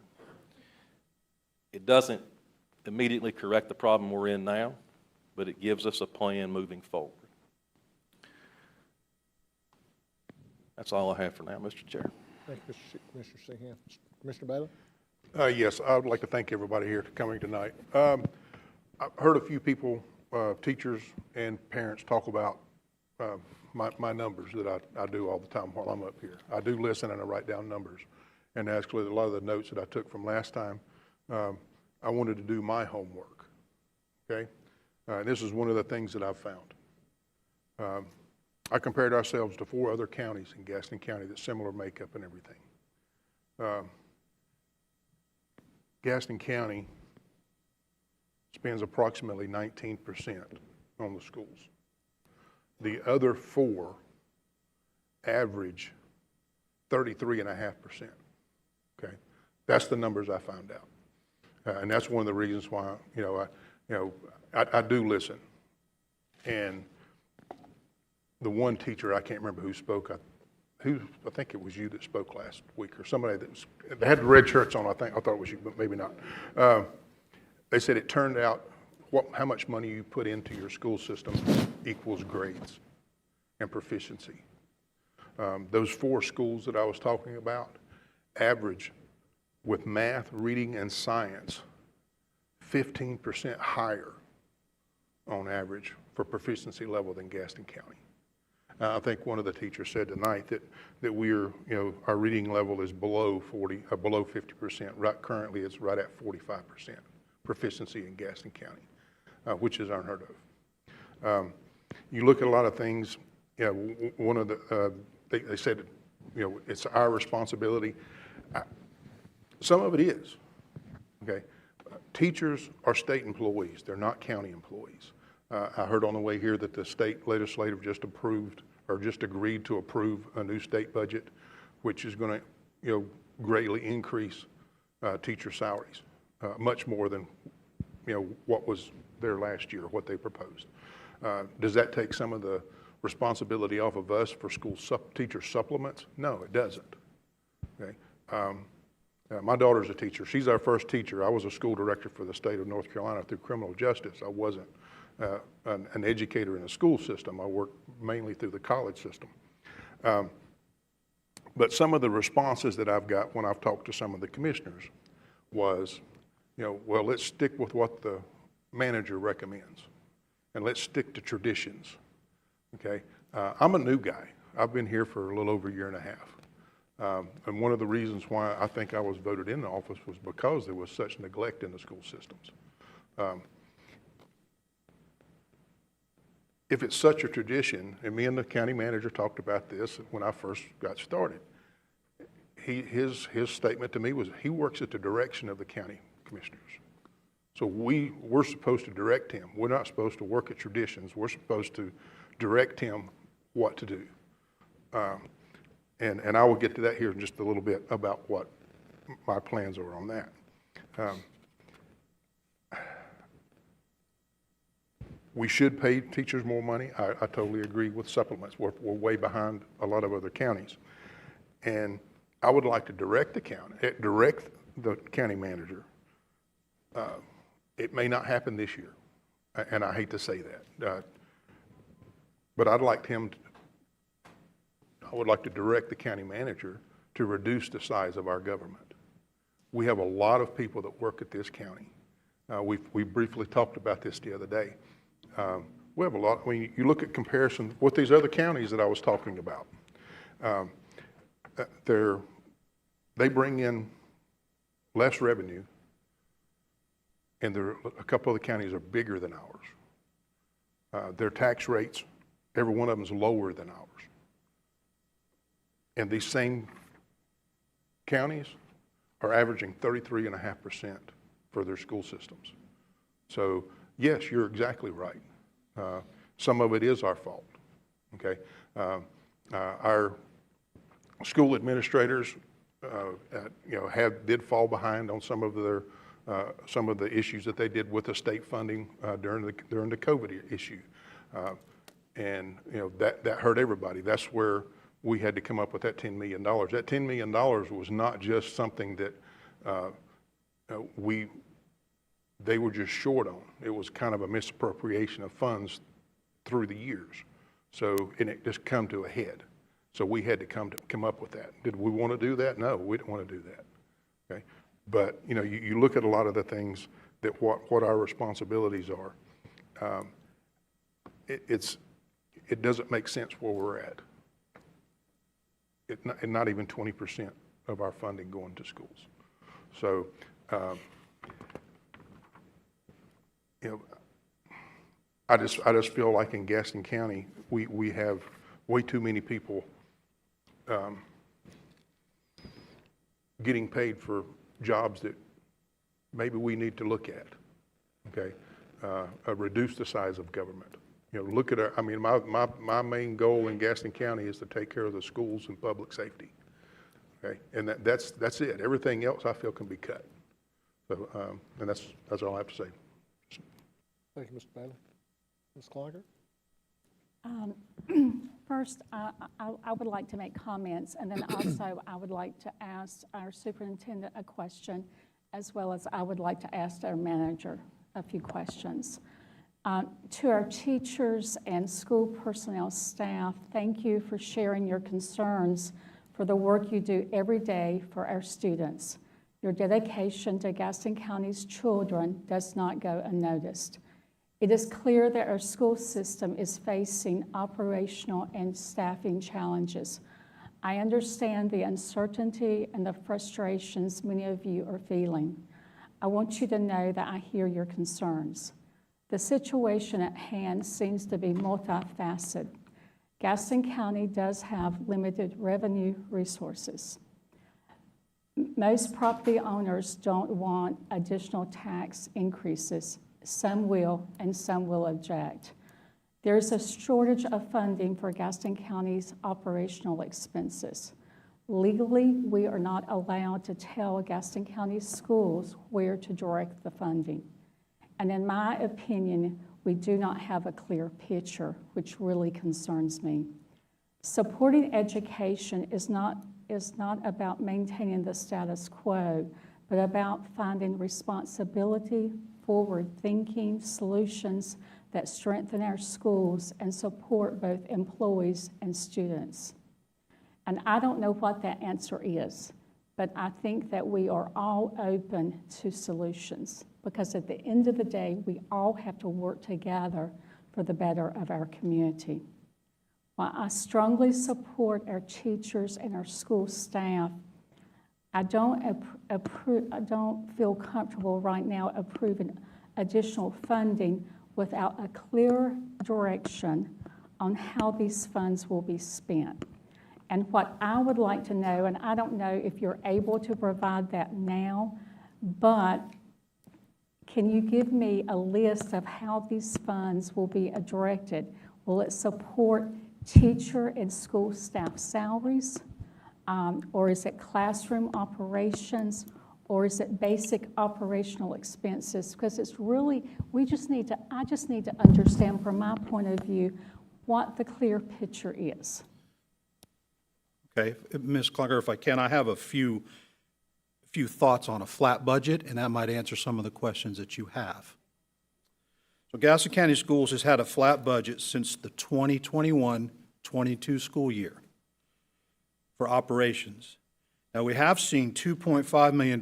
It doesn't immediately correct the problem we're in now, but it gives us a plan moving forward. That's all I have for now, Mr. Chair. Thank you, Mr. Sheehan. Commissioner Bailey? Yes, I would like to thank everybody here for coming tonight. I've heard a few people, teachers and parents, talk about my numbers that I do all the time while I'm up here. I do listen and I write down numbers. And actually, a lot of the notes that I took from last time, I wanted to do my homework, okay? And this is one of the things that I've found. I compared ourselves to 4 other counties in Gaston County that's similar makeup and everything. Gaston County spends approximately 19% on the schools. The other 4 average 33.5%. Okay, that's the numbers I found out, and that's one of the reasons why I do listen. And the one teacher, I can't remember who spoke. I think it was you that spoke last week, or somebody that had the red shirts on. I thought it was you, but maybe not. They said it turned out how much money you put into your school system equals grades and proficiency. Those 4 schools that I was talking about average with math, reading, and science 15% higher on average for proficiency level than Gaston County. I think one of the teachers said tonight that we're, our reading level is below 50%. Right, currently it's right at 45% proficiency in Gaston County, which is unheard of. You look at a lot of things. One of the they said, it's our responsibility. Some of it is, okay? Teachers are state employees. They're not county employees. I heard on the way here that the state legislative just approved or just agreed to approve a new state budget, which is going to, greatly increase teacher salaries, much more than, what was there last year, what they proposed. Does that take some of the responsibility off of us for school teacher supplements? No, it doesn't. Okay. My daughter's a teacher. She's our first teacher. I was a school director for the state of North Carolina through criminal justice. I wasn't an educator in the school system. I worked mainly through the college system. But some of the responses that I've got when I've talked to some of the commissioners was, well, let's stick with what the manager recommends, and let's stick to traditions, okay? I'm a new guy. I've been here for a little over a year and a half. And one of the reasons why I think I was voted into office was because there was such neglect in the school systems. If it's such a tradition, and me and the county manager talked about this when I first got started, his statement to me was he works at the direction of the county commissioners. So we're supposed to direct him. We're not supposed to work at traditions. We're supposed to direct him what to do. And I will get to that here in just a little bit about what my plans are on that. We should pay teachers more money. I totally agree with supplements. We're way behind a lot of other counties. And I would like to direct the county manager. It may not happen this year, and I hate to say that. But I would like to direct the county manager to reduce the size of our government. We have a lot of people that work at this county. We briefly talked about this the other day. We have a lot. When you look at comparison with these other counties that I was talking about, they bring in less revenue, and a couple of the counties are bigger than ours. Their tax rates, every one of them is lower than ours. And these same counties are averaging 33.5% for their school systems. So yes, you're exactly right. Some of it is our fault, okay? Our school administrators, did fall behind on some of the issues that they did with the state funding during the COVID issue, and that hurt everybody. That's where we had to come up with that $10 million. That $10 million was not just something that they were just short on. It was kind of a misappropriation of funds through the years. And it just come to a head. So we had to come up with that. Did we want to do that? No, we didn't want to do that. Okay, but you look at a lot of the things that what our responsibilities are. It doesn't make sense where we're at. And not even 20% of our funding going to schools. So. I just feel like in Gaston County, we have way too many people getting paid for jobs that maybe we need to look at, okay? Reduce the size of government. Look at my main goal in Gaston County is to take care of the schools and public safety, okay? And that's it. Everything else I feel can be cut. So, and that's all I have to say. Thank you, Mr. Bailey. Ms. Clocker? First, I would like to make comments, and then also I would like to ask our superintendent a question, as well as I would like to ask our manager a few questions. To our teachers and school personnel staff, thank you for sharing your concerns for the work you do every day for our students. Your dedication to Gaston County's children does not go unnoticed. It is clear that our school system is facing operational and staffing challenges. I understand the uncertainty and the frustrations many of you are feeling. I want you to know that I hear your concerns. The situation at hand seems to be multifaceted. Gaston County does have limited revenue resources. Most property owners don't want additional tax increases. Some will, and some will object. There's a shortage of funding for Gaston County's operational expenses. Legally, we are not allowed to tell Gaston County schools where to direct the funding. And in my opinion, we do not have a clear picture, which really concerns me. Supporting education is not about maintaining the status quo, but about finding responsibility, forward-thinking solutions that strengthen our schools and support both employees and students. And I don't know what that answer is, but I think that we are all open to solutions, because at the end of the day, we all have to work together for the better of our community. While I strongly support our teachers and our school staff, I don't feel comfortable right now approving additional funding without a clear direction on how these funds will be spent. And what I would like to know, and I don't know if you're able to provide that now, but can you give me a list of how these funds will be directed? Will it support teacher and school staff salaries? Or is it classroom operations? Or is it basic operational expenses? Because it's really, I just need to understand from my point of view what the clear picture is. Okay, Ms. Clunker, if I can, I have a few thoughts on a flat budget, and that might answer some of the questions that you have. So Gaston County Schools has had a flat budget since the 2021-22 school year for operations. Now, we have seen $2.5 million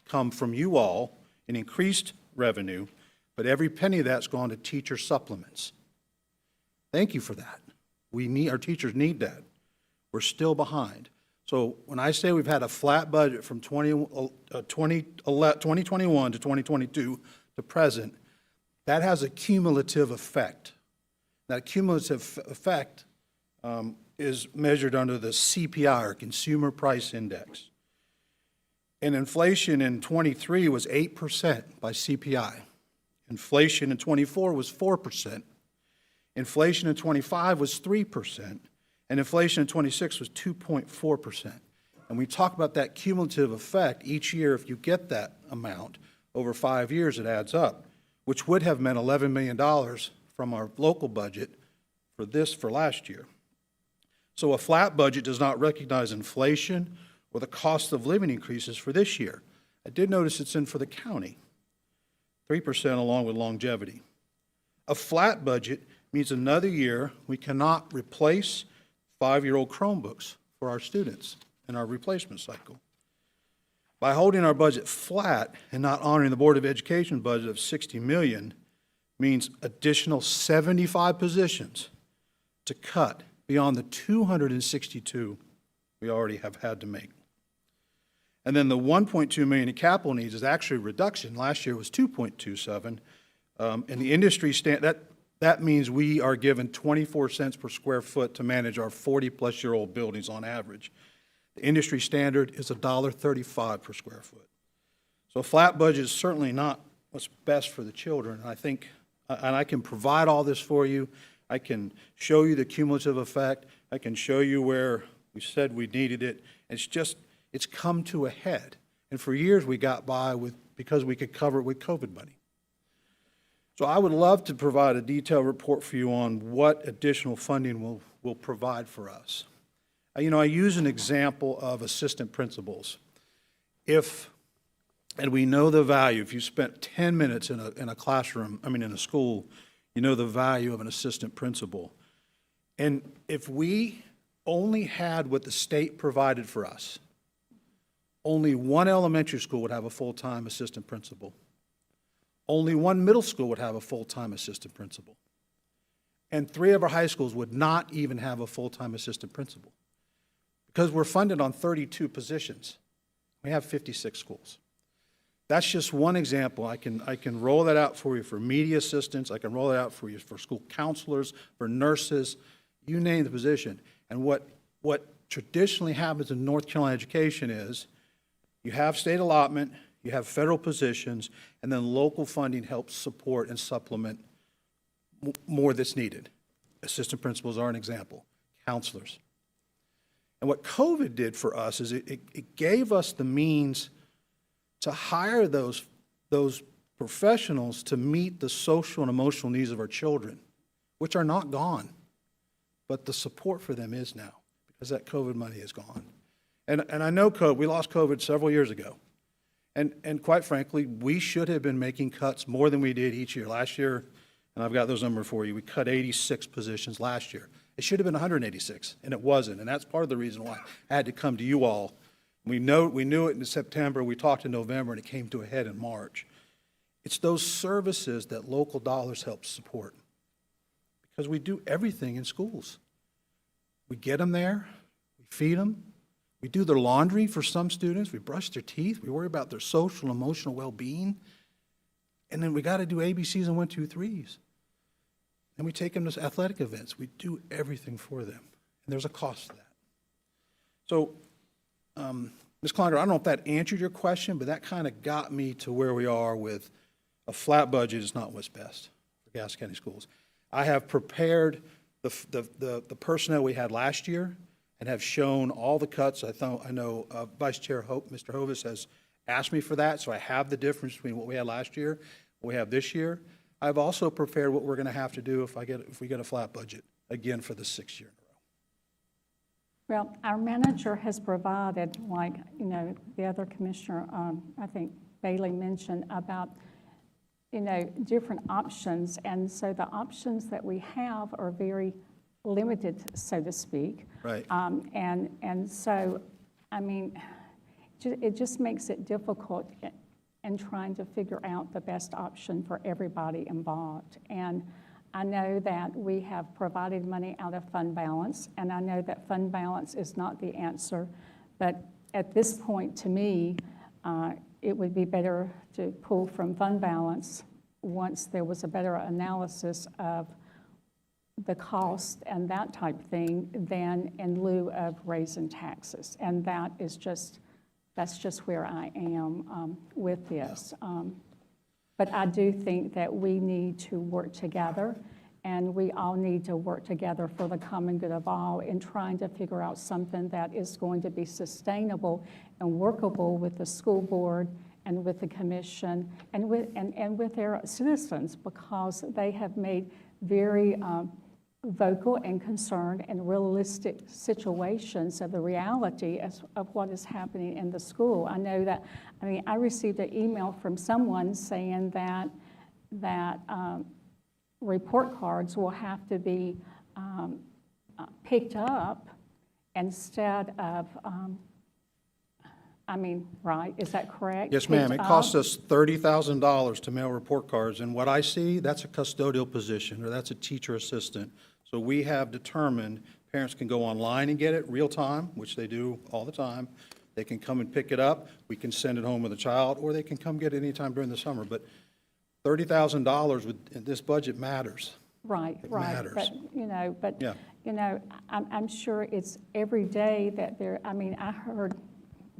come from you all in increased revenue, but every penny of that's gone to teacher supplements. Thank you for that. Our teachers need that. We're still behind. So when I say we've had a flat budget from 2021 to 2022 to present, that has a cumulative effect. That cumulative effect is measured under the CPI, or Consumer Price Index. And inflation in 23 was 8% by CPI. Inflation in 24 was 4%. Inflation in 25 was 3%. And inflation in 26 was 2.4%. And we talk about that cumulative effect each year. If you get that amount over 5 years, it adds up, which would have meant $11 million from our local budget for last year. So a flat budget does not recognize inflation or the cost of living increases for this year. I did notice it's in for the county, 3% along with longevity. A flat budget means another year we cannot replace 5-year-old Chromebooks for our students in our replacement cycle. By holding our budget flat and not honoring the Board of Education budget of $60 million means additional 75 positions to cut beyond the 262 we already have had to make. And then the $1.2 million in capital needs is actually a reduction. Last year was 2.27, and the industry that means we are given 24 cents per square foot to manage our 40-plus-year-old buildings on average. The industry standard is $1.35 per square foot. So a flat budget is certainly not what's best for the children. I think, and I can provide all this for you. I can show you the cumulative effect. I can show you where we said we needed it. It's come to a head. And for years we got by because we could cover it with COVID money. So I would love to provide a detailed report for you on what additional funding will provide for us. I use an example of assistant principals. And we know the value, if you spent 10 minutes in a classroom, in a school, you know the value of an assistant principal. And if we only had what the state provided for us, only one elementary school would have a full-time assistant principal. Only one middle school would have a full-time assistant principal. And 3 of our high schools would not even have a full-time assistant principal. Because we're funded on 32 positions. We have 56 schools. That's just one example. I can roll that out for you for media assistants. I can roll it out for you for school counselors, for nurses, you name the position. And what traditionally happens in North Carolina education is You have state allotment, you have federal positions, and then local funding helps support and supplement more that's needed. Assistant principals are an example, counselors. And what COVID did for us is it gave us the means to hire those professionals to meet the social and emotional needs of our children, which are not gone, but the support for them is now, because that COVID money is gone. And I know we lost COVID several years ago. And quite frankly, we should have been making cuts more than we did each year. Last year, and I've got those numbers for you, we cut 86 positions last year. It should have been 186, and it wasn't. And that's part of the reason why I had to come to you all. We knew it in September, we talked in November, and it came to a head in March. It's those services that local dollars help support, because we do everything in schools. We get them there, we feed them, we do their laundry for some students, we brush their teeth, we worry about their social and emotional well-being, and then we got to do ABCs and 1, 2, 3s. And we take them to athletic events. We do everything for them, and there's a cost to that. So, Ms. Clonger, I don't know if that answered your question, but that kind of got me to where we are with a flat budget is not what's best for Gaston County Schools. I have prepared the personnel we had last year and have shown all the cuts. I know Vice Chair Mr. Hovis has asked me for that, so I have the difference between what we had last year, what we have this year. I've also prepared what we're going to have to do if we get a flat budget, again, for the 6th year in a row. Well, our manager has provided, like, the other commissioner, I think Bailey mentioned about, different options. And so the options that we have are very limited, so to speak. Right. And so, I mean, it just makes it difficult in trying to figure out the best option for everybody involved. And I know that we have provided money out of fund balance, and I know that fund balance is not the answer, but at this point, to me, it would be better to pull from fund balance once there was a better analysis of the cost and that type of thing than in lieu of raising taxes. And that's just where I am with this. But I do think that we need to work together, and we all need to work together for the common good of all in trying to figure out something that is going to be sustainable and workable with the school board and with the commission and with their citizens, because they have made very vocal and concerned and realistic situations of the reality of what is happening in the school. I know that, I received an email from someone saying that report cards will have to be picked up instead of, right, is that correct? Yes, ma'am. It Picked costs up? us $30,000 to mail report cards, and what I see, that's a custodial position, or that's a teacher assistant. So we have determined parents can go online and get it real time, which they do all the time. They can come and pick it up. We can send it home with a child, or they can come get it anytime during the summer. But $30,000 in this budget matters. Right, It right. matters. But, Yeah. I'm sure it's every day that I heard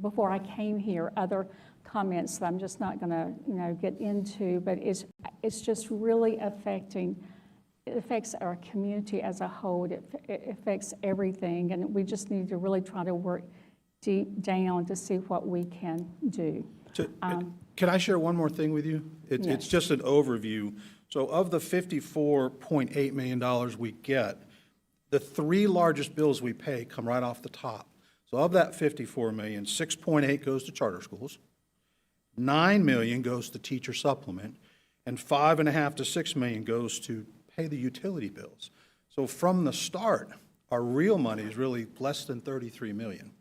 before I came here other comments that I'm just not going to, get into, but it's just really affecting. It affects our community as a whole. It affects everything, and we just need to really try to work deep down to see what we can do. Can I share one more thing with you? It's Yes. just an overview. So of the $54.8 million we get, the 3 largest bills we pay come right off the top. So of that $54 million, $6.8 goes to charter schools, $9 million goes to teacher supplement, and $5.5 to $6 million goes to pay the utility bills. So from the start, our real money is really less than $33 million.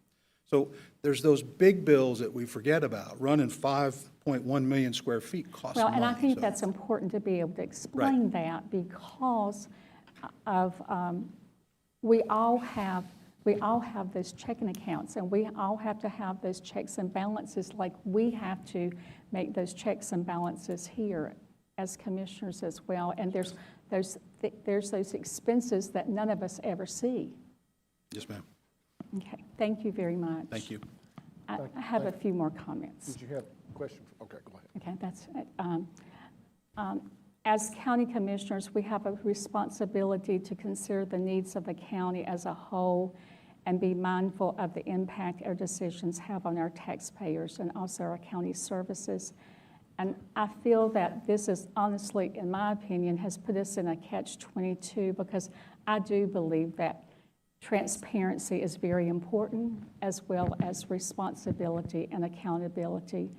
So there's those big bills that we forget about. Running 5.1 million square feet costs money. Well, and I think so- that's important to be able to explain that, because of, we all have those checking accounts, and we all have to have those checks and balances, like we have to make those checks and balances here as commissioners as well. And there's those expenses that none of us ever see. Yes, ma'am. Okay, thank you very much. Thank you. I have a few more comments. Did you have a question? Okay, go ahead. Okay, that's it. As county commissioners, we have a responsibility to consider the needs of the county as a whole and be mindful of the impact our decisions have on our taxpayers and also our county services. And I feel that this is honestly, in my opinion, has put us in a catch-22 because I do believe that transparency is very important as well as responsibility and accountability.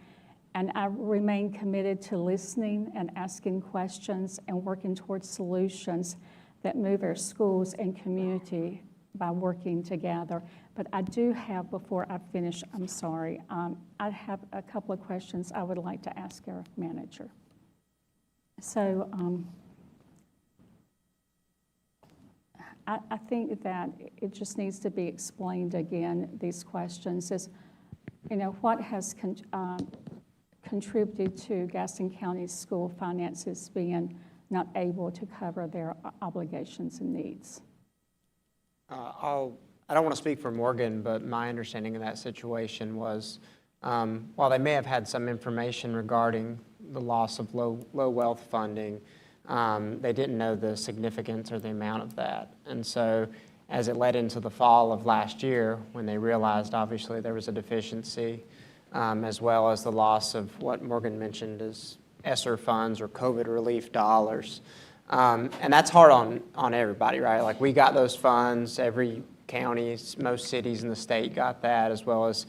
And I remain committed to listening and asking questions and working towards solutions that move our schools and community by working together. But I do have, before I finish, I'm sorry, I have a couple of questions I would like to ask our manager. So I think that it just needs to be explained again, these questions is, you know, what has contributed to Gaston County school finances being not able to cover their obligations and needs? I don't want to speak for Morgan, but my understanding of that situation was, while they may have had some information regarding the loss of low wealth funding, they didn't know the significance or the amount of that. And so as it led into the fall of last year, when they realized obviously there was a deficiency, as well as the loss of what Morgan mentioned as ESSER funds or COVID relief dollars. And that's hard on everybody, right? Like we got those funds, every county, most cities in the state got that, as well as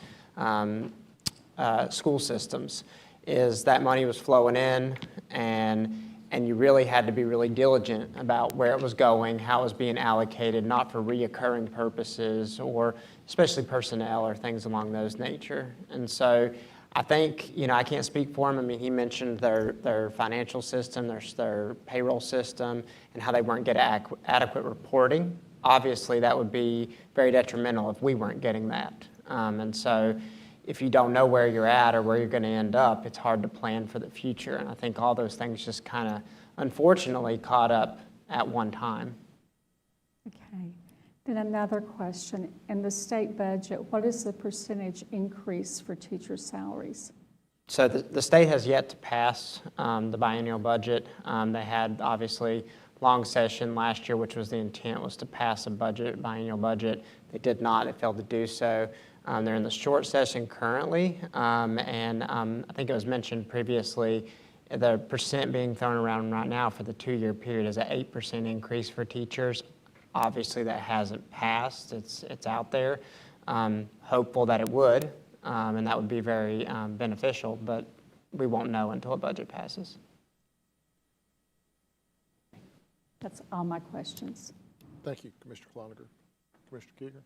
school systems, is that money was flowing in and you really had to be really diligent about where it was going, how it was being allocated, not for reoccurring purposes or especially personnel or things along those nature. And so I think, you know, I can't speak for him. I mean, he mentioned their financial system, their payroll system, and how they weren't getting adequate reporting. Obviously, that would be very detrimental if we weren't getting that. And so if you don't know where you're at or where you're going to end up, it's hard to plan for the future. And I think all those things just kind of, unfortunately, caught up at one time. Okay. Then another question. In the state budget, what is the percentage increase for teacher salaries? So the state has yet to pass the biennial budget. They had, obviously, long session last year, which was the intent, was to pass a biennial budget. They did not. They failed to do so. They're in the short session currently, and I think it was mentioned previously, the percent being thrown around right now for the 2-year period is an 8% increase for teachers. Obviously, that hasn't passed. It's out there. Hopeful that it would, and that would be very beneficial, but we won't know until a budget passes. That's all my questions. Thank you, Commissioner Cloninger. Commissioner Keegan?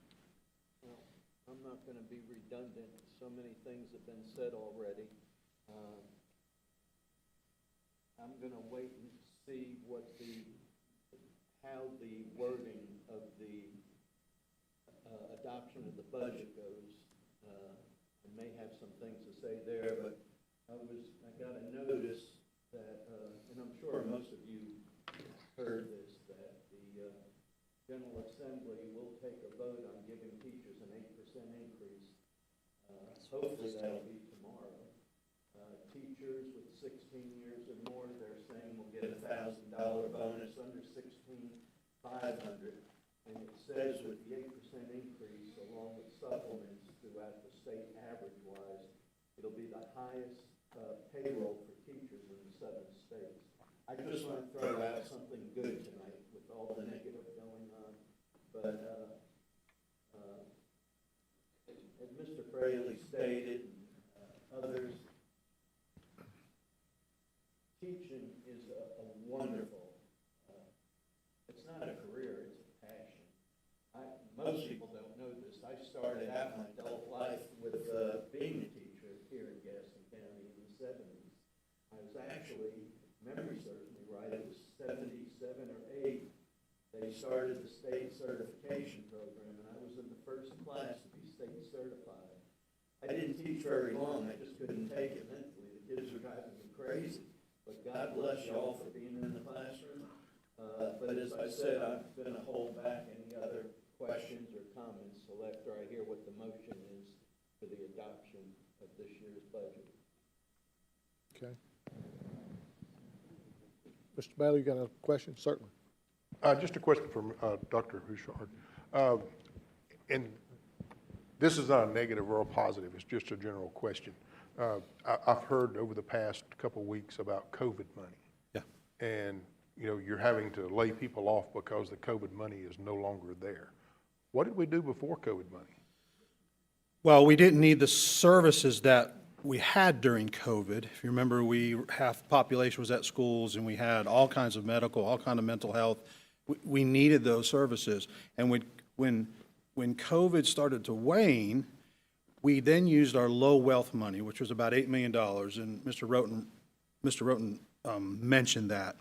I'm not going to be redundant. So many things have been said already. I'm going to wait and see how the wording of the adoption of the budget goes. I may have some things to say there, but I got a notice that, and I'm sure most of you heard this, that the General Assembly will take a vote on giving teachers an 8% increase. Hopefully that'll be tomorrow. Teachers with 16 years or more, they're saying will get a $1,000 bonus, under 16, $500. And it says with the 8% increase, along with supplements throughout the state average-wise, it'll be the highest payroll for teachers in the 7 states. I just want to throw out something good tonight with all the negative going on. But as Mr. Fraley stated, others, teaching is a wonderful, it's not a career, it's a passion. Most people don't know this. I started out my adult life with being a teacher here in Gaston County in the 70s. I was actually, memory serves me right, it was 77 or 8. They started the state certification program, and I was in the first class to be state certified. I didn't teach very long. I just couldn't take it mentally. The kids were driving me crazy. But God bless you all for being in the classroom. But as I said, I'm going to hold back any other questions or comments till after I hear what the motion is for the adoption of this year's budget. Okay. Mr. Bailey, you got a question? Certainly. Just a question from Dr. Huchard. And this is not a negative or a positive, it's just a general question. I've heard over the past couple of weeks about COVID money. Yeah. And, you know, you're having to lay people off because the COVID money is no longer there. What did we do before COVID money? Well, we didn't need the services that we had during COVID. If you remember, half the population was at schools, and we had all kinds of medical, all kind of mental health. We needed those services. And when COVID started to wane, we then used our low wealth money, which was about $8 million, and Mr. Roten mentioned that.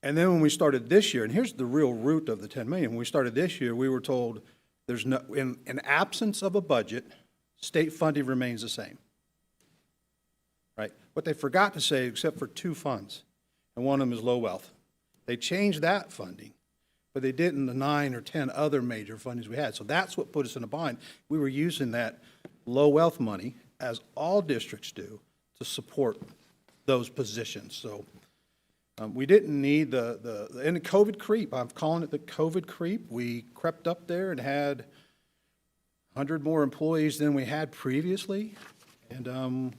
And then when we started this year, and here's the real root of the 10 million, when we started this year, we were told there's no, in absence of a budget, state funding remains the same. Right? What they forgot to say, except for two funds, and one of them is low wealth. They changed that funding, but they didn't the 9 or 10 other major fundings we had. So that's what put us in a bind. We were using that low wealth money, as all districts do, to support those positions. So we didn't need and the COVID creep, I'm calling it the COVID creep. We crept up there and had 100 more employees than we had previously. And like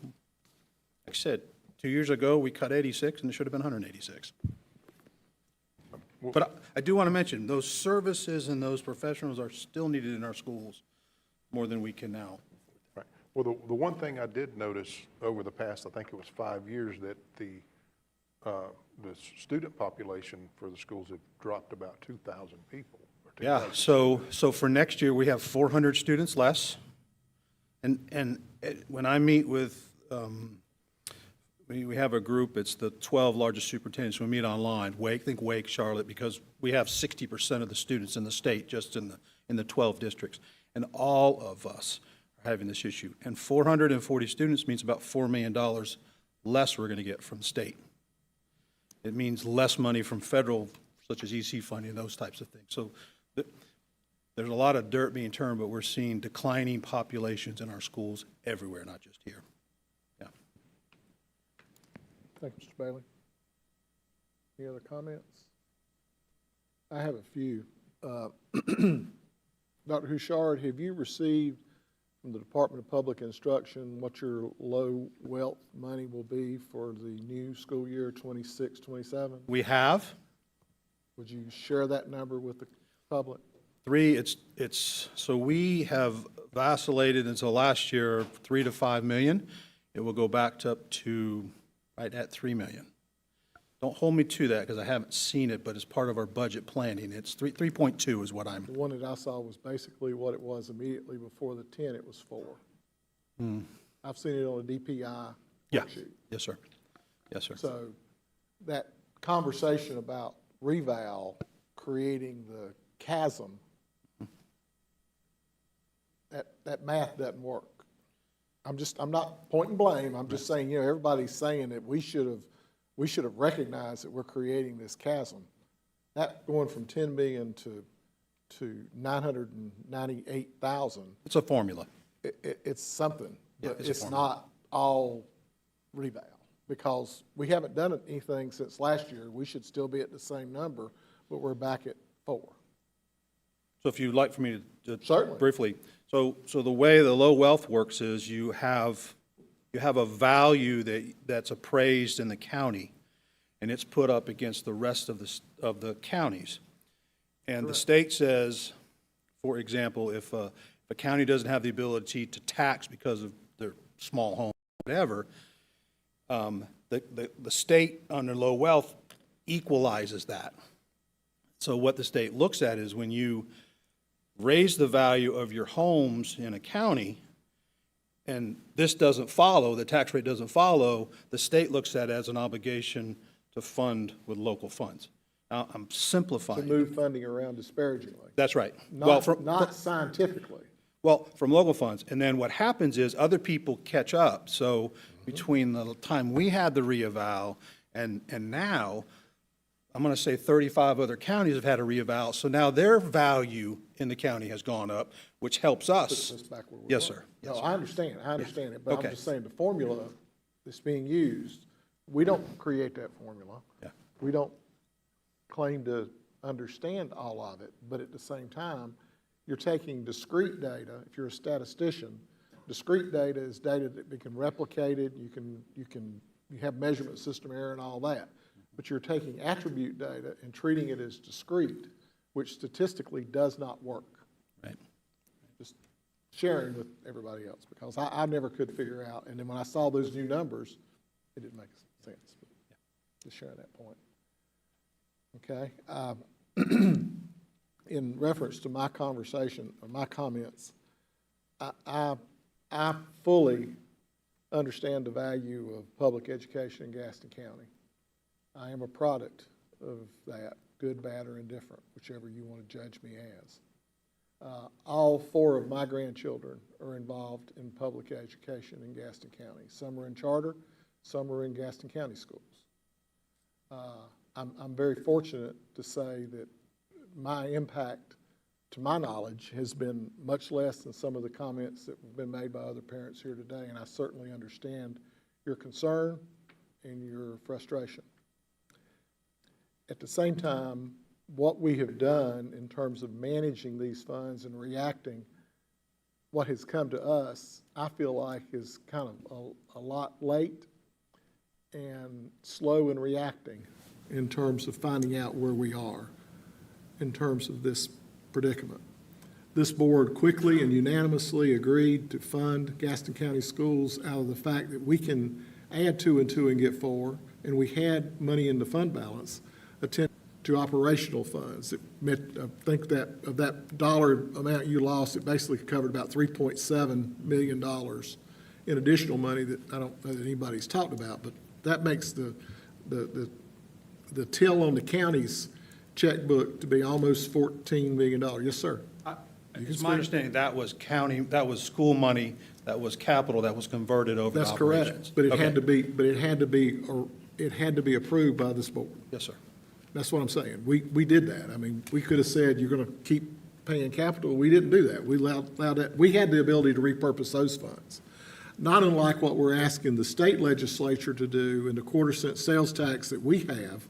I said, 2 years ago, we cut 86, and it should have been 186. But I do want to mention, those services and those professionals are still needed in our schools more than we can now. Right. Well, the one thing I did notice over the past, I think it was 5 years, that the student population for the schools have dropped about 2,000 people. Yeah, so for next year, we have 400 students less. And when I meet with, we have a group, it's the 12 largest superintendents, we meet online, Wake, Charlotte, because we have 60% of the students in the state, just in the 12 districts. And all of us are having this issue. And 440 students means about $4 million less we're going to get from the state. It means less money from federal, such as EC funding, those types of things. So there's a lot of dirt being turned, but we're seeing declining populations in our schools everywhere, not just here. Yeah. Thank you, Mr. Bailey. Any other comments? I have a few. Dr. Huchard, have you received from the Department of Public Instruction what your low wealth money will be for the new school year 26-27? We have. Would you share that number with the public? So we have vacillated until last year, 3 to 5 million. It will go back up to right at 3 million. Don't hold me to that because I haven't seen it, but it's part of our budget planning. It's 3.2 is what I'm. The one that I saw was basically what it was immediately before the 10, it was 4. I've seen it on a DPI Yeah. worksheet. Yes, sir. Yes, sir. So that conversation about reval creating the chasm, that math doesn't work. I'm not pointing blame. I'm just saying, everybody's saying that we should have recognized that we're creating this chasm. That going from 10 million to 998,000. It's a formula. It's something, Yeah, but it's a it's formula. not all reval, because we haven't done anything since last year. We should still be at the same number, but we're back at 4. So if you'd like for me to Certainly. briefly, so the way the low wealth works is you have a value that's appraised in the county, and it's put up against the rest of the counties. And the state says, for example, if a county doesn't have the ability to tax because of their small home, whatever, the state under low wealth equalizes that. So what the state looks at is when you raise the value of your homes in a county, and this doesn't follow, the tax rate doesn't follow, the state looks at it as an obligation to fund with local funds. Now, I'm simplifying. To move funding around disparagingly. That's right. Not scientifically. Well, from local funds. And then what happens is other people catch up. So between the time we had the reeval and now, I'm going to say 35 other counties have had a reeval, so now their value in the county has gone up, which helps us. Puts us back where we Yes, were. sir. No, Yes, sir. I understand it, but I'm Okay. just saying the formula that's being used, we don't create that formula. Yeah. We don't claim to understand all of it, but at the same time, you're taking discrete data. If you're a statistician, discrete data is data that can be replicated, you have measurement system error and all that. But you're taking attribute data and treating it as discrete, which statistically does not work. Right. Just sharing with everybody else, because I never could figure out, and then when I saw those new numbers, it didn't make sense. But just sharing that point. Okay. In reference to my conversation, or my comments, I fully understand the value of public education in Gaston County. I am a product of that, good, bad, or indifferent, whichever you want to judge me as. All 4 of my grandchildren are involved in public education in Gaston County. Some are in charter, some are in Gaston County schools. I'm very fortunate to say that my impact, to my knowledge, has been much less than some of the comments that have been made by other parents here today, and I certainly understand your concern and your frustration. At the same time, what we have done in terms of managing these funds and reacting, what has come to us, I feel like is kind of a lot late and slow in reacting in terms of finding out where we are in terms of this predicament. This board quickly and unanimously agreed to fund Gaston County Schools out of the fact that we can add 2 and 2 and get 4, and we had money in the fund balance attend to operational funds. It meant, I think that of that dollar amount you lost, it basically covered about $3.7 million in additional money that I don't know that anybody's talked about, but that makes the till on the county's checkbook to be almost $14 million. Yes, sir. It's my understanding that was county, that was school money, that was capital, that was converted over to That's operations. correct, but it Okay. had to be approved by this board. Yes, sir. That's what I'm saying. We did that. I mean, we could have said, you're going to keep paying capital. We didn't do that. We allowed that. We had the ability to repurpose those funds. Not unlike what we're asking the state legislature to do in the quarter-cent sales tax that we have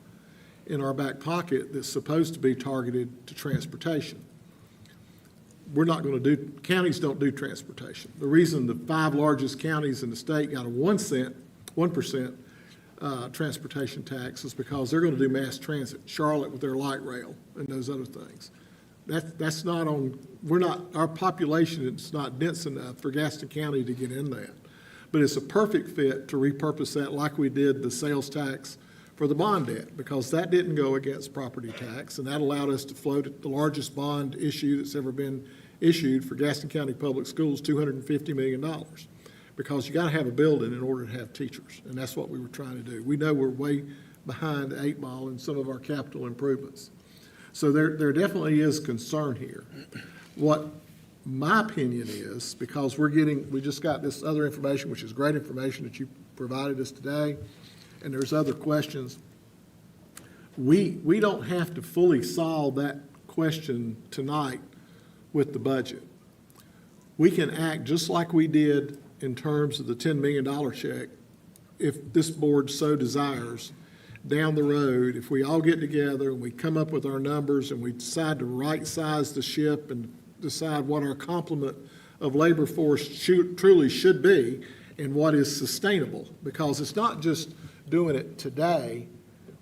in our back pocket that's supposed to be targeted to transportation. We're not going to do, counties don't do transportation. The reason the 5 largest counties in the state got a 1% transportation tax is because they're going to do mass transit. Charlotte with their light rail and those other things. That's not on, our population is not dense enough for Gaston County to get in that. But it's a perfect fit to repurpose that like we did the sales tax for the bond debt, because that didn't go against property tax, and that allowed us to float the largest bond issue that's ever been issued for Gaston County Public Schools, $250 million. Because you got to have a building in order to have teachers, and that's what we were trying to do. We know we're way behind the 8 ball in some of our capital improvements. So there definitely is concern here. What my opinion is, because we just got this other information, which is great information that you provided us today, and there's other questions. We don't have to fully solve that question tonight with the budget. We can act just like we did in terms of the $10 million check, if this board so desires, down the road, if we all get together and we come up with our numbers and we decide to right-size the ship and decide what our complement of labor force truly should be and what is sustainable, because it's not just doing it today.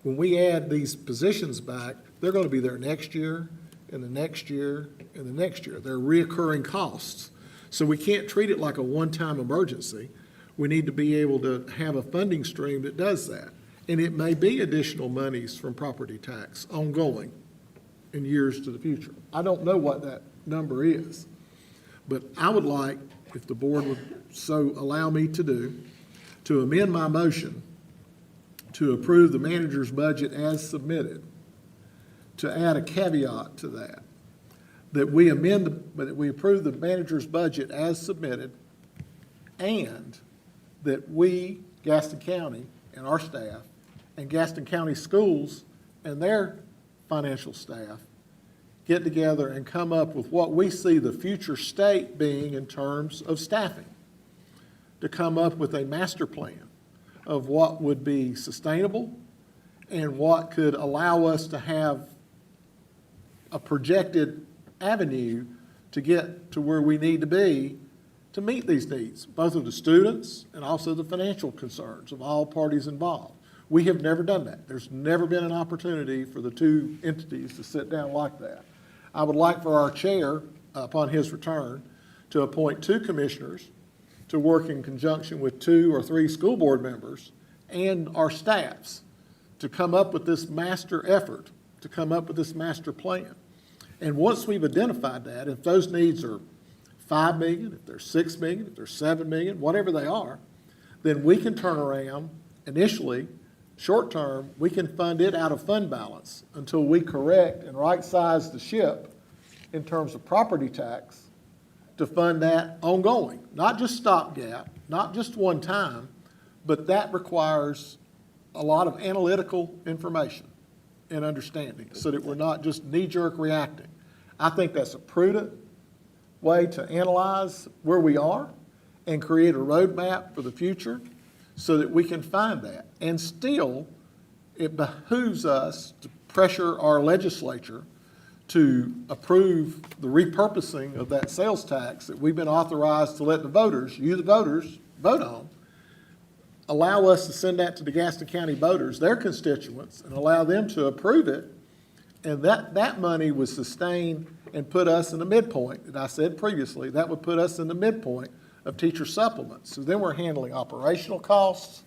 When we add these positions back, they're going to be there next year and the next year and the next year. They're reoccurring costs. So we can't treat it like a one-time emergency. We need to be able to have a funding stream that does that. And it may be additional monies from property tax ongoing in years to the future. I don't know what that number is, but I would like, if the board would so allow me to do, to amend my motion to approve the manager's budget as submitted, to add a caveat to that, that we that we approve the manager's budget as submitted, and that we, Gaston County, and our staff, and Gaston County Schools and their financial staff get together and come up with what we see the future state being in terms of staffing, to come up with a master plan of what would be sustainable and what could allow us to have a projected avenue to get to where we need to be to meet these needs, both of the students and also the financial concerns of all parties involved. We have never done that. There's never been an opportunity for the two entities to sit down like that. I would like for our chair, upon his return, to appoint 2 commissioners to work in conjunction with 2 or 3 school board members and our staffs to come up with this master effort, to come up with this master plan. And once we've identified that, if those needs are $5 million, if they're $6 million, if they're $7 million, whatever they are, then we can turn around initially, short term, we can fund it out of fund balance until we correct and right-size the ship in terms of property tax to fund that ongoing, not just stopgap, not just one time, but that requires a lot of analytical information and understanding so that we're not just knee-jerk reacting. I think that's a prudent way to analyze where we are and create a roadmap for the future so that we can find that. And still, it behooves us to pressure our legislature to approve the repurposing of that sales tax that we've been authorized to let the voters, you the voters, vote on. Allow us to send that to the Gaston County voters, their constituents, and allow them to approve it. And that money would sustain and put us in the midpoint that I said previously. That would put us in the midpoint of teacher supplements. So then we're handling operational costs.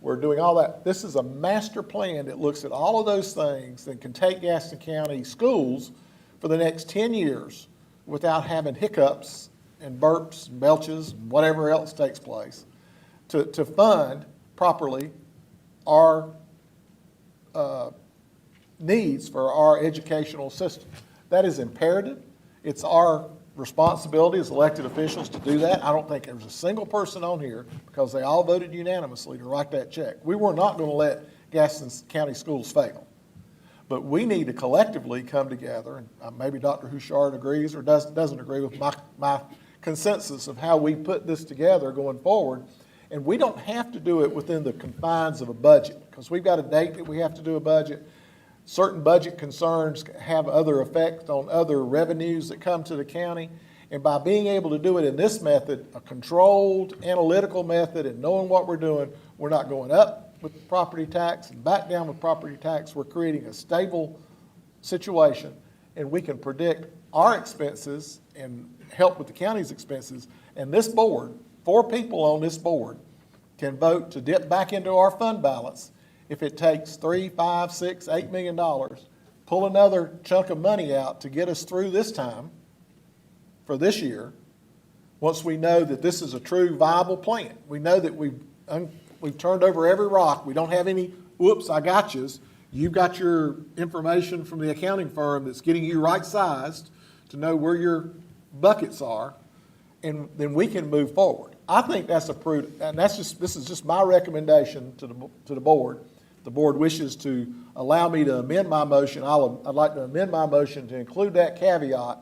We're doing all that. This is a master plan that looks at all of those things that can take Gaston County schools for the next 10 years without having hiccups and burps and belches and whatever else takes place to fund properly our needs for our educational system. That is imperative. It's our responsibility as elected officials to do that. I don't think there's a single person on here, because they all voted unanimously to write that check. We were not going to let Gaston County schools fail. But we need to collectively come together, and maybe Dr. Huchard agrees or doesn't agree with my consensus of how we put this together going forward. And we don't have to do it within the confines of a budget, because we've got a date that we have to do a budget. Certain budget concerns have other effects on other revenues that come to the county. And by being able to do it in this method, a controlled, analytical method, and knowing what we're doing, we're not going up with property tax and back down with property tax. We're creating a stable situation, and we can predict our expenses and help with the county's expenses. And this board, 4 people on this board, can vote to dip back into our fund balance if it takes $3, $5, $6, $8 million, pull another chunk of money out to get us through this time for this year, once we know that this is a true viable plan. We know that we've turned over every rock. We don't have any, whoops, I got yous. You've got your information from the accounting firm that's getting you right-sized to know where your buckets are, and then we can move forward. I think that's a prudent, and this is just my recommendation to the board. The board wishes to allow me to amend my motion. I'd like to amend my motion to include that caveat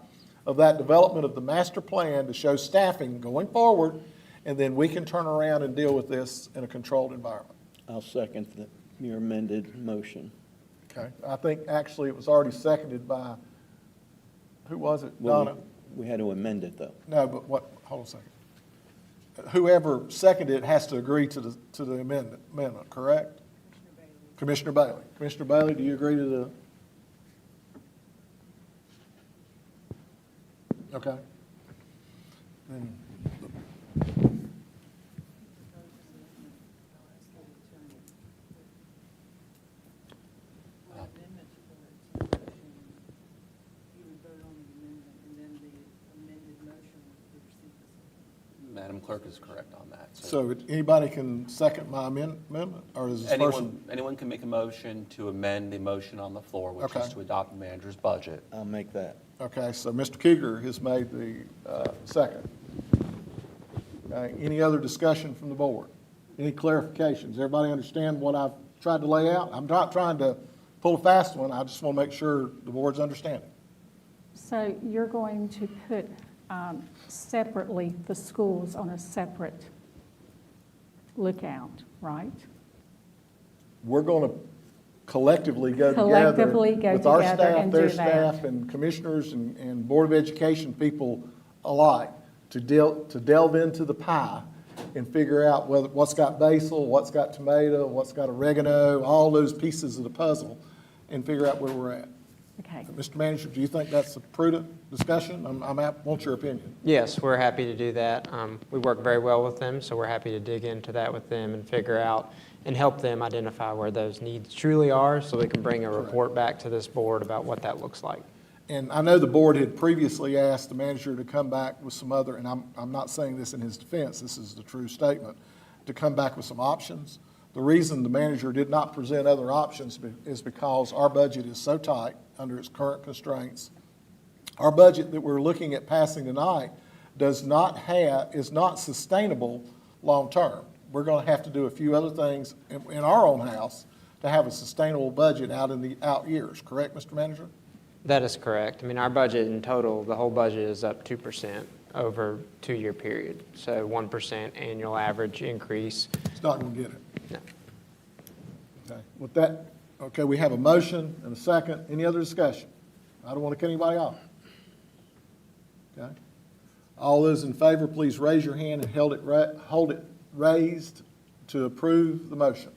of that development of the master plan to show staffing going forward, and then we can turn around and deal with this in a controlled environment. I'll second your amended motion. Okay. I think actually it was already seconded by, who was it? Donna? We had to amend it, though. No, but what, hold on a second. Whoever seconded it has to agree to the amendment, correct? Commissioner Bailey. Commissioner Bailey, do you agree to the? Okay. Then Madam Clerk is correct on that. So anybody can second my amendment, or is this person? Anyone can make a motion to amend the motion on the floor, which is to adopt the manager's budget. I'll make that. Okay, so Mr. Cougar has made the second. Okay, any other discussion from the board? Any clarifications? Everybody understand what I've tried to lay out? I'm not trying to pull a fast one. I just want to make sure the board's understanding. So you're going to put separately the schools on a separate lookout, right? We're going to collectively go together Collectively go with our together staff, and their do that. staff, and commissioners and Board of Education people alike to delve into the pie and figure out what's got basil, what's got tomato, what's got oregano, all those pieces of the puzzle, and figure out where we're at. Okay. Mr. Manager, do you think that's a prudent discussion? Want your opinion. Yes, we're happy to do that. We work very well with them, so we're happy to dig into that with them and figure out and help them identify where those needs truly are so we can bring a report back to this board about what that looks like. And I know the board had previously asked the manager to come back with some other, and I'm not saying this in his defense, this is the true statement, to come back with some options. The reason the manager did not present other options is because our budget is so tight under its current constraints. Our budget that we're looking at passing tonight is not sustainable long-term. We're going to have to do a few other things in our own house to have a sustainable budget out in the out years, correct, Mr. Manager? That is correct. I mean, our budget in total, the whole budget is up 2% over a 2-year period. So 1% annual average increase. It's not going to get it. No. Okay. With that, okay, we have a motion and a second. Any other discussion? I don't want to cut anybody off. Okay. All those in favor, please raise your hand and hold it raised to approve the motion.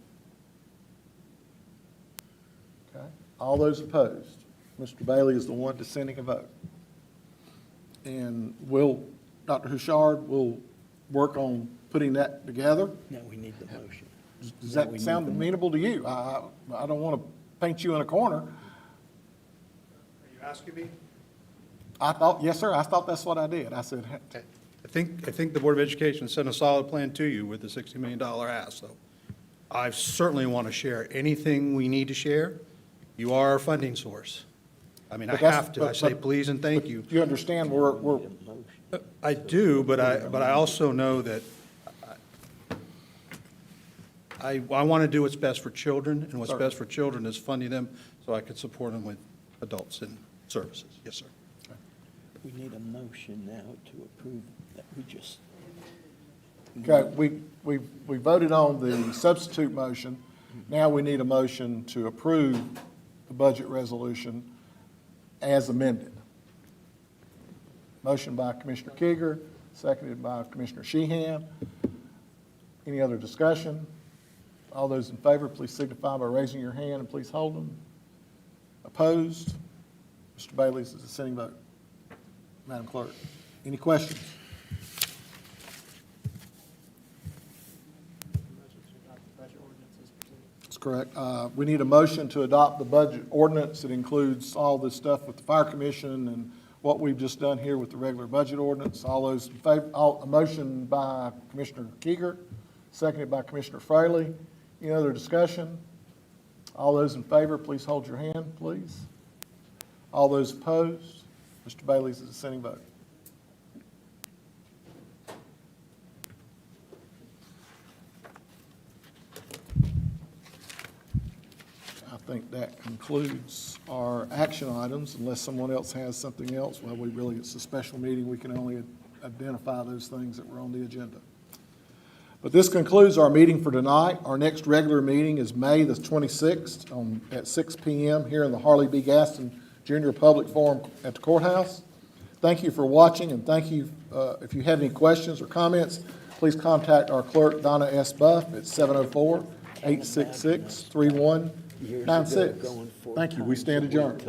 Okay. All those opposed? Mr. Bailey is the one dissenting a vote. And Dr. Huchard will work on putting that together. No, we need the motion. Does that sound amenable to you? I don't want to paint you in a corner. Are you asking me? Yes, sir, I thought that's what I did. I said, I think the Board of Education sent a solid plan to you with the $60 million ask, so I certainly want to share anything we need to share. You are our funding source. I mean, I have to. I say please and thank you. You understand we're I do, but I also know that I want to do what's best for children, and what's best for children is funding them so I can support them with adults and services. Yes, sir. We need a motion now to approve that we just. Okay, we voted on the substitute motion. Now we need a motion to approve the budget resolution as amended. Motion by Commissioner Kiger, seconded by Commissioner Sheehan. Any other discussion? All those in favor, please signify by raising your hand and please hold them. Opposed? Mr. Bailey's is a dissenting vote. Madam Clerk, any questions? That's correct. We need a motion to adopt the budget ordinance. It includes all this stuff with the Fire Commission and what we've just done here with the regular budget ordinance. All those in favor, a motion by Commissioner Kiger, seconded by Commissioner Fraley. Any other discussion? All those in favor, please hold your hand, please. All those opposed? Mr. Bailey's is a dissenting vote. I think that concludes our action items, unless someone else has something else. Well, it's a special meeting. We can only identify those things that were on the agenda. But this concludes our meeting for tonight. Our next regular meeting is May the 26th at 6 p.m. here in the Harley B. Gaston Junior Public Forum at the courthouse. Thank you for watching, and thank you. If you have any questions or comments, please contact our clerk, Donna S. Buff, at 704-866-3196. Thank you. We stand adjourned.